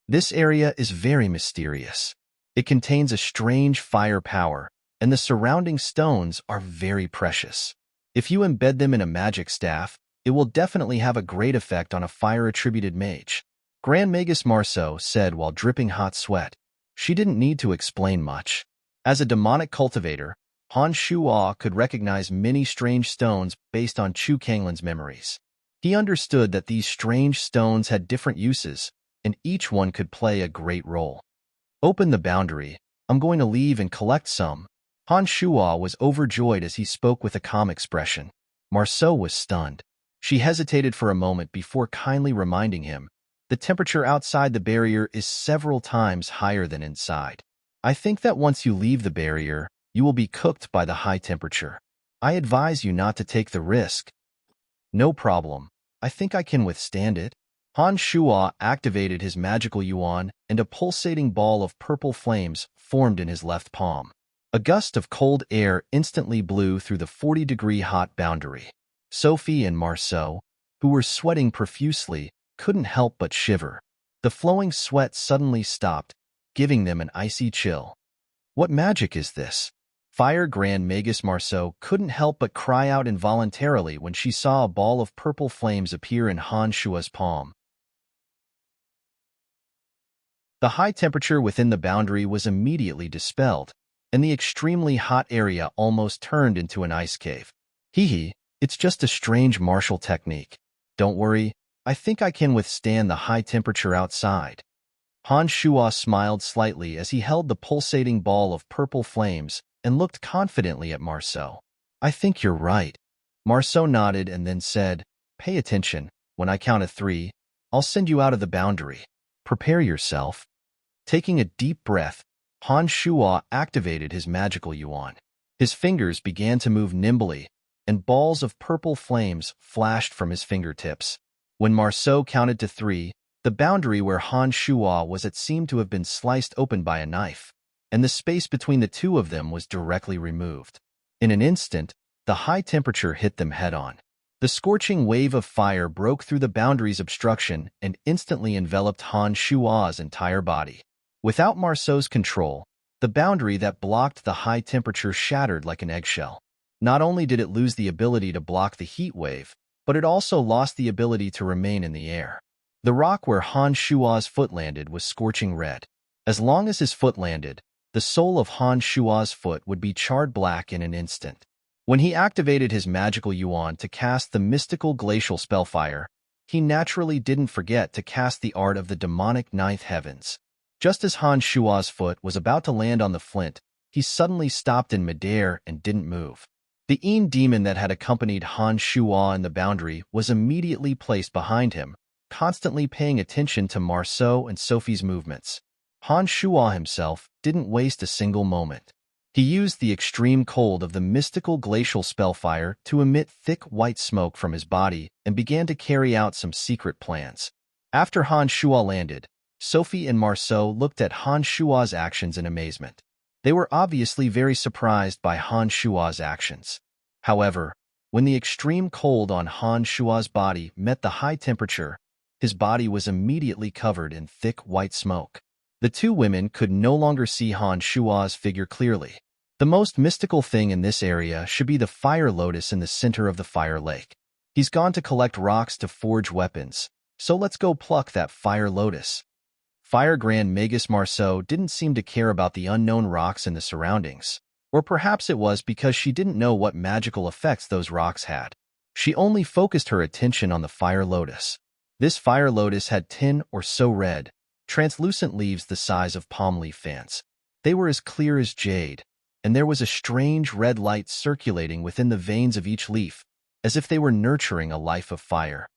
This area is very mysterious. It contains a strange fire power, and the surrounding stones are very precious. If you embed them in a magic staff, it will definitely have a great effect on a fire-attributed mage, Grand Magus Marceau said while dripping hot sweat. She didn't need to explain much. As a demonic cultivator, Han Shuo could recognize many strange stones based on Chu Kanglin's memories. He understood that these strange stones had different uses, and each one could play a great role. Open the boundary. I'm going to leave and collect some. Han Shuo was overjoyed as he spoke with a calm expression. Marceau was stunned. She hesitated for a moment before kindly reminding him, the temperature outside the barrier is several times higher than inside. I think that once you leave the barrier, you will be cooked by the high temperature. I advise you not to take the risk. No problem. I think I can withstand it. Han Shuo activated his magical yuan, and a pulsating ball of purple flames formed in his left palm. A gust of cold air instantly blew through the 40-degree hot boundary. Sophie and Marceau, who were sweating profusely, couldn't help but shiver. The flowing sweat suddenly stopped, giving them an icy chill. What magic is this? Fire Grand Magus Marceau couldn't help but cry out involuntarily when she saw a ball of purple flames appear in Han Shuo's palm. The high temperature within the boundary was immediately dispelled, and the extremely hot area almost turned into an ice cave. Hee, it's just a strange martial technique. Don't worry, I think I can withstand the high temperature outside. Han Shuo smiled slightly as he held the pulsating ball of purple flames and looked confidently at Marceau. I think you're right. Marceau nodded and then said, pay attention. When I count to 3, I'll send you out of the boundary. Prepare yourself. Taking a deep breath, Han Shuo activated his magical yuan. His fingers began to move nimbly, and balls of purple flames flashed from his fingertips. When Marceau counted to 3, the boundary where Han Shuo was at seemed to have been sliced open by a knife, and the space between the two of them was directly removed. In an instant, the high temperature hit them head-on. The scorching wave of fire broke through the boundary's obstruction and instantly enveloped Han Shuo's entire body. Without Marceau's control, the boundary that blocked the high temperature shattered like an eggshell. Not only did it lose the ability to block the heat wave, but it also lost the ability to remain in the air. The rock where Han Shuo's foot landed was scorching red. As long as his foot landed, the sole of Han Shuo's foot would be charred black in an instant. When he activated his magical yuan to cast the mystical glacial spellfire, he naturally didn't forget to cast the art of the demonic ninth heavens. Just as Han Shuo's foot was about to land on the flint, he suddenly stopped in midair and didn't move. The Een demon that had accompanied Han Shuo in the boundary was immediately placed behind him, constantly paying attention to Marceau and Sophie's movements. Han Shuo himself didn't waste a single moment. He used the extreme cold of the mystical glacial spellfire to emit thick white smoke from his body and began to carry out some secret plans. After Han Shuo landed, Sophie and Marceau looked at Han Shuo's actions in amazement. They were obviously very surprised by Han Shuo's actions. However, when the extreme cold on Han Shuo's body met the high temperature, his body was immediately covered in thick white smoke. The two women could no longer see Han Shuo's figure clearly. The most mystical thing in this area should be the fire lotus in the center of the fire lake. He's gone to collect rocks to forge weapons, so let's go pluck that fire lotus. Fire Grand Magus Marceau didn't seem to care about the unknown rocks in the surroundings, or perhaps it was because she didn't know what magical effects those rocks had. She only focused her attention on the fire lotus. This fire lotus had 10 or so red, translucent leaves the size of palm leaf fans. They were as clear as jade, and there was a strange red light circulating within the veins of each leaf, as if they were nurturing a life of fire.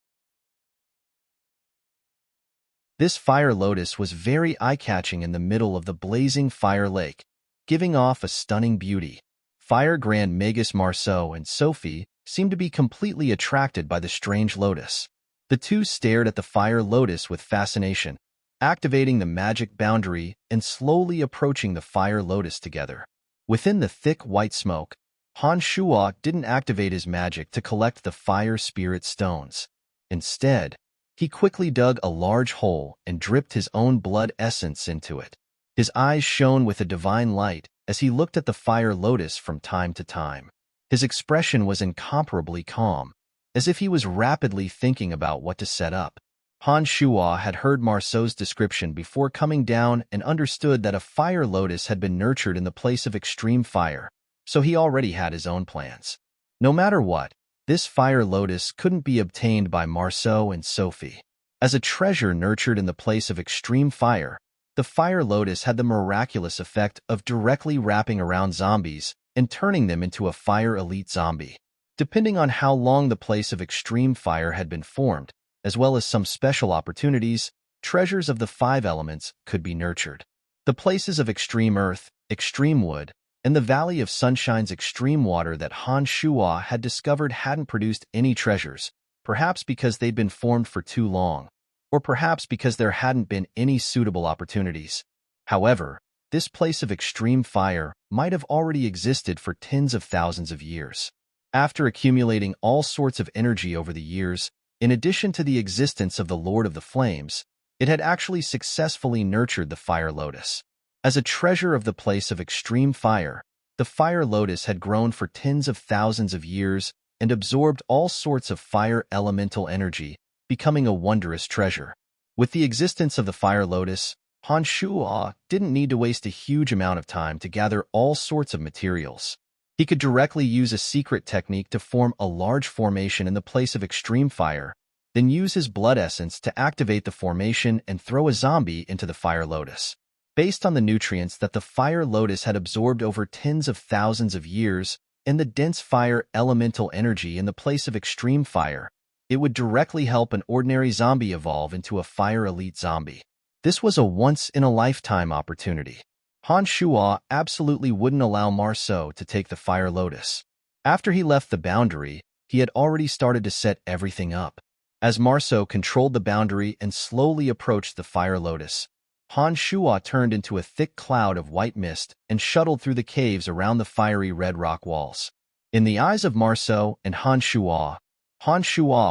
This fire lotus was very eye-catching in the middle of the blazing fire lake, giving off a stunning beauty. Fire Grand Magus Marceau and Sophie seemed to be completely attracted by the strange lotus. The two stared at the fire lotus with fascination, activating the magic boundary and slowly approaching the fire lotus together. Within the thick white smoke, Han Shuo didn't activate his magic to collect the fire spirit stones. Instead, he quickly dug a large hole and dripped his own blood essence into it. His eyes shone with a divine light as he looked at the fire lotus from time to time. His expression was incomparably calm, as if he was rapidly thinking about what to set up. Han Shuo had heard Marceau's description before coming down and understood that a fire lotus had been nurtured in the place of extreme fire, so he already had his own plans. No matter what, this fire lotus couldn't be obtained by Marceau and Sophie. As a treasure nurtured in the place of extreme fire, the fire lotus had the miraculous effect of directly wrapping around zombies and turning them into a fire elite zombie. Depending on how long the place of extreme fire had been formed, as well as some special opportunities, treasures of the 5 elements could be nurtured. The places of extreme earth, extreme wood, and the Valley of Sunshine's extreme water that Han Shuo had discovered hadn't produced any treasures, perhaps because they'd been formed for too long, or perhaps because there hadn't been any suitable opportunities. However, this place of extreme fire might have already existed for tens of thousands of years. After accumulating all sorts of energy over the years, in addition to the existence of the Lord of the Flames, it had actually successfully nurtured the fire lotus. As a treasure of the place of extreme fire, the fire lotus had grown for tens of thousands of years and absorbed all sorts of fire elemental energy, becoming a wondrous treasure. With the existence of the fire lotus, Han Shuo didn't need to waste a huge amount of time to gather all sorts of materials. He could directly use a secret technique to form a large formation in the place of extreme fire, then use his blood essence to activate the formation and throw a zombie into the fire lotus. Based on the nutrients that the fire lotus had absorbed over tens of thousands of years and the dense fire elemental energy in the place of extreme fire, it would directly help an ordinary zombie evolve into a fire elite zombie. This was a once-in-a-lifetime opportunity. Han Shuo absolutely wouldn't allow Marceau to take the fire lotus. After he left the boundary, he had already started to set everything up. As Marceau controlled the boundary and slowly approached the fire lotus, Han Shuo turned into a thick cloud of white mist and shuttled through the caves around the fiery red rock walls. In the eyes of Marceau and Han Shuo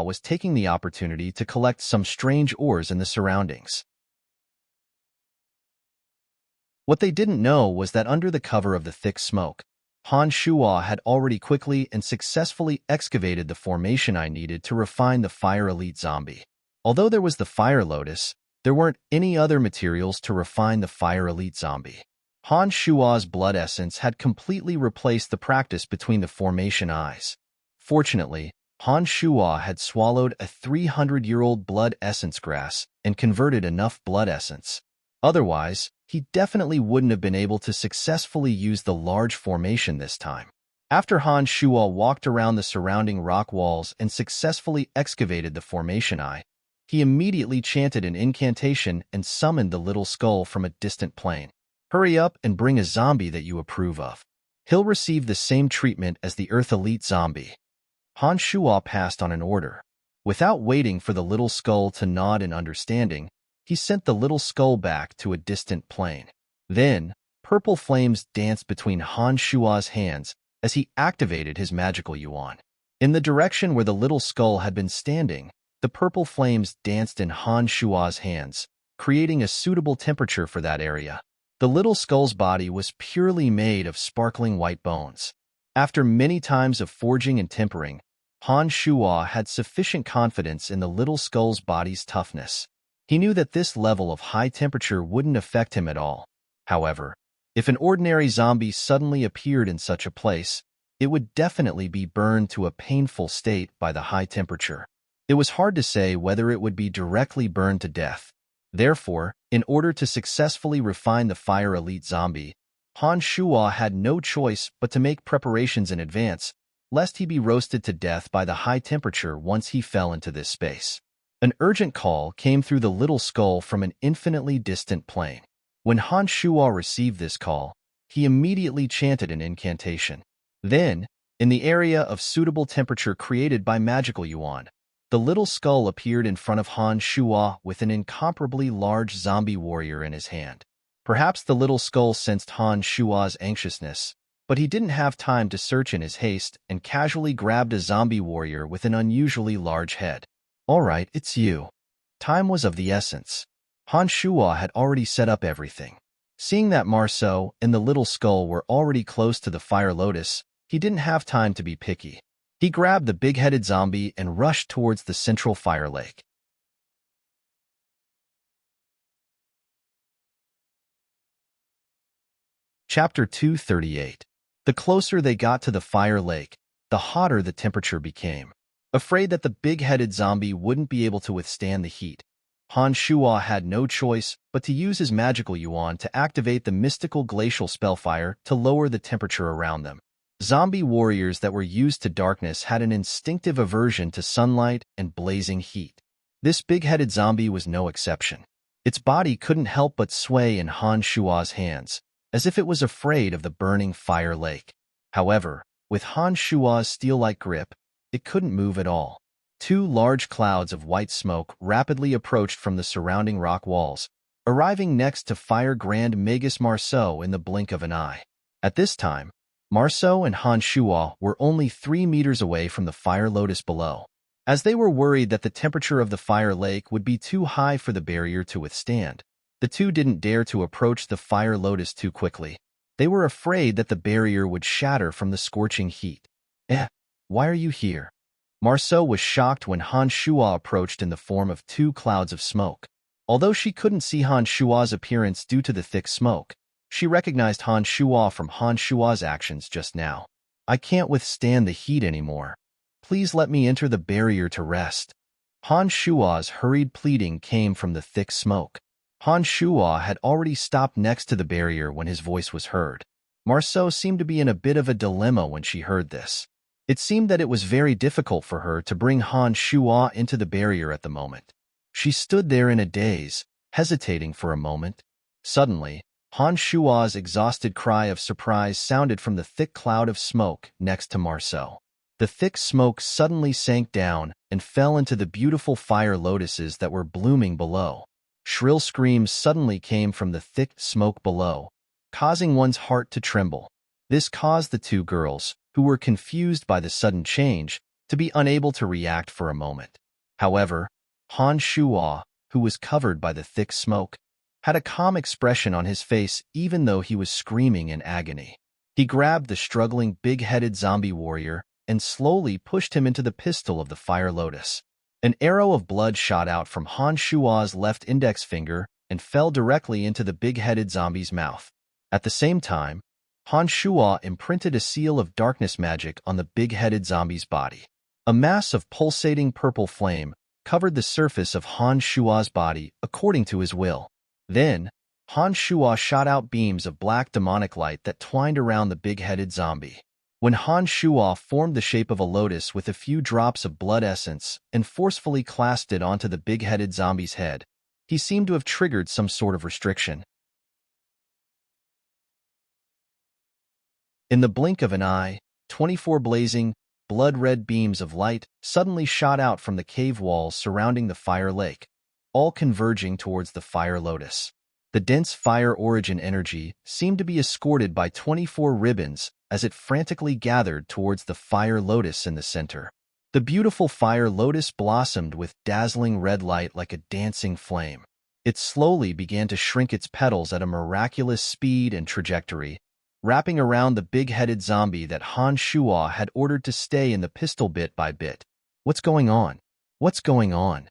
was taking the opportunity to collect some strange ores in the surroundings. What they didn't know was that under the cover of the thick smoke, Han Shuo had already quickly and successfully excavated the formation I needed to refine the fire elite zombie. Although there was the fire lotus, there weren't any other materials to refine the fire elite zombie. Han Shuo's blood essence had completely replaced the practice between the formation eyes. Fortunately, Han Shuo had swallowed a 300-year-old blood essence grass and converted enough blood essence. Otherwise, he definitely wouldn't have been able to successfully use the large formation this time. After Han Shuo walked around the surrounding rock walls and successfully excavated the formation eye, he immediately chanted an incantation and summoned the little skull from a distant plane. Hurry up and bring a zombie that you approve of. He'll receive the same treatment as the Earth Elite zombie. Han Shuo passed on an order. Without waiting for the little skull to nod in understanding, he sent the little skull back to a distant plane. Then, purple flames danced between Han Shuo's hands as he activated his magical yuan. In the direction where the little skull had been standing, the purple flames danced in Han Shuo's hands, creating a suitable temperature for that area. The little skull's body was purely made of sparkling white bones. After many times of forging and tempering, Han Shuo had sufficient confidence in the little skull's body's toughness. He knew that this level of high temperature wouldn't affect him at all. However, if an ordinary zombie suddenly appeared in such a place, it would definitely be burned to a painful state by the high temperature. It was hard to say whether it would be directly burned to death. Therefore, in order to successfully refine the fire elite zombie, Han Shuo had no choice but to make preparations in advance, lest he be roasted to death by the high temperature once he fell into this space. An urgent call came through the little skull from an infinitely distant plane. When Han Shuo received this call, he immediately chanted an incantation. Then, in the area of suitable temperature created by magical yuan, The little skull appeared in front of Han Shuo with an incomparably large zombie warrior in his hand. Perhaps the little skull sensed Han Shuo's anxiousness, but he didn't have time to search in his haste and casually grabbed a zombie warrior with an unusually large head. "All right, it's you." Time was of the essence. Han Shuo had already set up everything. Seeing that Marceau and the little skull were already close to the fire lotus, he didn't have time to be picky. He grabbed the big-headed zombie and rushed towards the central fire lake. Chapter 238. The closer they got to the fire lake, the hotter the temperature became. Afraid that the big-headed zombie wouldn't be able to withstand the heat, Han Shuo had no choice but to use his magical yuan to activate the mystical glacial spellfire to lower the temperature around them. Zombie warriors that were used to darkness had an instinctive aversion to sunlight and blazing heat. This big-headed zombie was no exception. Its body couldn't help but sway in Han Shuo's hands, as if it was afraid of the burning fire lake. However, with Han Shuo's steel-like grip, it couldn't move at all. Two large clouds of white smoke rapidly approached from the surrounding rock walls, arriving next to Fire Grand Magus Marceau in the blink of an eye. At this time, Marceau and Han Shuo were only 3 meters away from the fire lotus below. As they were worried that the temperature of the fire lake would be too high for the barrier to withstand, the two didn't dare to approach the fire lotus too quickly. They were afraid that the barrier would shatter from the scorching heat. Why are you here?" Marceau was shocked when Han Shuo approached in the form of 2 clouds of smoke. Although she couldn't see Han Shuo's appearance due to the thick smoke, she recognized Han Shuo from Han Shuo's actions just now. "I can't withstand the heat anymore. Please let me enter the barrier to rest." Han Shuo's hurried pleading came from the thick smoke. Han Shuo had already stopped next to the barrier when his voice was heard. Marceau seemed to be in a bit of a dilemma when she heard this. It seemed that it was very difficult for her to bring Han Shuo into the barrier at the moment. She stood there in a daze, hesitating for a moment. Suddenly, Han Shuo's exhausted cry of surprise sounded from the thick cloud of smoke next to Marceau. The thick smoke suddenly sank down and fell into the beautiful fire lotuses that were blooming below. Shrill screams suddenly came from the thick smoke below, causing one's heart to tremble. This caused the two girls, who were confused by the sudden change, to be unable to react for a moment. However, Han Shuo, who was covered by the thick smoke, had a calm expression on his face even though he was screaming in agony. He grabbed the struggling big-headed zombie warrior and slowly pushed him into the pistil of the fire lotus. An arrow of blood shot out from Han Shuo's left index finger and fell directly into the big-headed zombie's mouth. At the same time, Han Shuo imprinted a seal of darkness magic on the big-headed zombie's body. A mass of pulsating purple flame covered the surface of Han Shuo's body according to his will. Then, Han Shuo shot out beams of black demonic light that twined around the big-headed zombie. When Han Shuo formed the shape of a lotus with a few drops of blood essence and forcefully clasped it onto the big-headed zombie's head, he seemed to have triggered some sort of restriction. In the blink of an eye, 24 blazing, blood-red beams of light suddenly shot out from the cave walls surrounding the fire lake, all converging towards the fire lotus. The dense fire origin energy seemed to be escorted by 24 ribbons as it frantically gathered towards the fire lotus in the center. The beautiful fire lotus blossomed with dazzling red light like a dancing flame. It slowly began to shrink its petals at a miraculous speed and trajectory, wrapping around the big-headed zombie that Han Shuo had ordered to stay in the pistil bit by bit. "What's going on? What's going on?"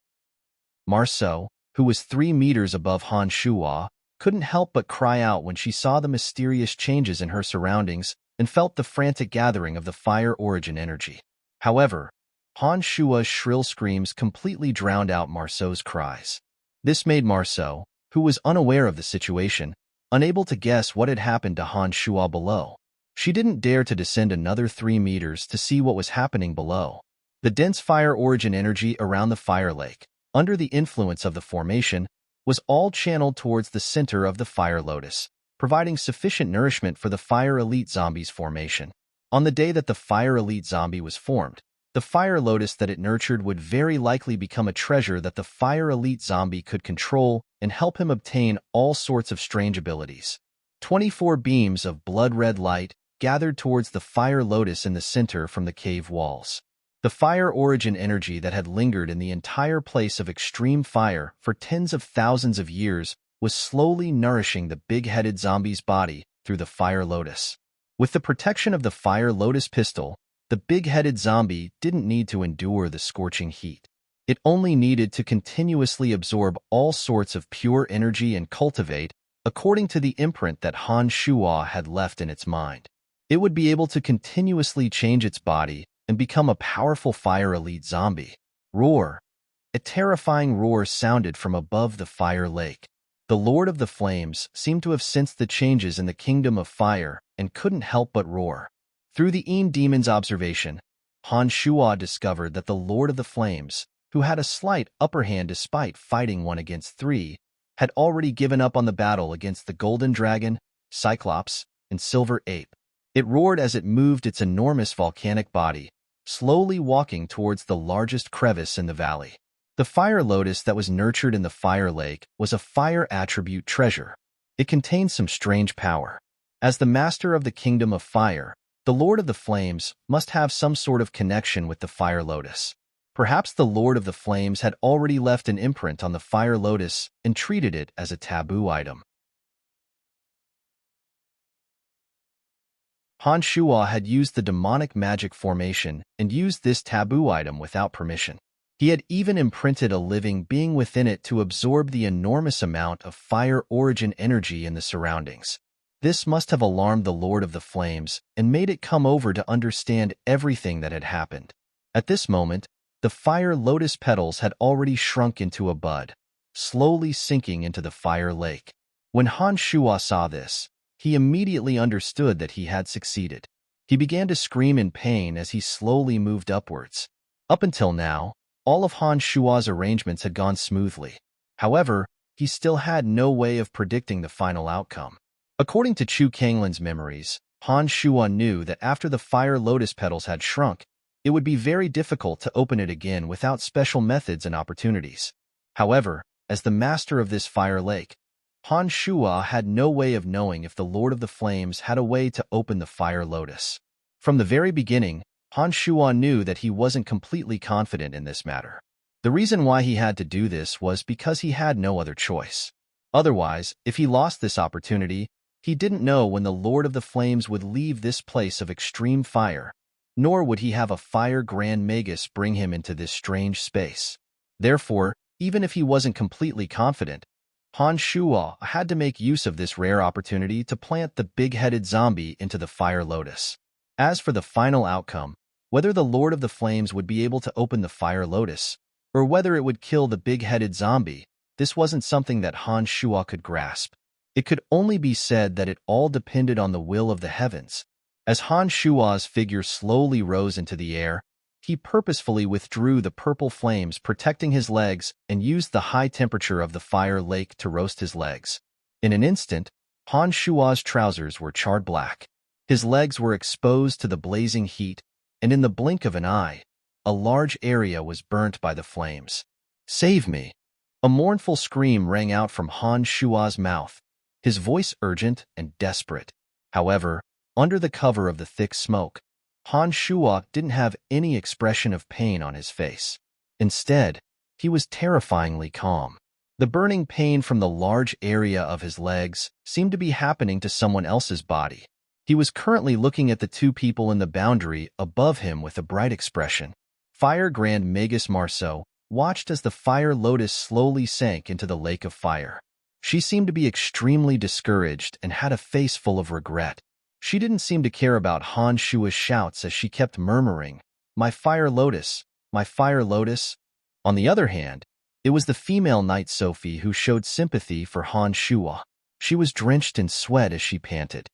Marceau, who was 3 meters above Han Shuo, couldn't help but cry out when she saw the mysterious changes in her surroundings and felt the frantic gathering of the fire origin energy. However, Han Shuo's shrill screams completely drowned out Marceau's cries. This made Marceau, who was unaware of the situation, unable to guess what had happened to Han Shuo below. She didn't dare to descend another 3 meters to see what was happening below. The dense fire origin energy around the fire lake, under the influence of the formation, was all channeled towards the center of the fire lotus, providing sufficient nourishment for the fire elite zombie's formation. On the day that the fire elite zombie was formed, The fire lotus that it nurtured would very likely become a treasure that the fire elite zombie could control and help him obtain all sorts of strange abilities. 24 beams of blood-red light gathered towards the fire lotus in the center from the cave walls. The fire origin energy that had lingered in the entire place of extreme fire for tens of thousands of years was slowly nourishing the big-headed zombie's body through the fire lotus. With the protection of the fire lotus pistol, the big-headed zombie didn't need to endure the scorching heat. It only needed to continuously absorb all sorts of pure energy and cultivate according to the imprint that Han Shuo had left in its mind. It would be able to continuously change its body and become a powerful fire elite zombie. Roar! A terrifying roar sounded from above the fire lake. The Lord of the Flames seemed to have sensed the changes in the kingdom of fire and couldn't help but roar. Through the Een demon's observation, Han Shuo discovered that the Lord of the Flames, who had a slight upper hand despite fighting 1 against 3, had already given up on the battle against the Golden Dragon, Cyclops, and Silver Ape. It roared as it moved its enormous volcanic body, slowly walking towards the largest crevice in the valley. The fire lotus that was nurtured in the fire lake was a fire attribute treasure. It contained some strange power. As the master of the kingdom of fire, the Lord of the Flames must have some sort of connection with the fire lotus. Perhaps the Lord of the Flames had already left an imprint on the fire lotus and treated it as a taboo item. Han Shuo had used the demonic magic formation and used this taboo item without permission. He had even imprinted a living being within it to absorb the enormous amount of fire origin energy in the surroundings. This must have alarmed the Lord of the Flames and made it come over to understand everything that had happened. At this moment, the fire lotus petals had already shrunk into a bud, slowly sinking into the fire lake. When Han Shuo saw this, he immediately understood that he had succeeded. He began to scream in pain as he slowly moved upwards. Up until now, all of Han Shuo's arrangements had gone smoothly. However, he still had no way of predicting the final outcome. According to Chu Kanglin's memories, Han Shuo knew that after the fire lotus petals had shrunk, it would be very difficult to open it again without special methods and opportunities. However, as the master of this fire lake, Han Shuo had no way of knowing if the Lord of the Flames had a way to open the fire lotus. From the very beginning, Han Shuo knew that he wasn't completely confident in this matter. The reason why he had to do this was because he had no other choice. Otherwise, if he lost this opportunity, he didn't know when the Lord of the Flames would leave this place of extreme fire, nor would he have a fire grand magus bring him into this strange space. Therefore, even if he wasn't completely confident, Han Shuo had to make use of this rare opportunity to plant the big-headed zombie into the fire lotus. As for the final outcome, whether the Lord of the Flames would be able to open the fire lotus, or whether it would kill the big-headed zombie, this wasn't something that Han Shuo could grasp. It could only be said that it all depended on the will of the heavens. As Han Shuo's figure slowly rose into the air, he purposefully withdrew the purple flames protecting his legs and used the high temperature of the fire lake to roast his legs. In an instant, Han Shuo's trousers were charred black. His legs were exposed to the blazing heat, and in the blink of an eye, a large area was burnt by the flames. "Save me!" A mournful scream rang out from Han Shuo's mouth, his voice urgent and desperate. However, under the cover of the thick smoke, Han Shuo didn't have any expression of pain on his face. Instead, he was terrifyingly calm. The burning pain from the large area of his legs seemed to be happening to someone else's body. He was currently looking at the two people in the boundary above him with a bright expression. Fire Grand Magus Marceau watched as the fire lotus slowly sank into the lake of fire. She seemed to be extremely discouraged and had a face full of regret. She didn't seem to care about Han Shuo's shouts as she kept murmuring, "My fire lotus, my fire lotus." On the other hand, it was the female knight Sophie who showed sympathy for Han Shuo. She was drenched in sweat as she panted.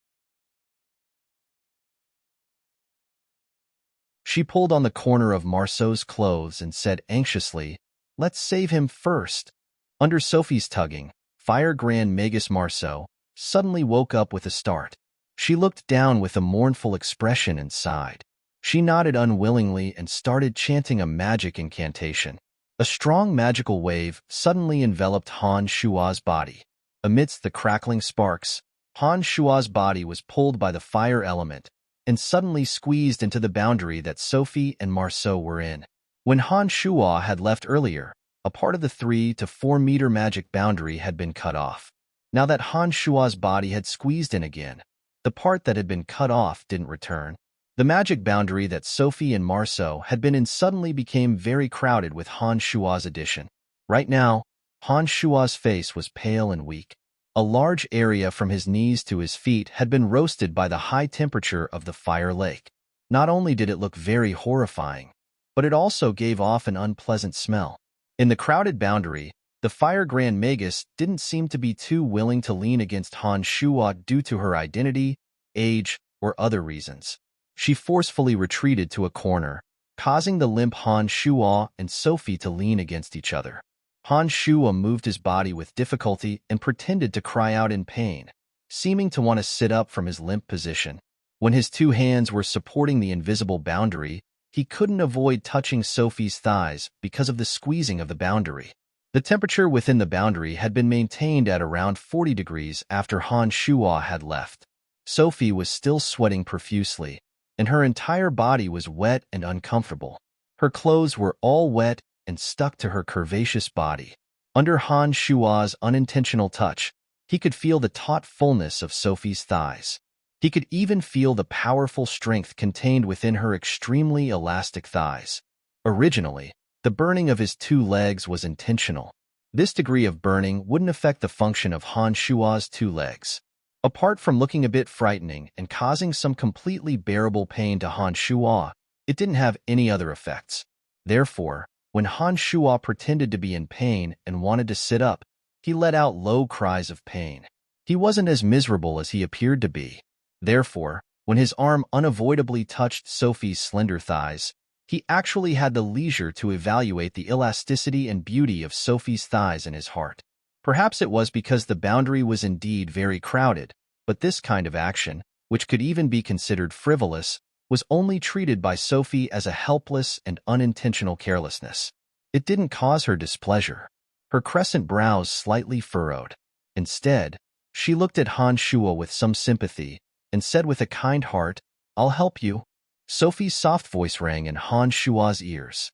She pulled on the corner of Marceau's clothes and said anxiously, "Let's save him first." Under Sophie's tugging, Fire Grand Magus Marceau suddenly woke up with a start. She looked down with a mournful expression and sighed. She nodded unwillingly and started chanting a magic incantation. A strong magical wave suddenly enveloped Han Shua's body. Amidst the crackling sparks, Han Shua's body was pulled by the fire element and suddenly squeezed into the boundary that Sophie and Marceau were in. When Han Shua had left earlier, a part of the 3 to 4 meter magic boundary had been cut off. Now that Han Shua's body had squeezed in again, the part that had been cut off didn't return. The magic boundary that Sophie and Marceau had been in suddenly became very crowded with Han Shua's addition. Right now, Han Shua's face was pale and weak. A large area from his knees to his feet had been roasted by the high temperature of the fire lake. Not only did it look very horrifying, but it also gave off an unpleasant smell. In the crowded boundary, the Fire Grand Magus didn't seem to be too willing to lean against Han Shua due to her identity, age, or other reasons. She forcefully retreated to a corner, causing the limp Han Shua and Sophie to lean against each other. Han Shua moved his body with difficulty and pretended to cry out in pain, seeming to want to sit up from his limp position. When his 2 hands were supporting the invisible boundary, he couldn't avoid touching Sophie's thighs because of the squeezing of the boundary. The temperature within the boundary had been maintained at around 40 degrees after Han Shua had left. Sophie was still sweating profusely, and her entire body was wet and uncomfortable. Her clothes were all wet and stuck to her curvaceous body. Under Han Shua's unintentional touch, he could feel the taut fullness of Sophie's thighs. He could even feel the powerful strength contained within her extremely elastic thighs. Originally, the burning of his 2 legs was intentional. This degree of burning wouldn't affect the function of Han Shua's 2 legs. Apart from looking a bit frightening and causing some completely bearable pain to Han Shua, it didn't have any other effects. Therefore, when Han Shua pretended to be in pain and wanted to sit up, he let out low cries of pain. He wasn't as miserable as he appeared to be. Therefore, when his arm unavoidably touched Sophie's slender thighs, he actually had the leisure to evaluate the elasticity and beauty of Sophie's thighs in his heart. Perhaps it was because the boundary was indeed very crowded, but this kind of action, which could even be considered frivolous, was only treated by Sophie as a helpless and unintentional carelessness. It didn't cause her displeasure. Her crescent brows slightly furrowed. Instead, she looked at Han Shua with some sympathy and said with a kind heart, "I'll help you." Sophie's soft voice rang in Han Shua's ears.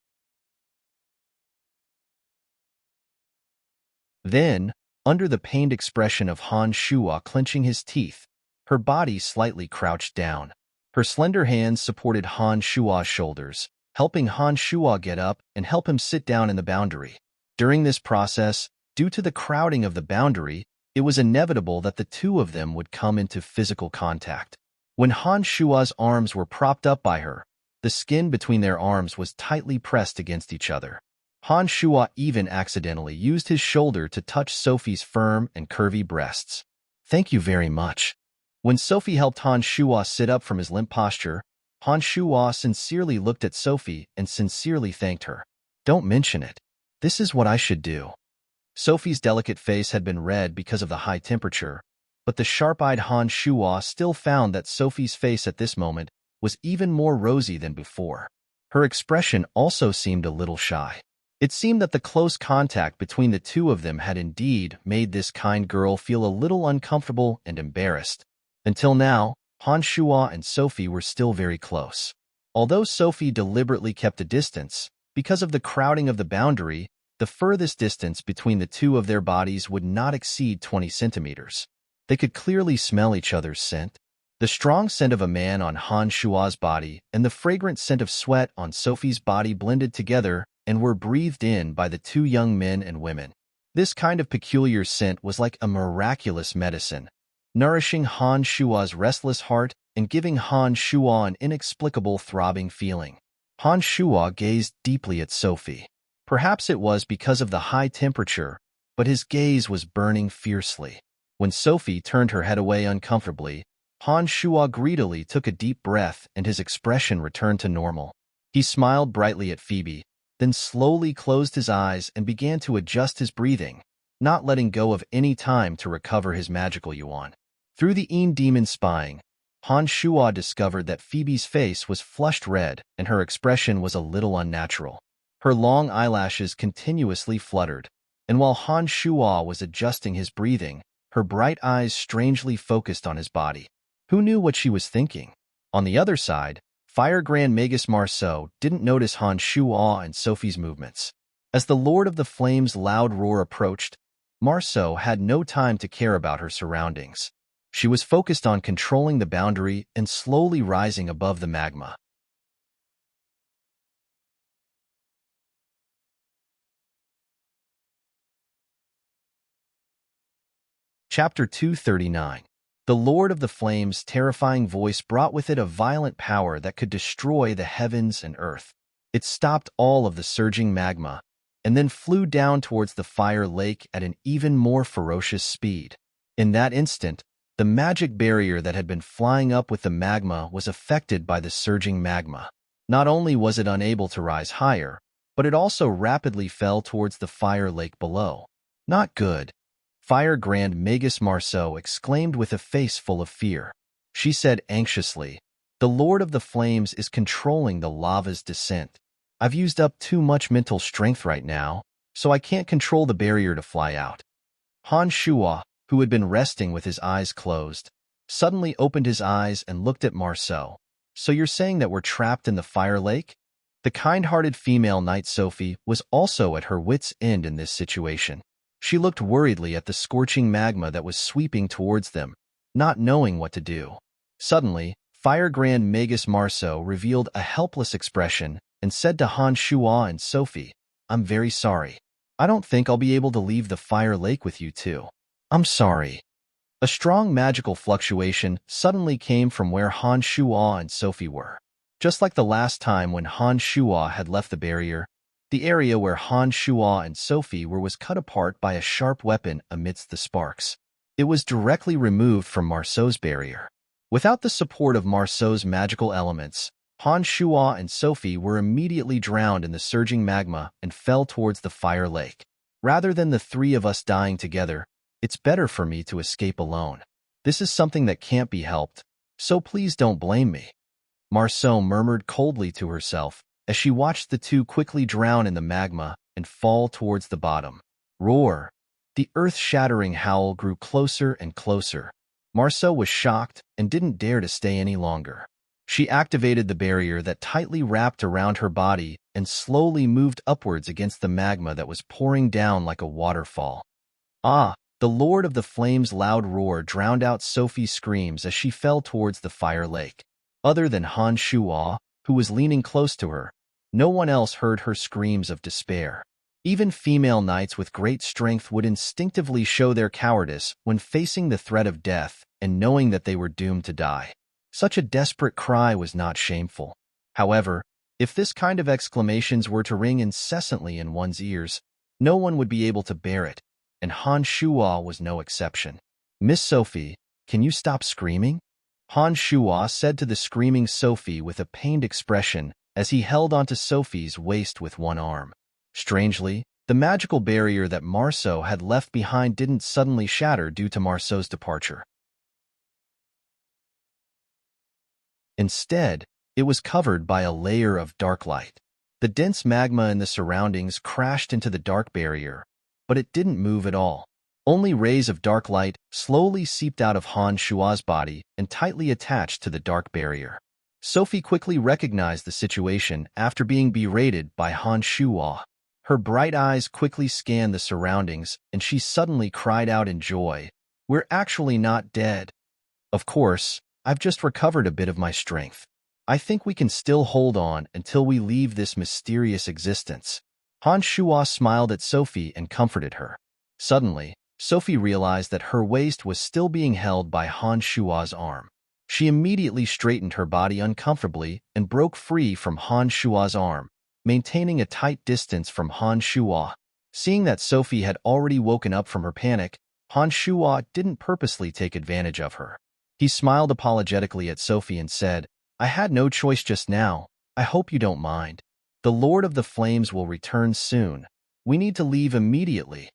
Then, under the pained expression of Han Shua clenching his teeth, her body slightly crouched down. Her slender hands supported Han Shua's shoulders, helping Han Shua get up and help him sit down in the boundary. During this process, due to the crowding of the boundary, it was inevitable that the 2 of them would come into physical contact. When Han Shua's arms were propped up by her, the skin between their arms was tightly pressed against each other. Han Shua even accidentally used his shoulder to touch Sophie's firm and curvy breasts. "Thank you very much." When Sophie helped Han Shua sit up from his limp posture, Han Shua sincerely looked at Sophie and sincerely thanked her. "Don't mention it. This is what I should do." Sophie's delicate face had been red because of the high temperature, but the sharp-eyed Han Shua still found that Sophie's face at this moment was even more rosy than before. Her expression also seemed a little shy. It seemed that the close contact between the 2 of them had indeed made this kind girl feel a little uncomfortable and embarrassed. Until now, Han Shua and Sophie were still very close. Although Sophie deliberately kept a distance, because of the crowding of the boundary, the furthest distance between the 2 of their bodies would not exceed 20 centimeters. They could clearly smell each other's scent. The strong scent of a man on Han Shua's body and the fragrant scent of sweat on Sophie's body blended together and were breathed in by the 2 young men and women. This kind of peculiar scent was like a miraculous medicine, nourishing Han Shua's restless heart and giving Han Shua an inexplicable throbbing feeling. Han Shua gazed deeply at Sophie. Perhaps it was because of the high temperature, but his gaze was burning fiercely. When Sophie turned her head away uncomfortably, Han Shua greedily took a deep breath and his expression returned to normal. He smiled brightly at Phoebe, then slowly closed his eyes and began to adjust his breathing, not letting go of any time to recover his magical yuan. Through the demon spying, Han Shuo discovered that Phoebe's face was flushed red and her expression was a little unnatural. Her long eyelashes continuously fluttered, and while Han Shuo was adjusting his breathing, her bright eyes strangely focused on his body. Who knew what she was thinking? On the other side, Fire Grand Magus Marceau didn't notice Han Shuo and Sophie's movements. As the Lord of the Flames' loud roar approached, Marceau had no time to care about her surroundings. She was focused on controlling the boundary and slowly rising above the magma. Chapter 239. The Lord of the Flames' terrifying voice brought with it a violent power that could destroy the heavens and earth. It stopped all of the surging magma, and then flew down towards the fire lake at an even more ferocious speed. In that instant, the magic barrier that had been flying up with the magma was affected by the surging magma. Not only was it unable to rise higher, but it also rapidly fell towards the fire lake below. Not good. Fire Grand Magus Marceau exclaimed with a face full of fear. She said anxiously, "The Lord of the Flames is controlling the lava's descent. I've used up too much mental strength right now, so I can't control the barrier to fly out." Han Shuo, who had been resting with his eyes closed, suddenly opened his eyes and looked at Marceau. "So you're saying that we're trapped in the fire lake?" The kind-hearted female knight Sophie was also at her wits' end in this situation. She looked worriedly at the scorching magma that was sweeping towards them, not knowing what to do. Suddenly, Fire Grand Magus Marceau revealed a helpless expression and said to Han Shuo and Sophie, "I'm very sorry. I don't think I'll be able to leave the fire lake with you two. I'm sorry." A strong magical fluctuation suddenly came from where Han Shuo and Sophie were. Just like the last time when Han Shuo had left the barrier, the area where Han Shuo and Sophie were was cut apart by a sharp weapon amidst the sparks. It was directly removed from Marceau's barrier. Without the support of Marceau's magical elements, Han Shuo and Sophie were immediately drowned in the surging magma and fell towards the fire lake. "Rather than the three of us dying together, it's better for me to escape alone. This is something that can't be helped, so please don't blame me," Marceau murmured coldly to herself as she watched the two quickly drown in the magma and fall towards the bottom. Roar! The earth-shattering howl grew closer and closer. Marceau was shocked and didn't dare to stay any longer. She activated the barrier that tightly wrapped around her body and slowly moved upwards against the magma that was pouring down like a waterfall. Ah! The Lord of the Flames' loud roar drowned out Sophie's screams as she fell towards the fire lake. Other than Han Shuo, who was leaning close to her, no one else heard her screams of despair. Even female knights with great strength would instinctively show their cowardice when facing the threat of death and knowing that they were doomed to die. Such a desperate cry was not shameful. However, if this kind of exclamations were to ring incessantly in one's ears, no one would be able to bear it, and Han Shuo was no exception. "Miss Sophie, can you stop screaming?" Han Shuo said to the screaming Sophie with a pained expression as he held onto Sophie's waist with one arm. Strangely, the magical barrier that Marceau had left behind didn't suddenly shatter due to Marceau's departure. Instead, it was covered by a layer of dark light. The dense magma in the surroundings crashed into the dark barrier, but it didn't move at all. Only rays of dark light slowly seeped out of Han Shuo's body and tightly attached to the dark barrier. Sophie quickly recognized the situation after being berated by Han Shuo. Her bright eyes quickly scanned the surroundings, and she suddenly cried out in joy, "We're actually not dead. Of course, I've just recovered a bit of my strength. I think we can still hold on until we leave this mysterious existence." Han Shuo smiled at Sophie and comforted her. Suddenly, Sophie realized that her waist was still being held by Han Shuo's arm. She immediately straightened her body uncomfortably and broke free from Han Shuo's arm, maintaining a tight distance from Han Shuo. Seeing that Sophie had already woken up from her panic, Han Shuo didn't purposely take advantage of her. He smiled apologetically at Sophie and said, "I had no choice just now. I hope you don't mind. The Lord of the Flames will return soon. We need to leave immediately."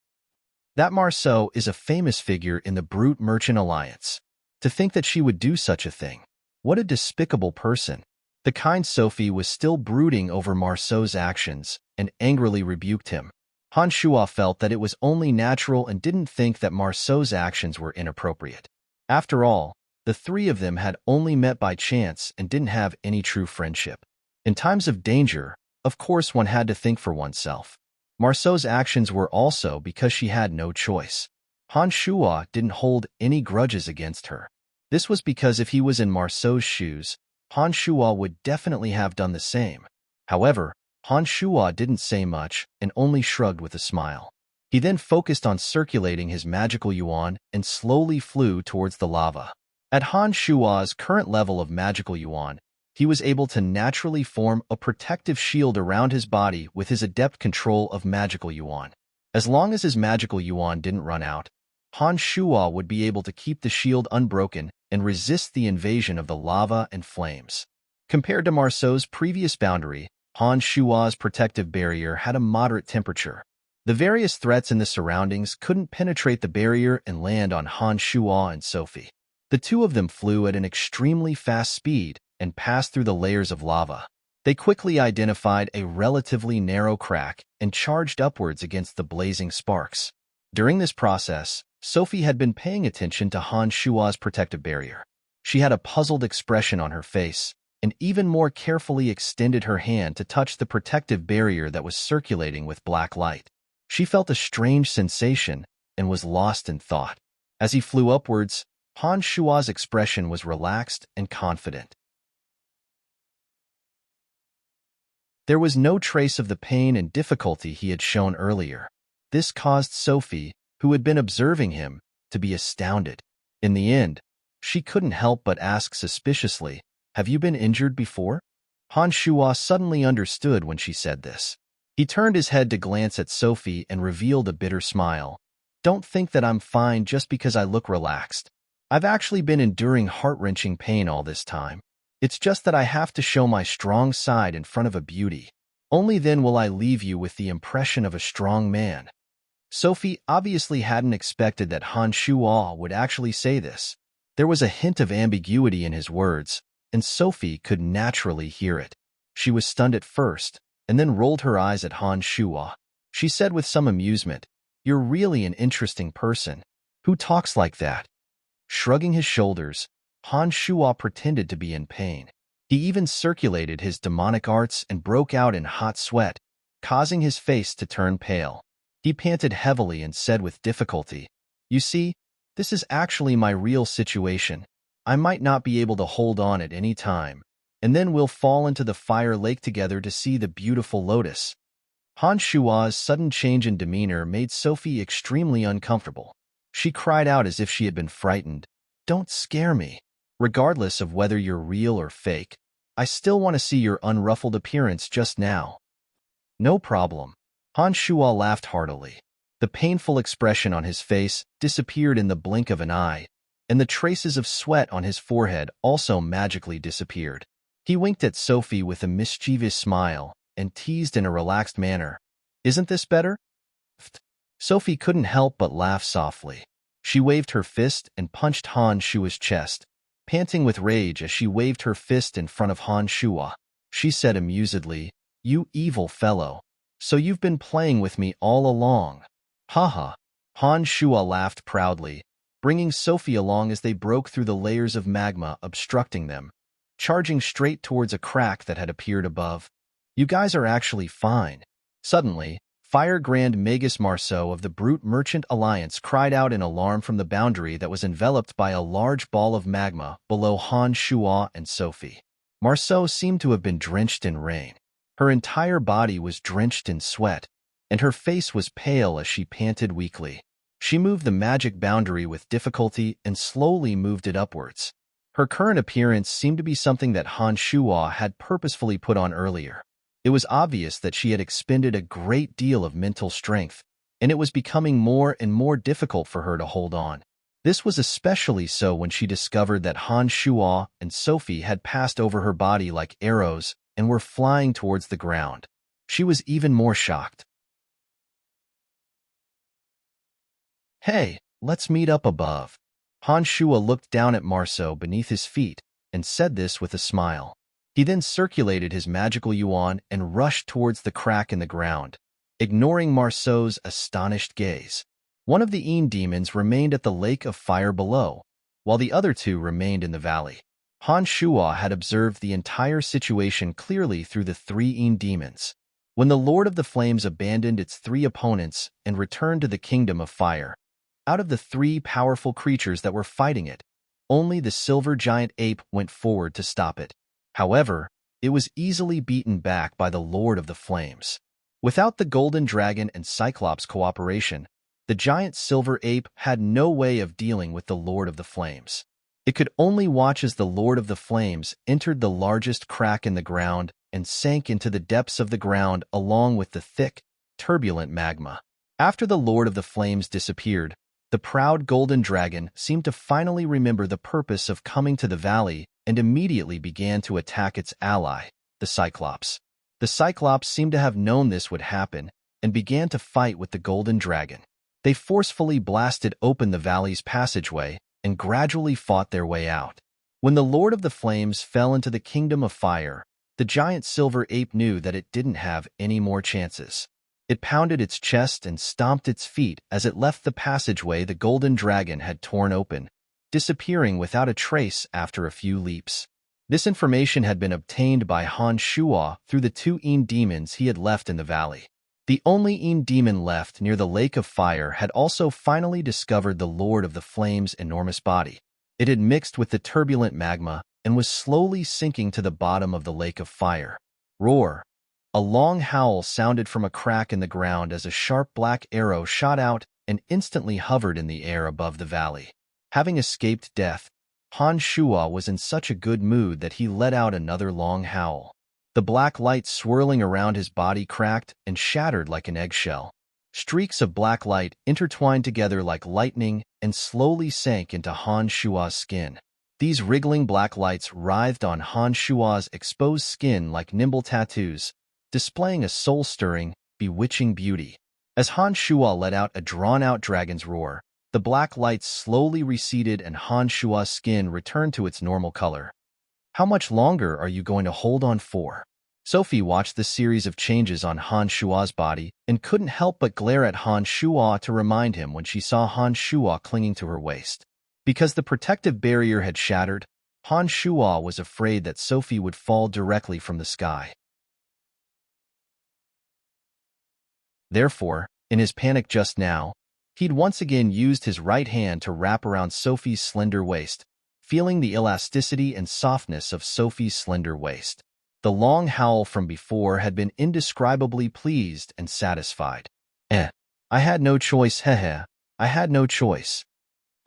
That Marceau is a famous figure in the Brute Merchant Alliance. To think that she would do such a thing. What a despicable person. The kind Sophie was still brooding over Marceau's actions and angrily rebuked him. Han Shuo felt that it was only natural and didn't think that Marceau's actions were inappropriate. After all, the three of them had only met by chance and didn't have any true friendship. In times of danger, of course one had to think for oneself. Marceau's actions were also because she had no choice. Han Shuo didn't hold any grudges against her. This was because if he was in Marceau's shoes, Han Shuo would definitely have done the same. However, Han Shuo didn't say much and only shrugged with a smile. He then focused on circulating his magical yuan and slowly flew towards the lava. At Han Shuo's current level of magical yuan, he was able to naturally form a protective shield around his body with his adept control of magical yuan. As long as his magical yuan didn't run out, Han Shuo would be able to keep the shield unbroken and resist the invasion of the lava and flames. Compared to Marceau's previous boundary, Han Shuo's protective barrier had a moderate temperature. The various threats in the surroundings couldn't penetrate the barrier and land on Han Shuo and Sophie. The two of them flew at an extremely fast speed and passed through the layers of lava. They quickly identified a relatively narrow crack and charged upwards against the blazing sparks. During this process, Sophie had been paying attention to Han Shuo's protective barrier. She had a puzzled expression on her face and even more carefully extended her hand to touch the protective barrier that was circulating with black light. She felt a strange sensation and was lost in thought. As he flew upwards, Han Shuo's expression was relaxed and confident. There was no trace of the pain and difficulty he had shown earlier. This caused Sophie, who had been observing him, to be astounded. In the end, she couldn't help but ask suspiciously, "Have you been injured before?" Han Shuo suddenly understood when she said this. He turned his head to glance at Sophie and revealed a bitter smile. "Don't think that I'm fine just because I look relaxed. I've actually been enduring heart-wrenching pain all this time. It's just that I have to show my strong side in front of a beauty. Only then will I leave you with the impression of a strong man." Sophie obviously hadn't expected that Han Shuo would actually say this. There was a hint of ambiguity in his words, and Sophie could naturally hear it. She was stunned at first, and then rolled her eyes at Han Shuo. She said with some amusement, "You're really an interesting person. Who talks like that?" Shrugging his shoulders, Han Shuo pretended to be in pain. He even circulated his demonic arts and broke out in hot sweat, causing his face to turn pale. He panted heavily and said with difficulty, "You see, this is actually my real situation. I might not be able to hold on at any time, and then we'll fall into the fire lake together to see the beautiful lotus." Han Shuo's sudden change in demeanor made Sophie extremely uncomfortable. She cried out as if she had been frightened, "Don't scare me. Regardless of whether you're real or fake, I still want to see your unruffled appearance just now." "No problem." Han Shuo laughed heartily. The painful expression on his face disappeared in the blink of an eye, and the traces of sweat on his forehead also magically disappeared. He winked at Sophie with a mischievous smile and teased in a relaxed manner, "Isn't this better?" Sophie couldn't help but laugh softly. She waved her fist and punched Han Shuo's chest, panting with rage as she waved her fist in front of Han Shuo. She said amusedly, "You evil fellow. So you've been playing with me all along." "Haha." Han Shuo laughed proudly, bringing Sophie along as they broke through the layers of magma obstructing them, charging straight towards a crack that had appeared above. "You guys are actually fine." Suddenly, Fire Grand Magus Marceau of the Brute Merchant Alliance cried out in alarm from the boundary that was enveloped by a large ball of magma below Han Shuo and Sophie. Marceau seemed to have been drenched in rain. Her entire body was drenched in sweat, and her face was pale as she panted weakly. She moved the magic boundary with difficulty and slowly moved it upwards. Her current appearance seemed to be something that Han Shuo had purposefully put on earlier. It was obvious that she had expended a great deal of mental strength, and it was becoming more and more difficult for her to hold on. This was especially so when she discovered that Han Shuo and Sophie had passed over her body like arrows and were flying towards the ground. She was even more shocked. "Hey, let's meet up above." Han Shuo looked down at Marceau beneath his feet and said this with a smile. He then circulated his magical yuan and rushed towards the crack in the ground, ignoring Marceau's astonished gaze. One of the Een demons remained at the lake of fire below, while the other two remained in the valley. Han Shuo had observed the entire situation clearly through the three Een demons. When the Lord of the Flames abandoned its three opponents and returned to the Kingdom of Fire, out of the three powerful creatures that were fighting it, only the silver giant ape went forward to stop it. However, it was easily beaten back by the Lord of the Flames. Without the Golden Dragon and Cyclops' cooperation, the giant silver ape had no way of dealing with the Lord of the Flames. It could only watch as the Lord of the Flames entered the largest crack in the ground and sank into the depths of the ground along with the thick, turbulent magma. After the Lord of the Flames disappeared, the proud Golden Dragon seemed to finally remember the purpose of coming to the valley and immediately began to attack its ally, the Cyclops. The Cyclops seemed to have known this would happen and began to fight with the Golden Dragon. They forcefully blasted open the valley's passageway and gradually fought their way out. When the Lord of the Flames fell into the Kingdom of Fire, the giant silver ape knew that it didn't have any more chances. It pounded its chest and stomped its feet as it left the passageway the Golden Dragon had torn open, disappearing without a trace after a few leaps. This information had been obtained by Han Shuo through the two Een demons he had left in the valley. The only Een demon left near the Lake of Fire had also finally discovered the Lord of the Flames' enormous body. It had mixed with the turbulent magma and was slowly sinking to the bottom of the Lake of Fire. Roar! A long howl sounded from a crack in the ground as a sharp black arrow shot out and instantly hovered in the air above the valley. Having escaped death, Han Shuo was in such a good mood that he let out another long howl. The black light swirling around his body cracked and shattered like an eggshell. Streaks of black light intertwined together like lightning and slowly sank into Han Shuo's skin. These wriggling black lights writhed on Han Shuo's exposed skin like nimble tattoos, displaying a soul-stirring, bewitching beauty. As Han Shuo let out a drawn-out dragon's roar, the black lights slowly receded and Han Shuo's skin returned to its normal color. How much longer are you going to hold on for? Sophie watched the series of changes on Han Shuo's body and couldn't help but glare at Han Shuo to remind him when she saw Han Shuo clinging to her waist. Because the protective barrier had shattered, Han Shuo was afraid that Sophie would fall directly from the sky. Therefore, in his panic just now, he'd once again used his right hand to wrap around Sophie's slender waist, feeling the elasticity and softness of Sophie's slender waist. The long howl from before had been indescribably pleased and satisfied. I had no choice, hehe. I had no choice.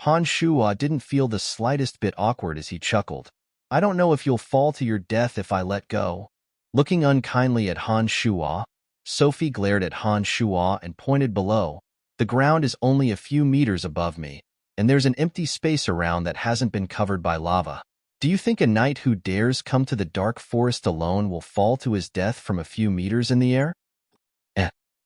Han Shuo didn't feel the slightest bit awkward as he chuckled. I don't know if you'll fall to your death if I let go. Looking unkindly at Han Shuo, Sophie glared at Han Shuo and pointed below. The ground is only a few meters above me, and there's an empty space around that hasn't been covered by lava. Do you think a knight who dares come to the dark forest alone will fall to his death from a few meters in the air?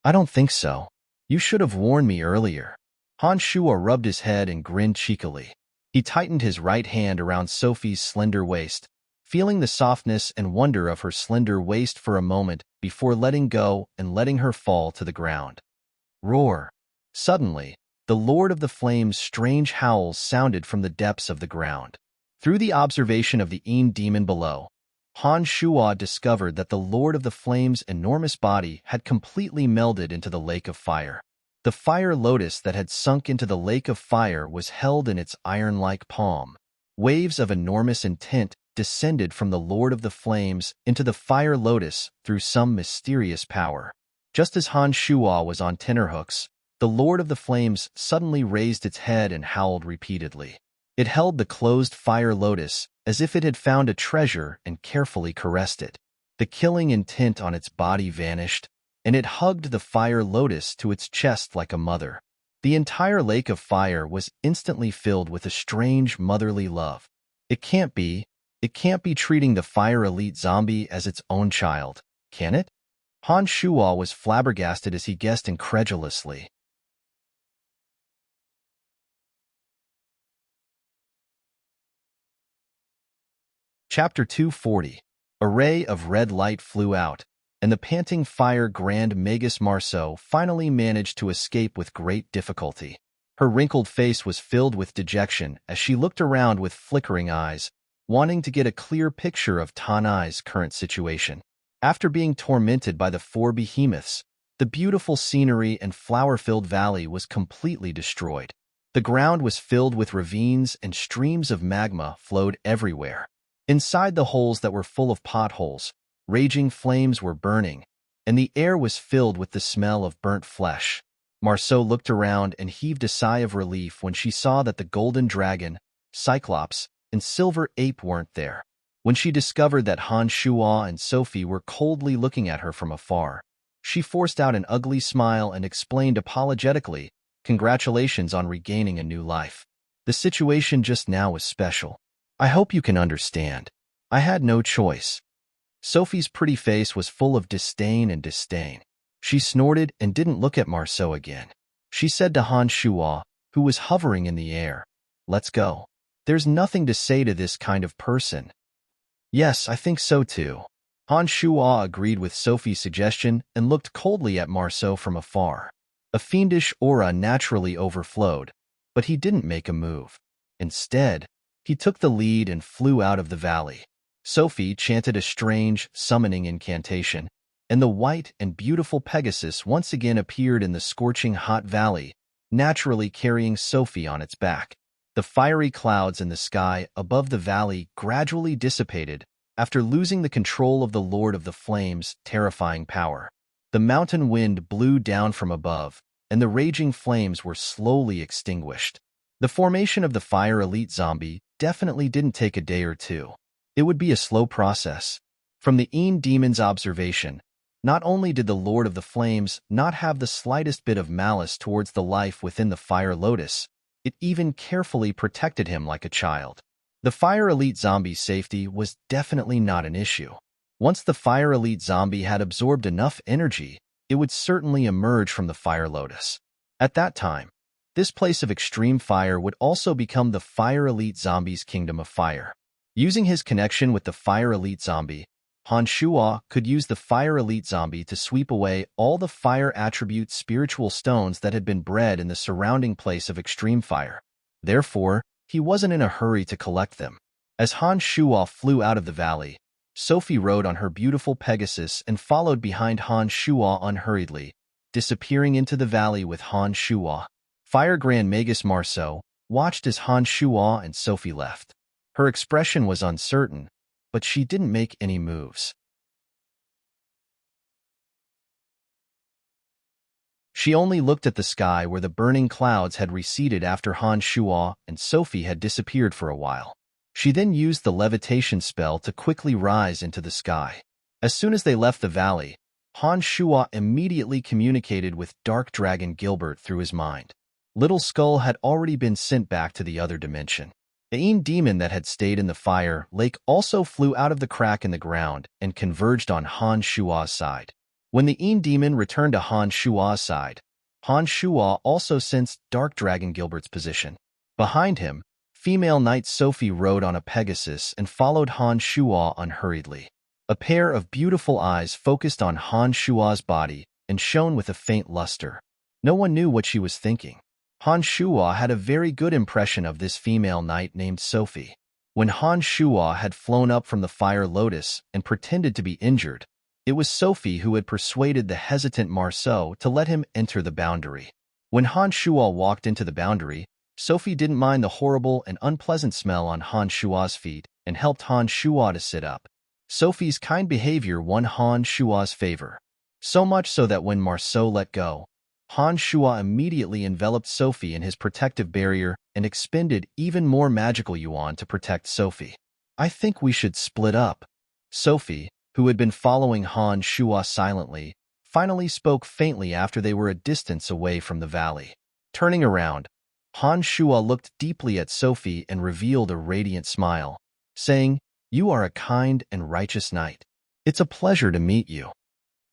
I don't think so. You should have warned me earlier. Han Shuo rubbed his head and grinned cheekily. He tightened his right hand around Sophie's slender waist, feeling the softness and wonder of her slender waist for a moment before letting go and letting her fall to the ground. Roar! Suddenly, the Lord of the Flames' strange howls sounded from the depths of the ground. Through the observation of the Een demon below, Han Shuo discovered that the Lord of the Flames' enormous body had completely melded into the Lake of Fire. The fire lotus that had sunk into the Lake of Fire was held in its iron-like palm. Waves of enormous intent descended from the Lord of the Flames into the fire lotus through some mysterious power. Just as Han Shuo was on tenterhooks, the Lord of the Flames suddenly raised its head and howled repeatedly. It held the closed fire lotus as if it had found a treasure and carefully caressed it. The killing intent on its body vanished, and it hugged the fire lotus to its chest like a mother. The entire Lake of Fire was instantly filled with a strange motherly love. It can't be treating the fire elite zombie as its own child, can it? Han Shuo was flabbergasted as he guessed incredulously. Chapter 240. A ray of red light flew out, and the panting fire Grand Magus Marceau finally managed to escape with great difficulty. Her wrinkled face was filled with dejection as she looked around with flickering eyes, wanting to get a clear picture of Tanai's current situation. After being tormented by the four behemoths, the beautiful scenery and flower-filled valley was completely destroyed. The ground was filled with ravines and streams of magma flowed everywhere. Inside the holes that were full of potholes, raging flames were burning, and the air was filled with the smell of burnt flesh. Marceau looked around and heaved a sigh of relief when she saw that the golden dragon, Cyclops, and silver ape weren't there. When she discovered that Han Shuo and Sophie were coldly looking at her from afar, she forced out an ugly smile and explained apologetically, "Congratulations on regaining a new life. The situation just now was special. I hope you can understand. I had no choice." Sophie's pretty face was full of disdain and disdain. She snorted and didn't look at Marceau again. She said to Han Shuo, who was hovering in the air, "Let's go. There's nothing to say to this kind of person." "Yes, I think so too." Han Shuo agreed with Sophie's suggestion and looked coldly at Marceau from afar. A fiendish aura naturally overflowed, but he didn't make a move. Instead, he took the lead and flew out of the valley. Sophie chanted a strange, summoning incantation, and the white and beautiful Pegasus once again appeared in the scorching hot valley, naturally carrying Sophie on its back. The fiery clouds in the sky above the valley gradually dissipated after losing the control of the Lord of the Flames' terrifying power. The mountain wind blew down from above, and the raging flames were slowly extinguished. The formation of the Fire Elite Zombie definitely didn't take a day or two. It would be a slow process. From the Demon's observation, not only did the Lord of the Flames not have the slightest bit of malice towards the life within the Fire Lotus, it even carefully protected him like a child. The Fire Elite Zombie's safety was definitely not an issue. Once the Fire Elite Zombie had absorbed enough energy, it would certainly emerge from the Fire Lotus. At that time, this place of extreme fire would also become the Fire Elite Zombie's Kingdom of Fire. Using his connection with the Fire Elite Zombie, Han Shuo could use the Fire Elite Zombie to sweep away all the fire attribute spiritual stones that had been bred in the surrounding place of extreme fire. Therefore, he wasn't in a hurry to collect them. As Han Shuo flew out of the valley, Sophie rode on her beautiful Pegasus and followed behind Han Shuo unhurriedly, disappearing into the valley with Han Shuo. Fire Grand Magus Marceau watched as Han Shuo and Sophie left. Her expression was uncertain, but she didn't make any moves. She only looked at the sky where the burning clouds had receded after Han Shuo and Sophie had disappeared for a while. She then used the levitation spell to quickly rise into the sky. As soon as they left the valley, Han Shuo immediately communicated with Dark Dragon Gilbert through his mind. Little Skull had already been sent back to the other dimension. The demon that had stayed in the fire lake also flew out of the crack in the ground and converged on Han Shuo's side. When the demon returned to Han Shuo's side, Han Shuo also sensed Dark Dragon Gilbert's position. Behind him, female knight Sophie rode on a Pegasus and followed Han Shuo unhurriedly. A pair of beautiful eyes focused on Han Shuo's body and shone with a faint luster. No one knew what she was thinking. Han Shuo had a very good impression of this female knight named Sophie. When Han Shuo had flown up from the Fire Lotus and pretended to be injured, it was Sophie who had persuaded the hesitant Marceau to let him enter the boundary. When Han Shuo walked into the boundary, Sophie didn't mind the horrible and unpleasant smell on Han Shuo's feet and helped Han Shuo to sit up. Sophie's kind behavior won Han Shuo's favor, so much so that when Marceau let go, Han Shuo immediately enveloped Sophie in his protective barrier and expended even more magical yuan to protect Sophie. "I think we should split up." Sophie, who had been following Han Shuo silently, finally spoke faintly after they were a distance away from the valley. Turning around, Han Shuo looked deeply at Sophie and revealed a radiant smile, saying, "You are a kind and righteous knight. It's a pleasure to meet you."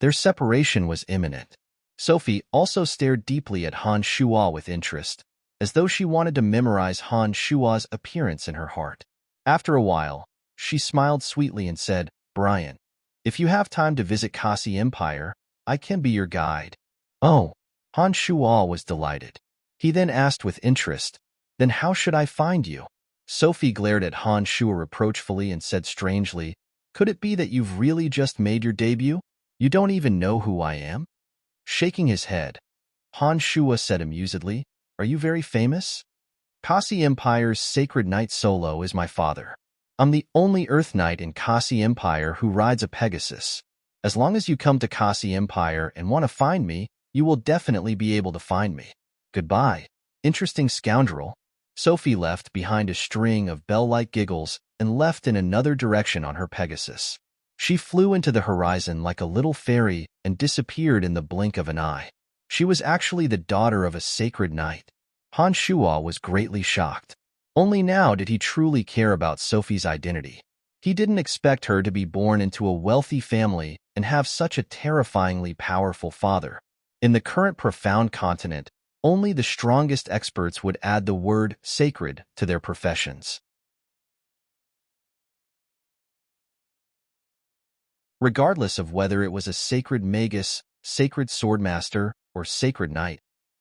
Their separation was imminent. Sophie also stared deeply at Han Shuo with interest, as though she wanted to memorize Han Shuo's appearance in her heart. After a while, She smiled sweetly and said, Brian, if you have time to visit Kasi Empire, I can be your guide. Oh, Han Shual was delighted. He then asked with interest, then how should I find you? Sophie glared at Han Shua reproachfully and said strangely, could it be that you've really just made your debut? You don't even know who I am? Shaking his head, Han Shua said amusedly, are you very famous? Kasi Empire's Sacred Knight Solo is my father. I'm the only Earth Knight in Kasi Empire who rides a Pegasus. As long as you come to Kasi Empire and want to find me, you will definitely be able to find me. Goodbye, interesting scoundrel. Sophie left behind a string of bell-like giggles and left in another direction on her Pegasus. She flew into the horizon like a little fairy and disappeared in the blink of an eye. She was actually the daughter of a sacred knight. Han Shuo was greatly shocked. Only now did he truly care about Sophie's identity. He didn't expect her to be born into a wealthy family and have such a terrifyingly powerful father. In the current profound continent, only the strongest experts would add the word sacred to their professions. Regardless of whether it was a sacred magus, sacred swordmaster, or sacred knight,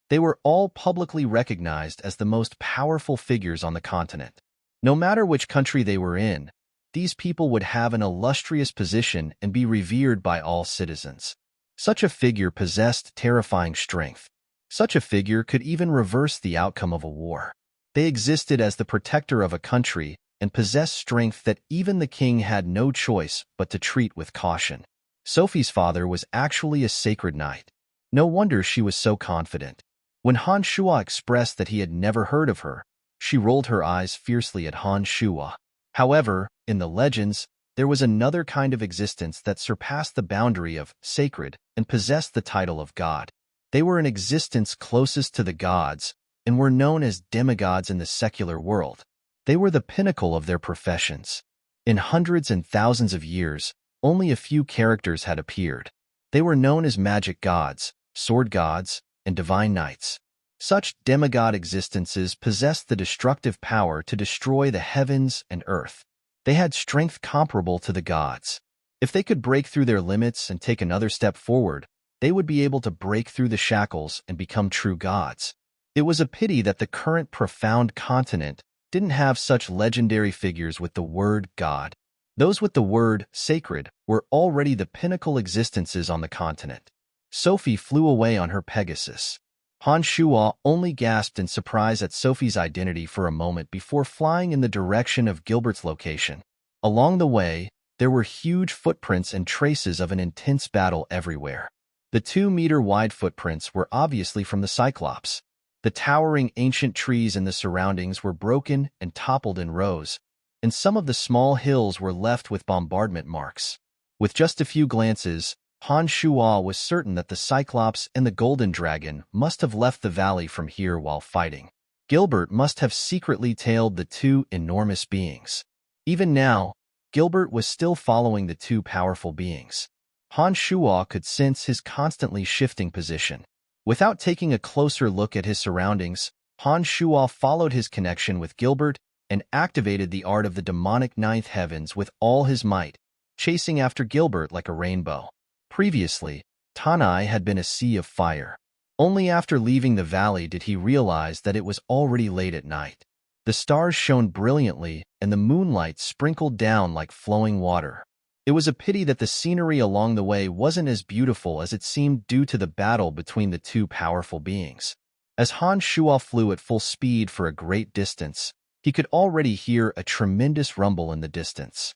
they were all publicly recognized as the most powerful figures on the continent. No matter which country they were in, these people would have an illustrious position and be revered by all citizens. Such a figure possessed terrifying strength. Such a figure could even reverse the outcome of a war. They existed as the protector of a country and possessed strength that even the king had no choice but to treat with caution. Sophie's father was actually a sacred knight. No wonder she was so confident. When Han Shuo expressed that he had never heard of her, she rolled her eyes fiercely at Han Shuo. However, in the legends, there was another kind of existence that surpassed the boundary of sacred and possessed the title of god. They were an existence closest to the gods and were known as demigods in the secular world. They were the pinnacle of their professions. In hundreds and thousands of years, only a few characters had appeared. They were known as magic gods, sword gods, and divine knights. Such demigod existences possessed the destructive power to destroy the heavens and earth. They had strength comparable to the gods. If they could break through their limits and take another step forward, they would be able to break through the shackles and become true gods. It was a pity that the current profound continent didn't have such legendary figures with the word God. Those with the word sacred were already the pinnacle existences on the continent. Sophie flew away on her Pegasus. Han Shuo only gasped in surprise at Sophie's identity for a moment before flying in the direction of Gilbert's location. Along the way, there were huge footprints and traces of an intense battle everywhere. The 2-meter-wide footprints were obviously from the Cyclops. The towering ancient trees in the surroundings were broken and toppled in rows, and some of the small hills were left with bombardment marks. With just a few glances, Han Shuo was certain that the Cyclops and the Golden Dragon must have left the valley from here while fighting. Gilbert must have secretly tailed the two enormous beings. Even now, Gilbert was still following the two powerful beings. Han Shuo could sense his constantly shifting position. Without taking a closer look at his surroundings, Han Shuo followed his connection with Gilbert and activated the art of the demonic ninth heavens with all his might, chasing after Gilbert like a rainbow. Previously, Tanai had been a sea of fire. Only after leaving the valley did he realize that it was already late at night. The stars shone brilliantly and the moonlight sprinkled down like flowing water. It was a pity that the scenery along the way wasn't as beautiful as it seemed due to the battle between the two powerful beings. As Han Shuo flew at full speed for a great distance, he could already hear a tremendous rumble in the distance.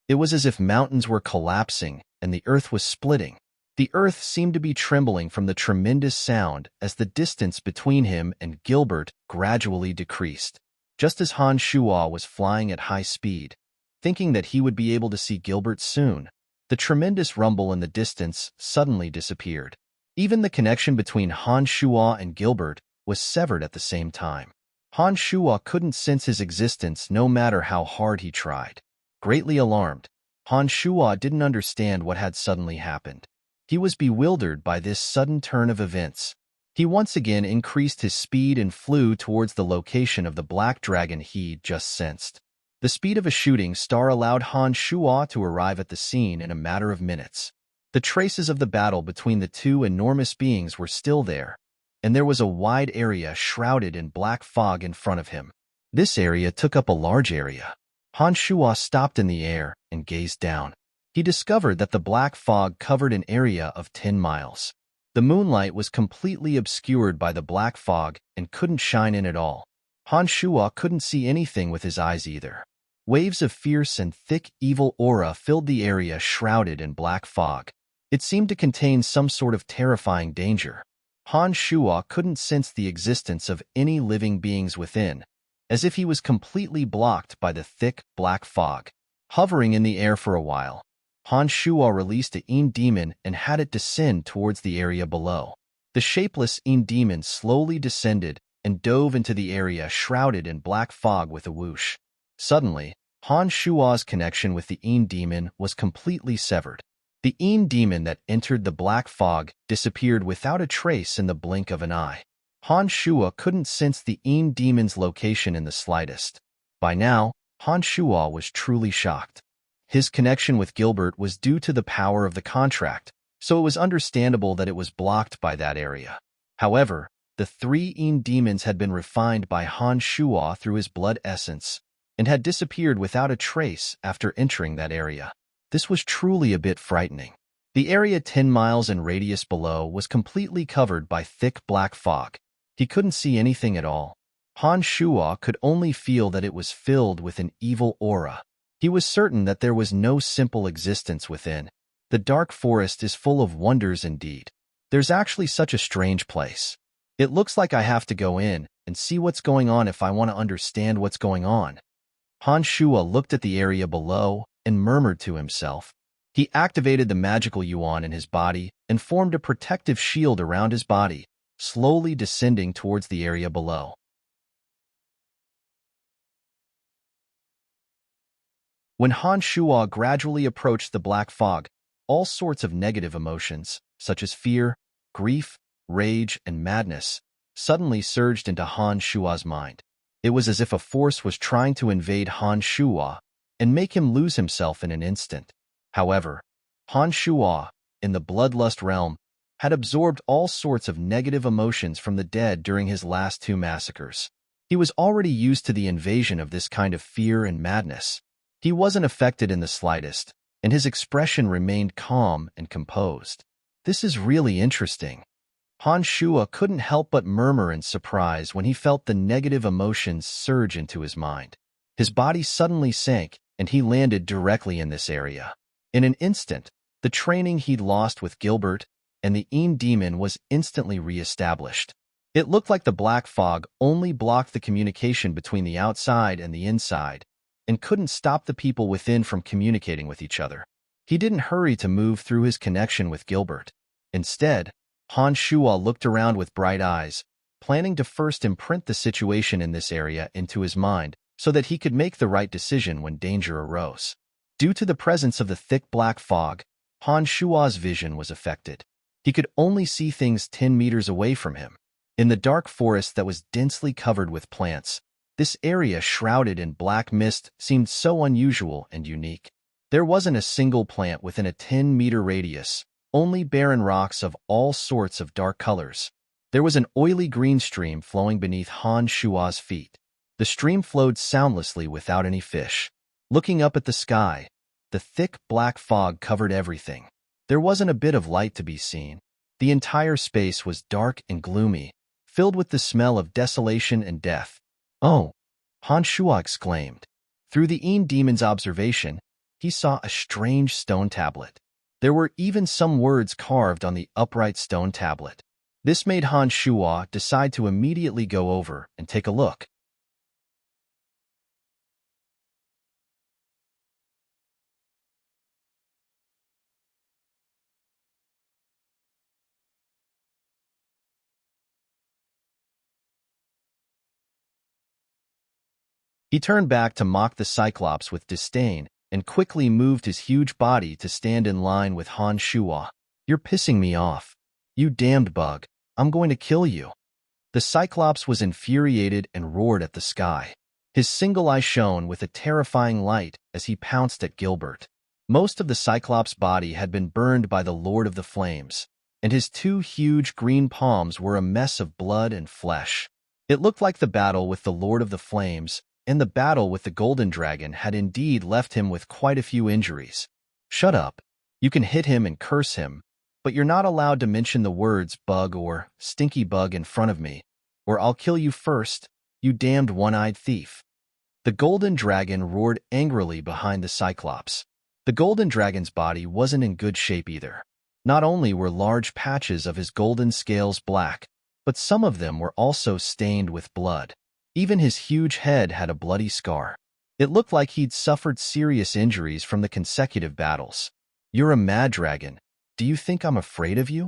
It was as if mountains were collapsing and the earth was splitting. The earth seemed to be trembling from the tremendous sound as the distance between him and Gilbert gradually decreased. Just as Han Shuo was flying at high speed, thinking that he would be able to see Gilbert soon, the tremendous rumble in the distance suddenly disappeared. Even the connection between Han Shuo and Gilbert was severed at the same time. Han Shuo couldn't sense his existence no matter how hard he tried. Greatly alarmed, Han Shuo didn't understand what had suddenly happened. He was bewildered by this sudden turn of events. He once again increased his speed and flew towards the location of the black dragon he'd just sensed. The speed of a shooting star allowed Han Shuo to arrive at the scene in a matter of minutes. The traces of the battle between the two enormous beings were still there, and there was a wide area shrouded in black fog in front of him. This area took up a large area. Han Shuo stopped in the air and gazed down. He discovered that the black fog covered an area of 10 miles. The moonlight was completely obscured by the black fog and couldn't shine in at all. Han Shuo couldn't see anything with his eyes either. Waves of fierce and thick evil aura filled the area shrouded in black fog. It seemed to contain some sort of terrifying danger. Han Shuo couldn't sense the existence of any living beings within, as if he was completely blocked by the thick black fog. Hovering in the air for a while, Han Shuo released a Yin demon and had it descend towards the area below. The shapeless Yin demon slowly descended and dove into the area shrouded in black fog with a whoosh. Suddenly, Han Shuo's connection with the Yin demon was completely severed. The Yin demon that entered the black fog disappeared without a trace in the blink of an eye. Han Shuo couldn't sense the Yin demon's location in the slightest. By now, Han Shuo was truly shocked. His connection with Gilbert was due to the power of the contract, so it was understandable that it was blocked by that area. However, the 3 Yin demons had been refined by Han Shuo through his blood essence and had disappeared without a trace after entering that area. This was truly a bit frightening. The area 10 miles in radius below was completely covered by thick black fog. He couldn't see anything at all. Han Shuo could only feel that it was filled with an evil aura. He was certain that there was no simple existence within. The dark forest is full of wonders indeed. There's actually such a strange place. It looks like I have to go in and see what's going on if I want to understand what's going on. Han Shuo looked at the area below and murmured to himself. He activated the magical yuan in his body and formed a protective shield around his body, slowly descending towards the area below. When Han Shuo gradually approached the black fog, all sorts of negative emotions, such as fear, grief, rage, and madness, suddenly surged into Han Shuo's mind. It was as if a force was trying to invade Han Shuo and make him lose himself in an instant. However, Han Shuo, in the bloodlust realm, had absorbed all sorts of negative emotions from the dead during his last 2 massacres. He was already used to the invasion of this kind of fear and madness. He wasn't affected in the slightest, and his expression remained calm and composed. This is really interesting. Han Shuo couldn't help but murmur in surprise when he felt the negative emotions surge into his mind. His body suddenly sank, and he landed directly in this area. In an instant, the training he'd lost with Gilbert and the Yin demon was instantly re-established. It looked like the black fog only blocked the communication between the outside and the inside, and couldn't stop the people within from communicating with each other. He didn't hurry to move through his connection with Gilbert. Instead, Han Shuo looked around with bright eyes, planning to first imprint the situation in this area into his mind so that he could make the right decision when danger arose. Due to the presence of the thick black fog, Han Shuo's vision was affected. He could only see things 10 meters away from him. In the dark forest that was densely covered with plants, this area shrouded in black mist seemed so unusual and unique. There wasn't a single plant within a 10-meter radius, only barren rocks of all sorts of dark colors. There was an oily green stream flowing beneath Han Shuo's feet. The stream flowed soundlessly without any fish. Looking up at the sky, the thick black fog covered everything. There wasn't a bit of light to be seen. The entire space was dark and gloomy, filled with the smell of desolation and death. "Oh!" Han Shuo exclaimed. Through the Yin demon's observation, he saw a strange stone tablet. There were even some words carved on the upright stone tablet. This made Han Shuo decide to immediately go over and take a look. He turned back to mock the Cyclops with disdain and quickly moved his huge body to stand in line with Han Shuo. "You're pissing me off. You damned bug." I'm going to kill you." The Cyclops was infuriated and roared at the sky. His single eye shone with a terrifying light as he pounced at Gilbert. Most of the Cyclops' body had been burned by the Lord of the Flames, and his two huge green palms were a mess of blood and flesh. It looked like the battle with the Lord of the Flames and the battle with the Golden Dragon had indeed left him with quite a few injuries. "Shut up. You can hit him and curse him, but you're not allowed to mention the words bug or stinky bug in front of me, or I'll kill you first, you damned one-eyed thief." The Golden Dragon roared angrily behind the Cyclops. The Golden Dragon's body wasn't in good shape either. Not only were large patches of his golden scales black, but some of them were also stained with blood. Even his huge head had a bloody scar. It looked like he'd suffered serious injuries from the consecutive battles. "You're a mad dragon. Do you think I'm afraid of you?"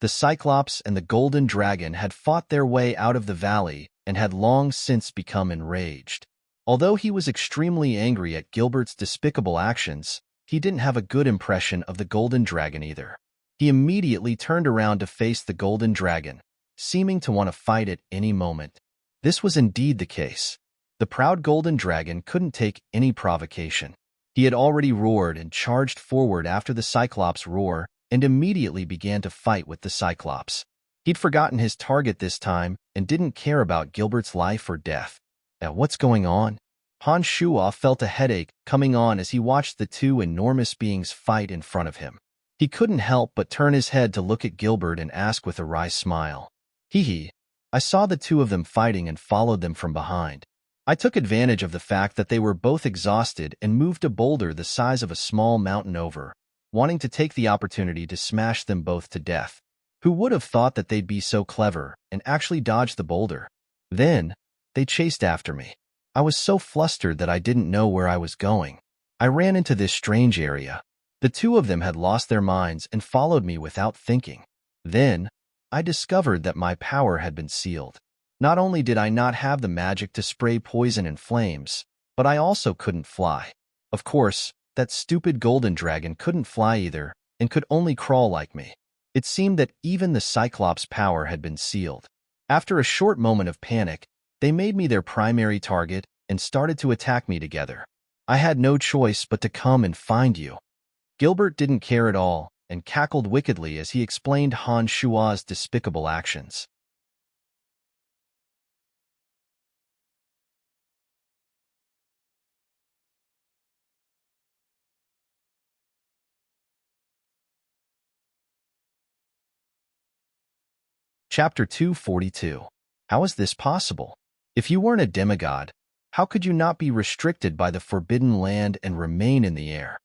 The Cyclops and the Golden Dragon had fought their way out of the valley and had long since become enraged. Although he was extremely angry at Gilbert's despicable actions, he didn't have a good impression of the Golden Dragon either. He immediately turned around to face the Golden Dragon, seeming to want to fight at any moment. This was indeed the case. The proud Golden Dragon couldn't take any provocation. He had already roared and charged forward after the Cyclops' roar and immediately began to fight with the Cyclops. He'd forgotten his target this time and didn't care about Gilbert's life or death. What's going on? Han Shuo felt a headache coming on as he watched the two enormous beings fight in front of him. He couldn't help but turn his head to look at Gilbert and ask with a wry smile, "Hee, I saw the two of them fighting and followed them from behind. I took advantage of the fact that they were both exhausted and moved a boulder the size of a small mountain over, wanting to take the opportunity to smash them both to death. Who would have thought that they'd be so clever and actually dodge the boulder? Then, they chased after me. I was so flustered that I didn't know where I was going. I ran into this strange area. The two of them had lost their minds and followed me without thinking. Then, I discovered that my power had been sealed. Not only did I not have the magic to spray poison and flames, but I also couldn't fly. Of course, that stupid Golden Dragon couldn't fly either and could only crawl like me. It seemed that even the Cyclops' power had been sealed. After a short moment of panic, they made me their primary target and started to attack me together. I had no choice but to come and find you." Gilbert didn't care at all and cackled wickedly as he explained Han Shuo's despicable actions. Chapter 242. How is this possible? If you weren't a demigod, how could you not be restricted by the forbidden land and remain in the air?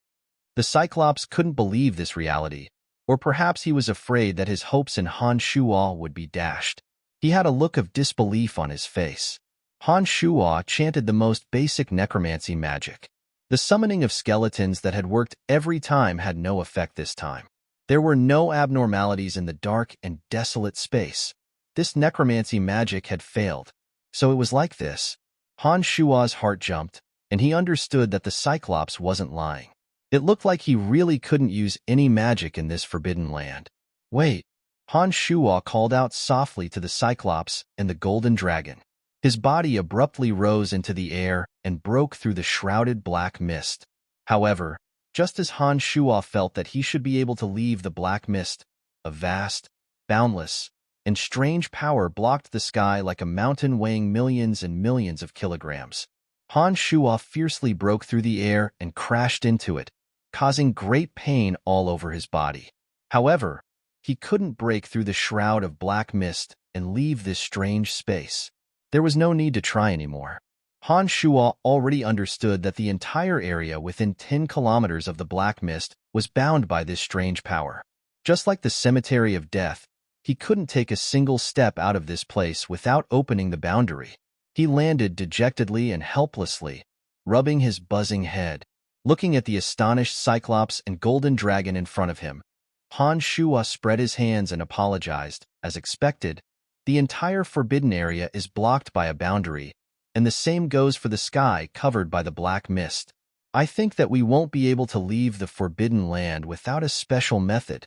The Cyclops couldn't believe this reality, or perhaps he was afraid that his hopes in Han Shuo would be dashed. He had a look of disbelief on his face. Han Shuo chanted the most basic necromancy magic. The summoning of skeletons that had worked every time had no effect this time. There were no abnormalities in the dark and desolate space. This necromancy magic had failed. So it was like this. Han Shuo's heart jumped, and he understood that the Cyclops wasn't lying. It looked like he really couldn't use any magic in this forbidden land. "Wait," Han Shuo called out softly to the Cyclops and the Golden Dragon. His body abruptly rose into the air and broke through the shrouded black mist. However, just as Han Shuo felt that he should be able to leave the black mist, a vast, boundless, and strange power blocked the sky like a mountain weighing millions and millions of kilograms. Han Shuo fiercely broke through the air and crashed into it, causing great pain all over his body. However, he couldn't break through the shroud of black mist and leave this strange space. There was no need to try anymore. Han Shuo already understood that the entire area within 10 kilometers of the black mist was bound by this strange power. Just like the cemetery of death, he couldn't take a single step out of this place without opening the boundary. He landed dejectedly and helplessly, rubbing his buzzing head. Looking at the astonished Cyclops and Golden Dragon in front of him, Han Shuo spread his hands and apologized. As expected, the entire forbidden area is blocked by a boundary, and the same goes for the sky covered by the black mist. I think that we won't be able to leave the forbidden land without a special method.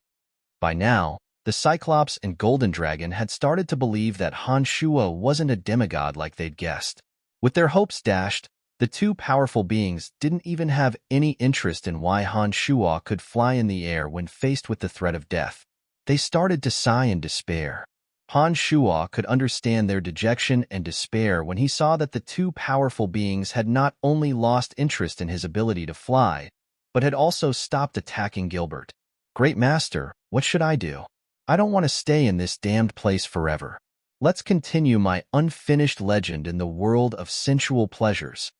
By now, The Cyclops and Golden Dragon had started to believe that Han Shuo wasn't a demigod like they'd guessed. With their hopes dashed, the two powerful beings didn't even have any interest in why Han Shuo could fly in the air when faced with the threat of death. They started to sigh in despair. Han Shuo could understand their dejection and despair when he saw that the two powerful beings had not only lost interest in his ability to fly, but had also stopped attacking Gilbert. "Great Master, what should I do? I don't want to stay in this damned place forever. Let's continue my unfinished legend in the world of sensual pleasures."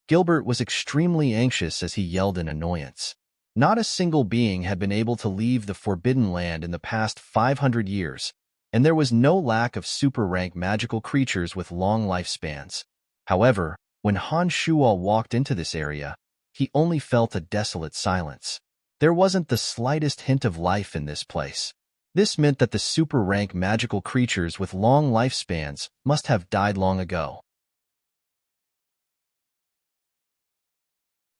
Gilbert was extremely anxious as he yelled in annoyance. Not a single being had been able to leave the Forbidden Land in the past 500 years, and there was no lack of super-rank magical creatures with long lifespans. However, when Han Shuo walked into this area, he only felt a desolate silence. There wasn't the slightest hint of life in this place. This meant that the super-rank magical creatures with long lifespans must have died long ago.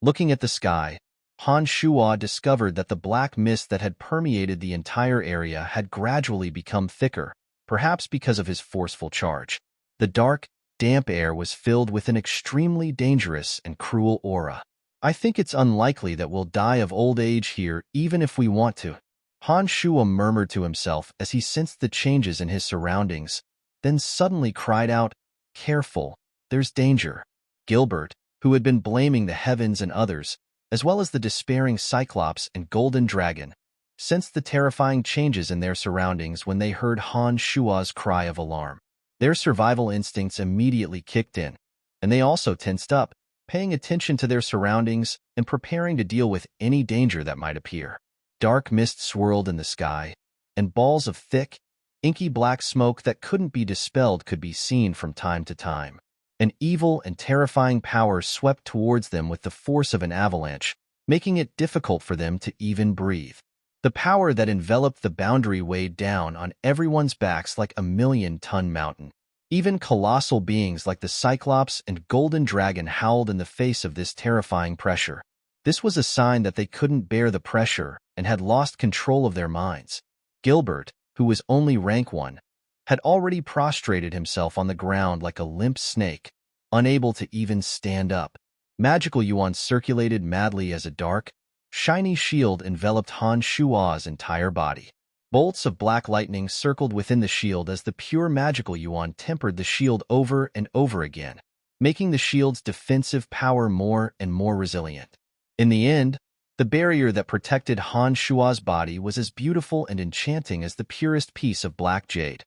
Looking at the sky, Han Shuo discovered that the black mist that had permeated the entire area had gradually become thicker, perhaps because of his forceful charge. The dark, damp air was filled with an extremely dangerous and cruel aura. "I think it's unlikely that we'll die of old age here even if we want to," Han Shuo murmured to himself as he sensed the changes in his surroundings, then suddenly cried out, "Careful, there's danger." Gilbert, who had been blaming the heavens and others, as well as the despairing Cyclops and Golden Dragon, sensed the terrifying changes in their surroundings when they heard Han Shuo's cry of alarm. Their survival instincts immediately kicked in, and they also tensed up, paying attention to their surroundings and preparing to deal with any danger that might appear. Dark mist swirled in the sky, and balls of thick, inky black smoke that couldn't be dispelled could be seen from time to time. An evil and terrifying power swept towards them with the force of an avalanche, making it difficult for them to even breathe. The power that enveloped the boundary weighed down on everyone's backs like a million-ton mountain. Even colossal beings like the Cyclops and Golden Dragon howled in the face of this terrifying pressure. This was a sign that they couldn't bear the pressure and had lost control of their minds. Gilbert, who was only rank 1, had already prostrated himself on the ground like a limp snake, unable to even stand up. Magical yuan circulated madly as a dark, shiny shield enveloped Han Shuo's entire body. Bolts of black lightning circled within the shield as the pure magical yuan tempered the shield over and over again, making the shield's defensive power more and more resilient. In the end, the barrier that protected Han Shuo's body was as beautiful and enchanting as the purest piece of black jade,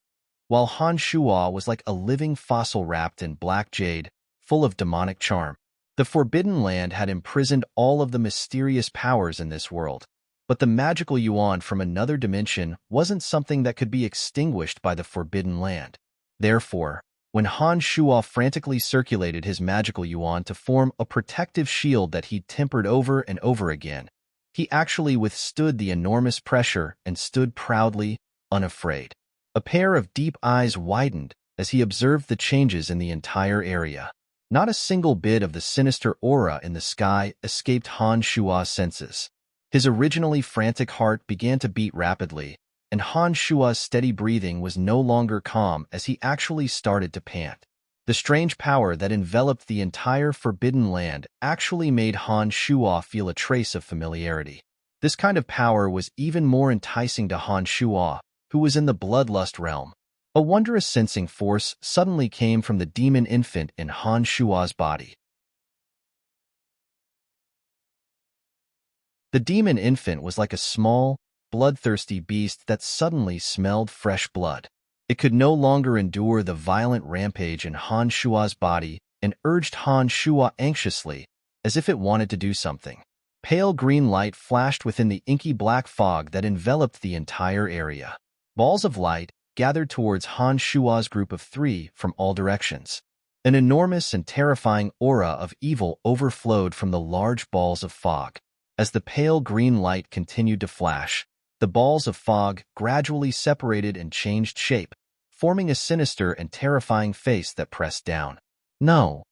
while Han Shuo was like a living fossil wrapped in black jade, full of demonic charm. The Forbidden Land had imprisoned all of the mysterious powers in this world, but the magical yuan from another dimension wasn't something that could be extinguished by the Forbidden Land. Therefore, when Han Shuo frantically circulated his magical yuan to form a protective shield that he tempered over and over again, he actually withstood the enormous pressure and stood proudly, unafraid. A pair of deep eyes widened as he observed the changes in the entire area. Not a single bit of the sinister aura in the sky escaped Han Shuo's senses. His originally frantic heart began to beat rapidly, and Han Shuo's steady breathing was no longer calm as he actually started to pant. The strange power that enveloped the entire Forbidden Land actually made Han Shuo feel a trace of familiarity. This kind of power was even more enticing to Han Shuo, who was in the bloodlust realm. A wondrous sensing force suddenly came from the demon infant in Han Shuo's body. The demon infant was like a small, bloodthirsty beast that suddenly smelled fresh blood. It could no longer endure the violent rampage in Han Shuo's body and urged Han Shuo anxiously, as if it wanted to do something. Pale green light flashed within the inky black fog that enveloped the entire area. Balls of light gathered towards Han Shuo's group of 3 from all directions. An enormous and terrifying aura of evil overflowed from the large balls of fog. As the pale green light continued to flash, the balls of fog gradually separated and changed shape, forming a sinister and terrifying face that pressed down. "No!"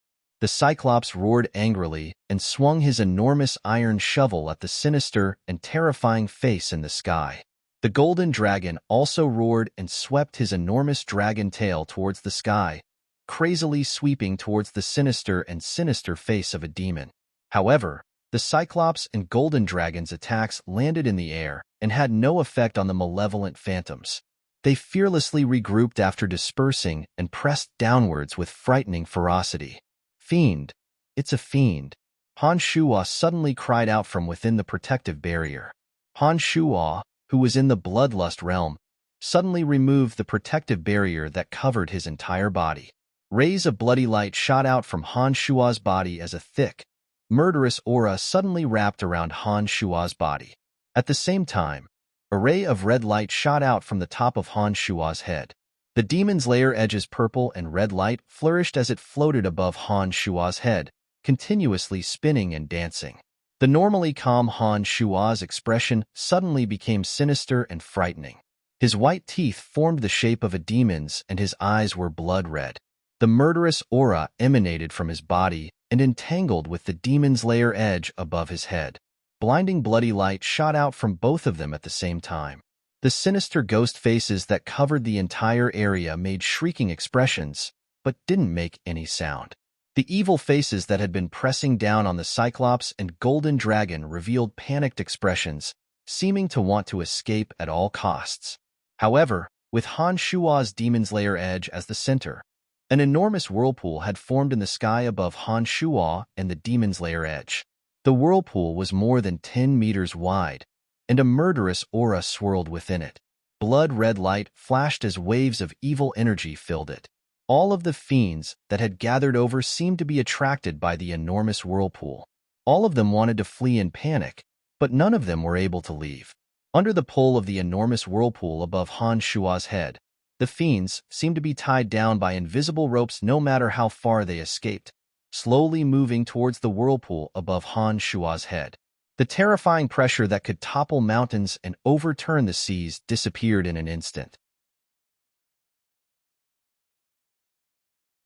The Cyclops roared angrily and swung his enormous iron shovel at the sinister and terrifying face in the sky. The golden dragon also roared and swept his enormous dragon tail towards the sky, crazily sweeping towards the sinister face of a demon. However, the Cyclops and Golden Dragon's attacks landed in the air and had no effect on the malevolent phantoms. They fearlessly regrouped after dispersing and pressed downwards with frightening ferocity. "Fiend! It's a fiend!" Han Shuo suddenly cried out from within the protective barrier. Han Shuo, who was in the bloodlust realm, suddenly removed the protective barrier that covered his entire body. Rays of bloody light shot out from Han Shuo's body as a thick, murderous aura suddenly wrapped around Han Shuo's body. At the same time, a ray of red light shot out from the top of Han Shuo's head. The demon's lair edge's purple and red light flourished as it floated above Han Shuo's head, continuously spinning and dancing. The normally calm Han Shuo's expression suddenly became sinister and frightening. His white teeth formed the shape of a demon's and his eyes were blood red. The murderous aura emanated from his body and entangled with the demon's lair edge above his head. Blinding bloody light shot out from both of them at the same time. The sinister ghost faces that covered the entire area made shrieking expressions, but didn't make any sound. The evil faces that had been pressing down on the Cyclops and Golden Dragon revealed panicked expressions, seeming to want to escape at all costs. However, with Han Shuo's demon's lair edge as the center, an enormous whirlpool had formed in the sky above Han Shuo and the demon's lair edge. The whirlpool was more than 10 meters wide, and a murderous aura swirled within it. Blood-red light flashed as waves of evil energy filled it. All of the fiends that had gathered over seemed to be attracted by the enormous whirlpool. All of them wanted to flee in panic, but none of them were able to leave. Under the pull of the enormous whirlpool above Han Shuo's head, the fiends seemed to be tied down by invisible ropes no matter how far they escaped, slowly moving towards the whirlpool above Han Shuo's head. The terrifying pressure that could topple mountains and overturn the seas disappeared in an instant.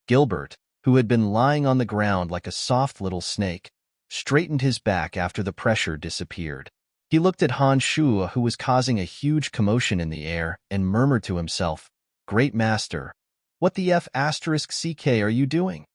Gilbert, who had been lying on the ground like a soft little snake, straightened his back after the pressure disappeared. He looked at Han Shuo, who was causing a huge commotion in the air, and murmured to himself, "Great Master, what the F***ck are you doing?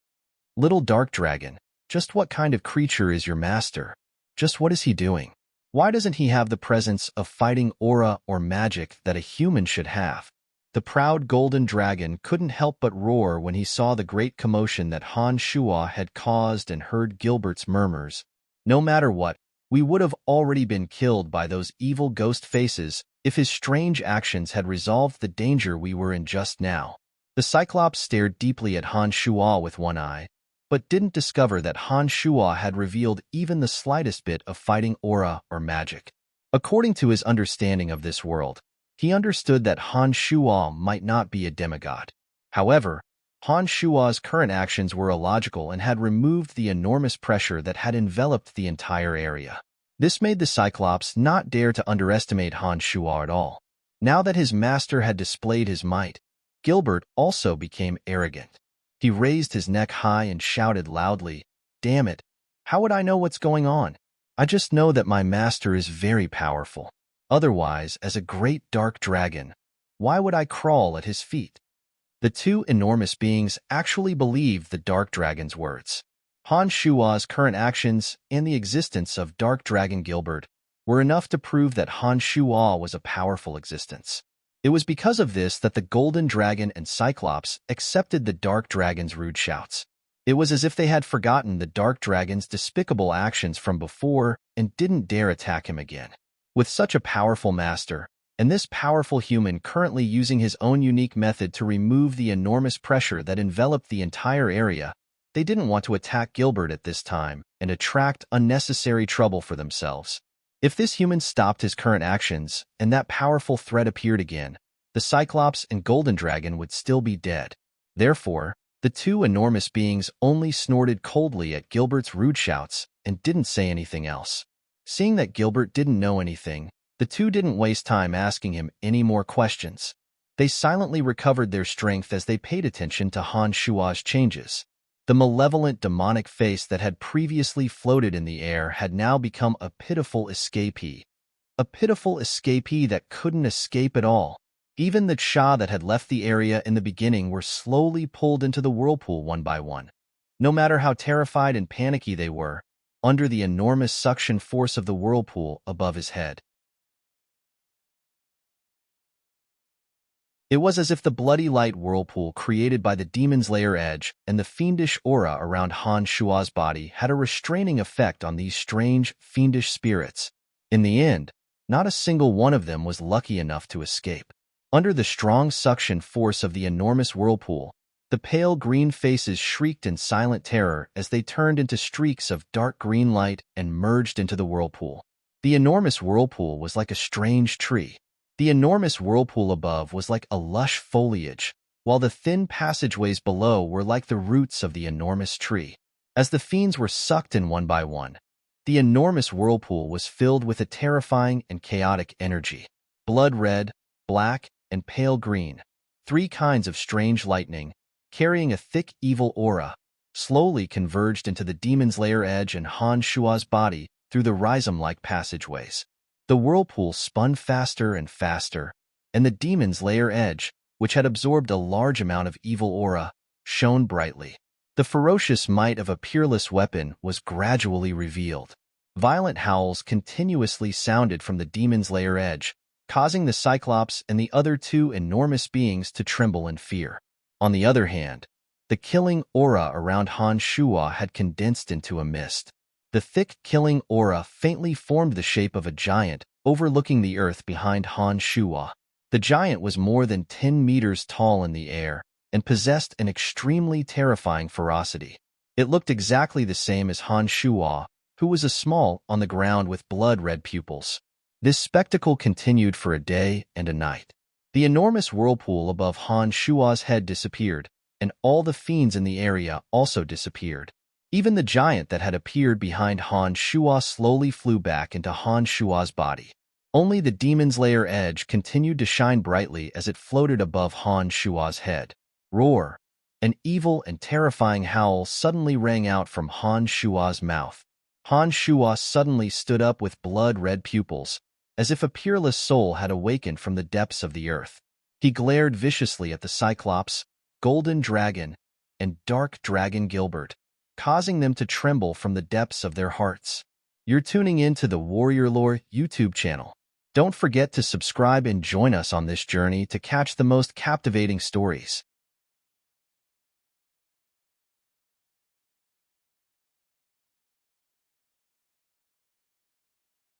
Little Dark Dragon, just what kind of creature is your master? Just what is he doing? Why doesn't he have the presence of fighting aura or magic that a human should have?" The proud Golden Dragon couldn't help but roar when he saw the great commotion that Han Shuo had caused and heard Gilbert's murmurs. "No matter what, we would have already been killed by those evil ghost faces if his strange actions had resolved the danger we were in just now." The Cyclops stared deeply at Han Shuo with one eye, but didn't discover that Han Shuo had revealed even the slightest bit of fighting aura or magic. According to his understanding of this world, he understood that Han Shuo might not be a demigod. However, Han Shuo's current actions were illogical and had removed the enormous pressure that had enveloped the entire area. This made the Cyclops not dare to underestimate Han Shuo at all. Now that his master had displayed his might, Gilbert also became arrogant. He raised his neck high and shouted loudly, "Damn it! How would I know what's going on? I just know that my master is very powerful. Otherwise, as a great dark dragon, why would I crawl at his feet?" The two enormous beings actually believed the dark dragon's words. Han Shuo's current actions and the existence of Dark Dragon Gilbert were enough to prove that Han Shuo was a powerful existence. It was because of this that the Golden Dragon and Cyclops accepted the Dark Dragon's rude shouts. It was as if they had forgotten the Dark Dragon's despicable actions from before and didn't dare attack him again. With such a powerful master, and this powerful human currently using his own unique method to remove the enormous pressure that enveloped the entire area, they didn't want to attack Gilbert at this time and attract unnecessary trouble for themselves. If this human stopped his current actions and that powerful threat appeared again, the Cyclops and Golden Dragon would still be dead. Therefore, the two enormous beings only snorted coldly at Gilbert's rude shouts and didn't say anything else. Seeing that Gilbert didn't know anything, the two didn't waste time asking him any more questions. They silently recovered their strength as they paid attention to Han Shuo's changes. The malevolent demonic face that had previously floated in the air had now become a pitiful escapee, a pitiful escapee that couldn't escape at all. Even the Cha that had left the area in the beginning were slowly pulled into the whirlpool one by one. No matter how terrified and panicky they were, under the enormous suction force of the whirlpool above his head. It was as if the bloody light whirlpool created by the demon's lair edge and the fiendish aura around Han Shua's body had a restraining effect on these strange, fiendish spirits. In the end, not a single one of them was lucky enough to escape. Under the strong suction force of the enormous whirlpool, the pale green faces shrieked in silent terror as they turned into streaks of dark green light and merged into the whirlpool. The enormous whirlpool was like a strange tree. The enormous whirlpool above was like a lush foliage, while the thin passageways below were like the roots of the enormous tree. As the fiends were sucked in one by one, the enormous whirlpool was filled with a terrifying and chaotic energy. Blood red, black, and pale green, three kinds of strange lightning, carrying a thick evil aura, slowly converged into the demon's lair edge and Han Shua's body through the rhizome-like passageways. The whirlpool spun faster and faster, and the demon's lair edge, which had absorbed a large amount of evil aura, shone brightly. The ferocious might of a peerless weapon was gradually revealed. Violent howls continuously sounded from the demon's lair edge, causing the Cyclops and the other two enormous beings to tremble in fear. On the other hand, the killing aura around Han Shua had condensed into a mist. The thick killing aura faintly formed the shape of a giant, overlooking the earth behind Han Shua. The giant was more than 10 meters tall in the air and possessed an extremely terrifying ferocity. It looked exactly the same as Han Shua, who was a small on the ground with blood-red pupils. This spectacle continued for a day and a night. The enormous whirlpool above Han Shua's head disappeared, and all the fiends in the area also disappeared. Even the giant that had appeared behind Han Shua slowly flew back into Han Shua's body. Only the demon's lair edge continued to shine brightly as it floated above Han Shua's head. Roar! An evil and terrifying howl suddenly rang out from Han Shua's mouth. Han Shua suddenly stood up with blood-red pupils, as if a peerless soul had awakened from the depths of the earth. He glared viciously at the Cyclops, Golden Dragon, and Dark Dragon Gilbert, causing them to tremble from the depths of their hearts. You're tuning in to the Warrior Lore YouTube channel. Don't forget to subscribe and join us on this journey to catch the most captivating stories.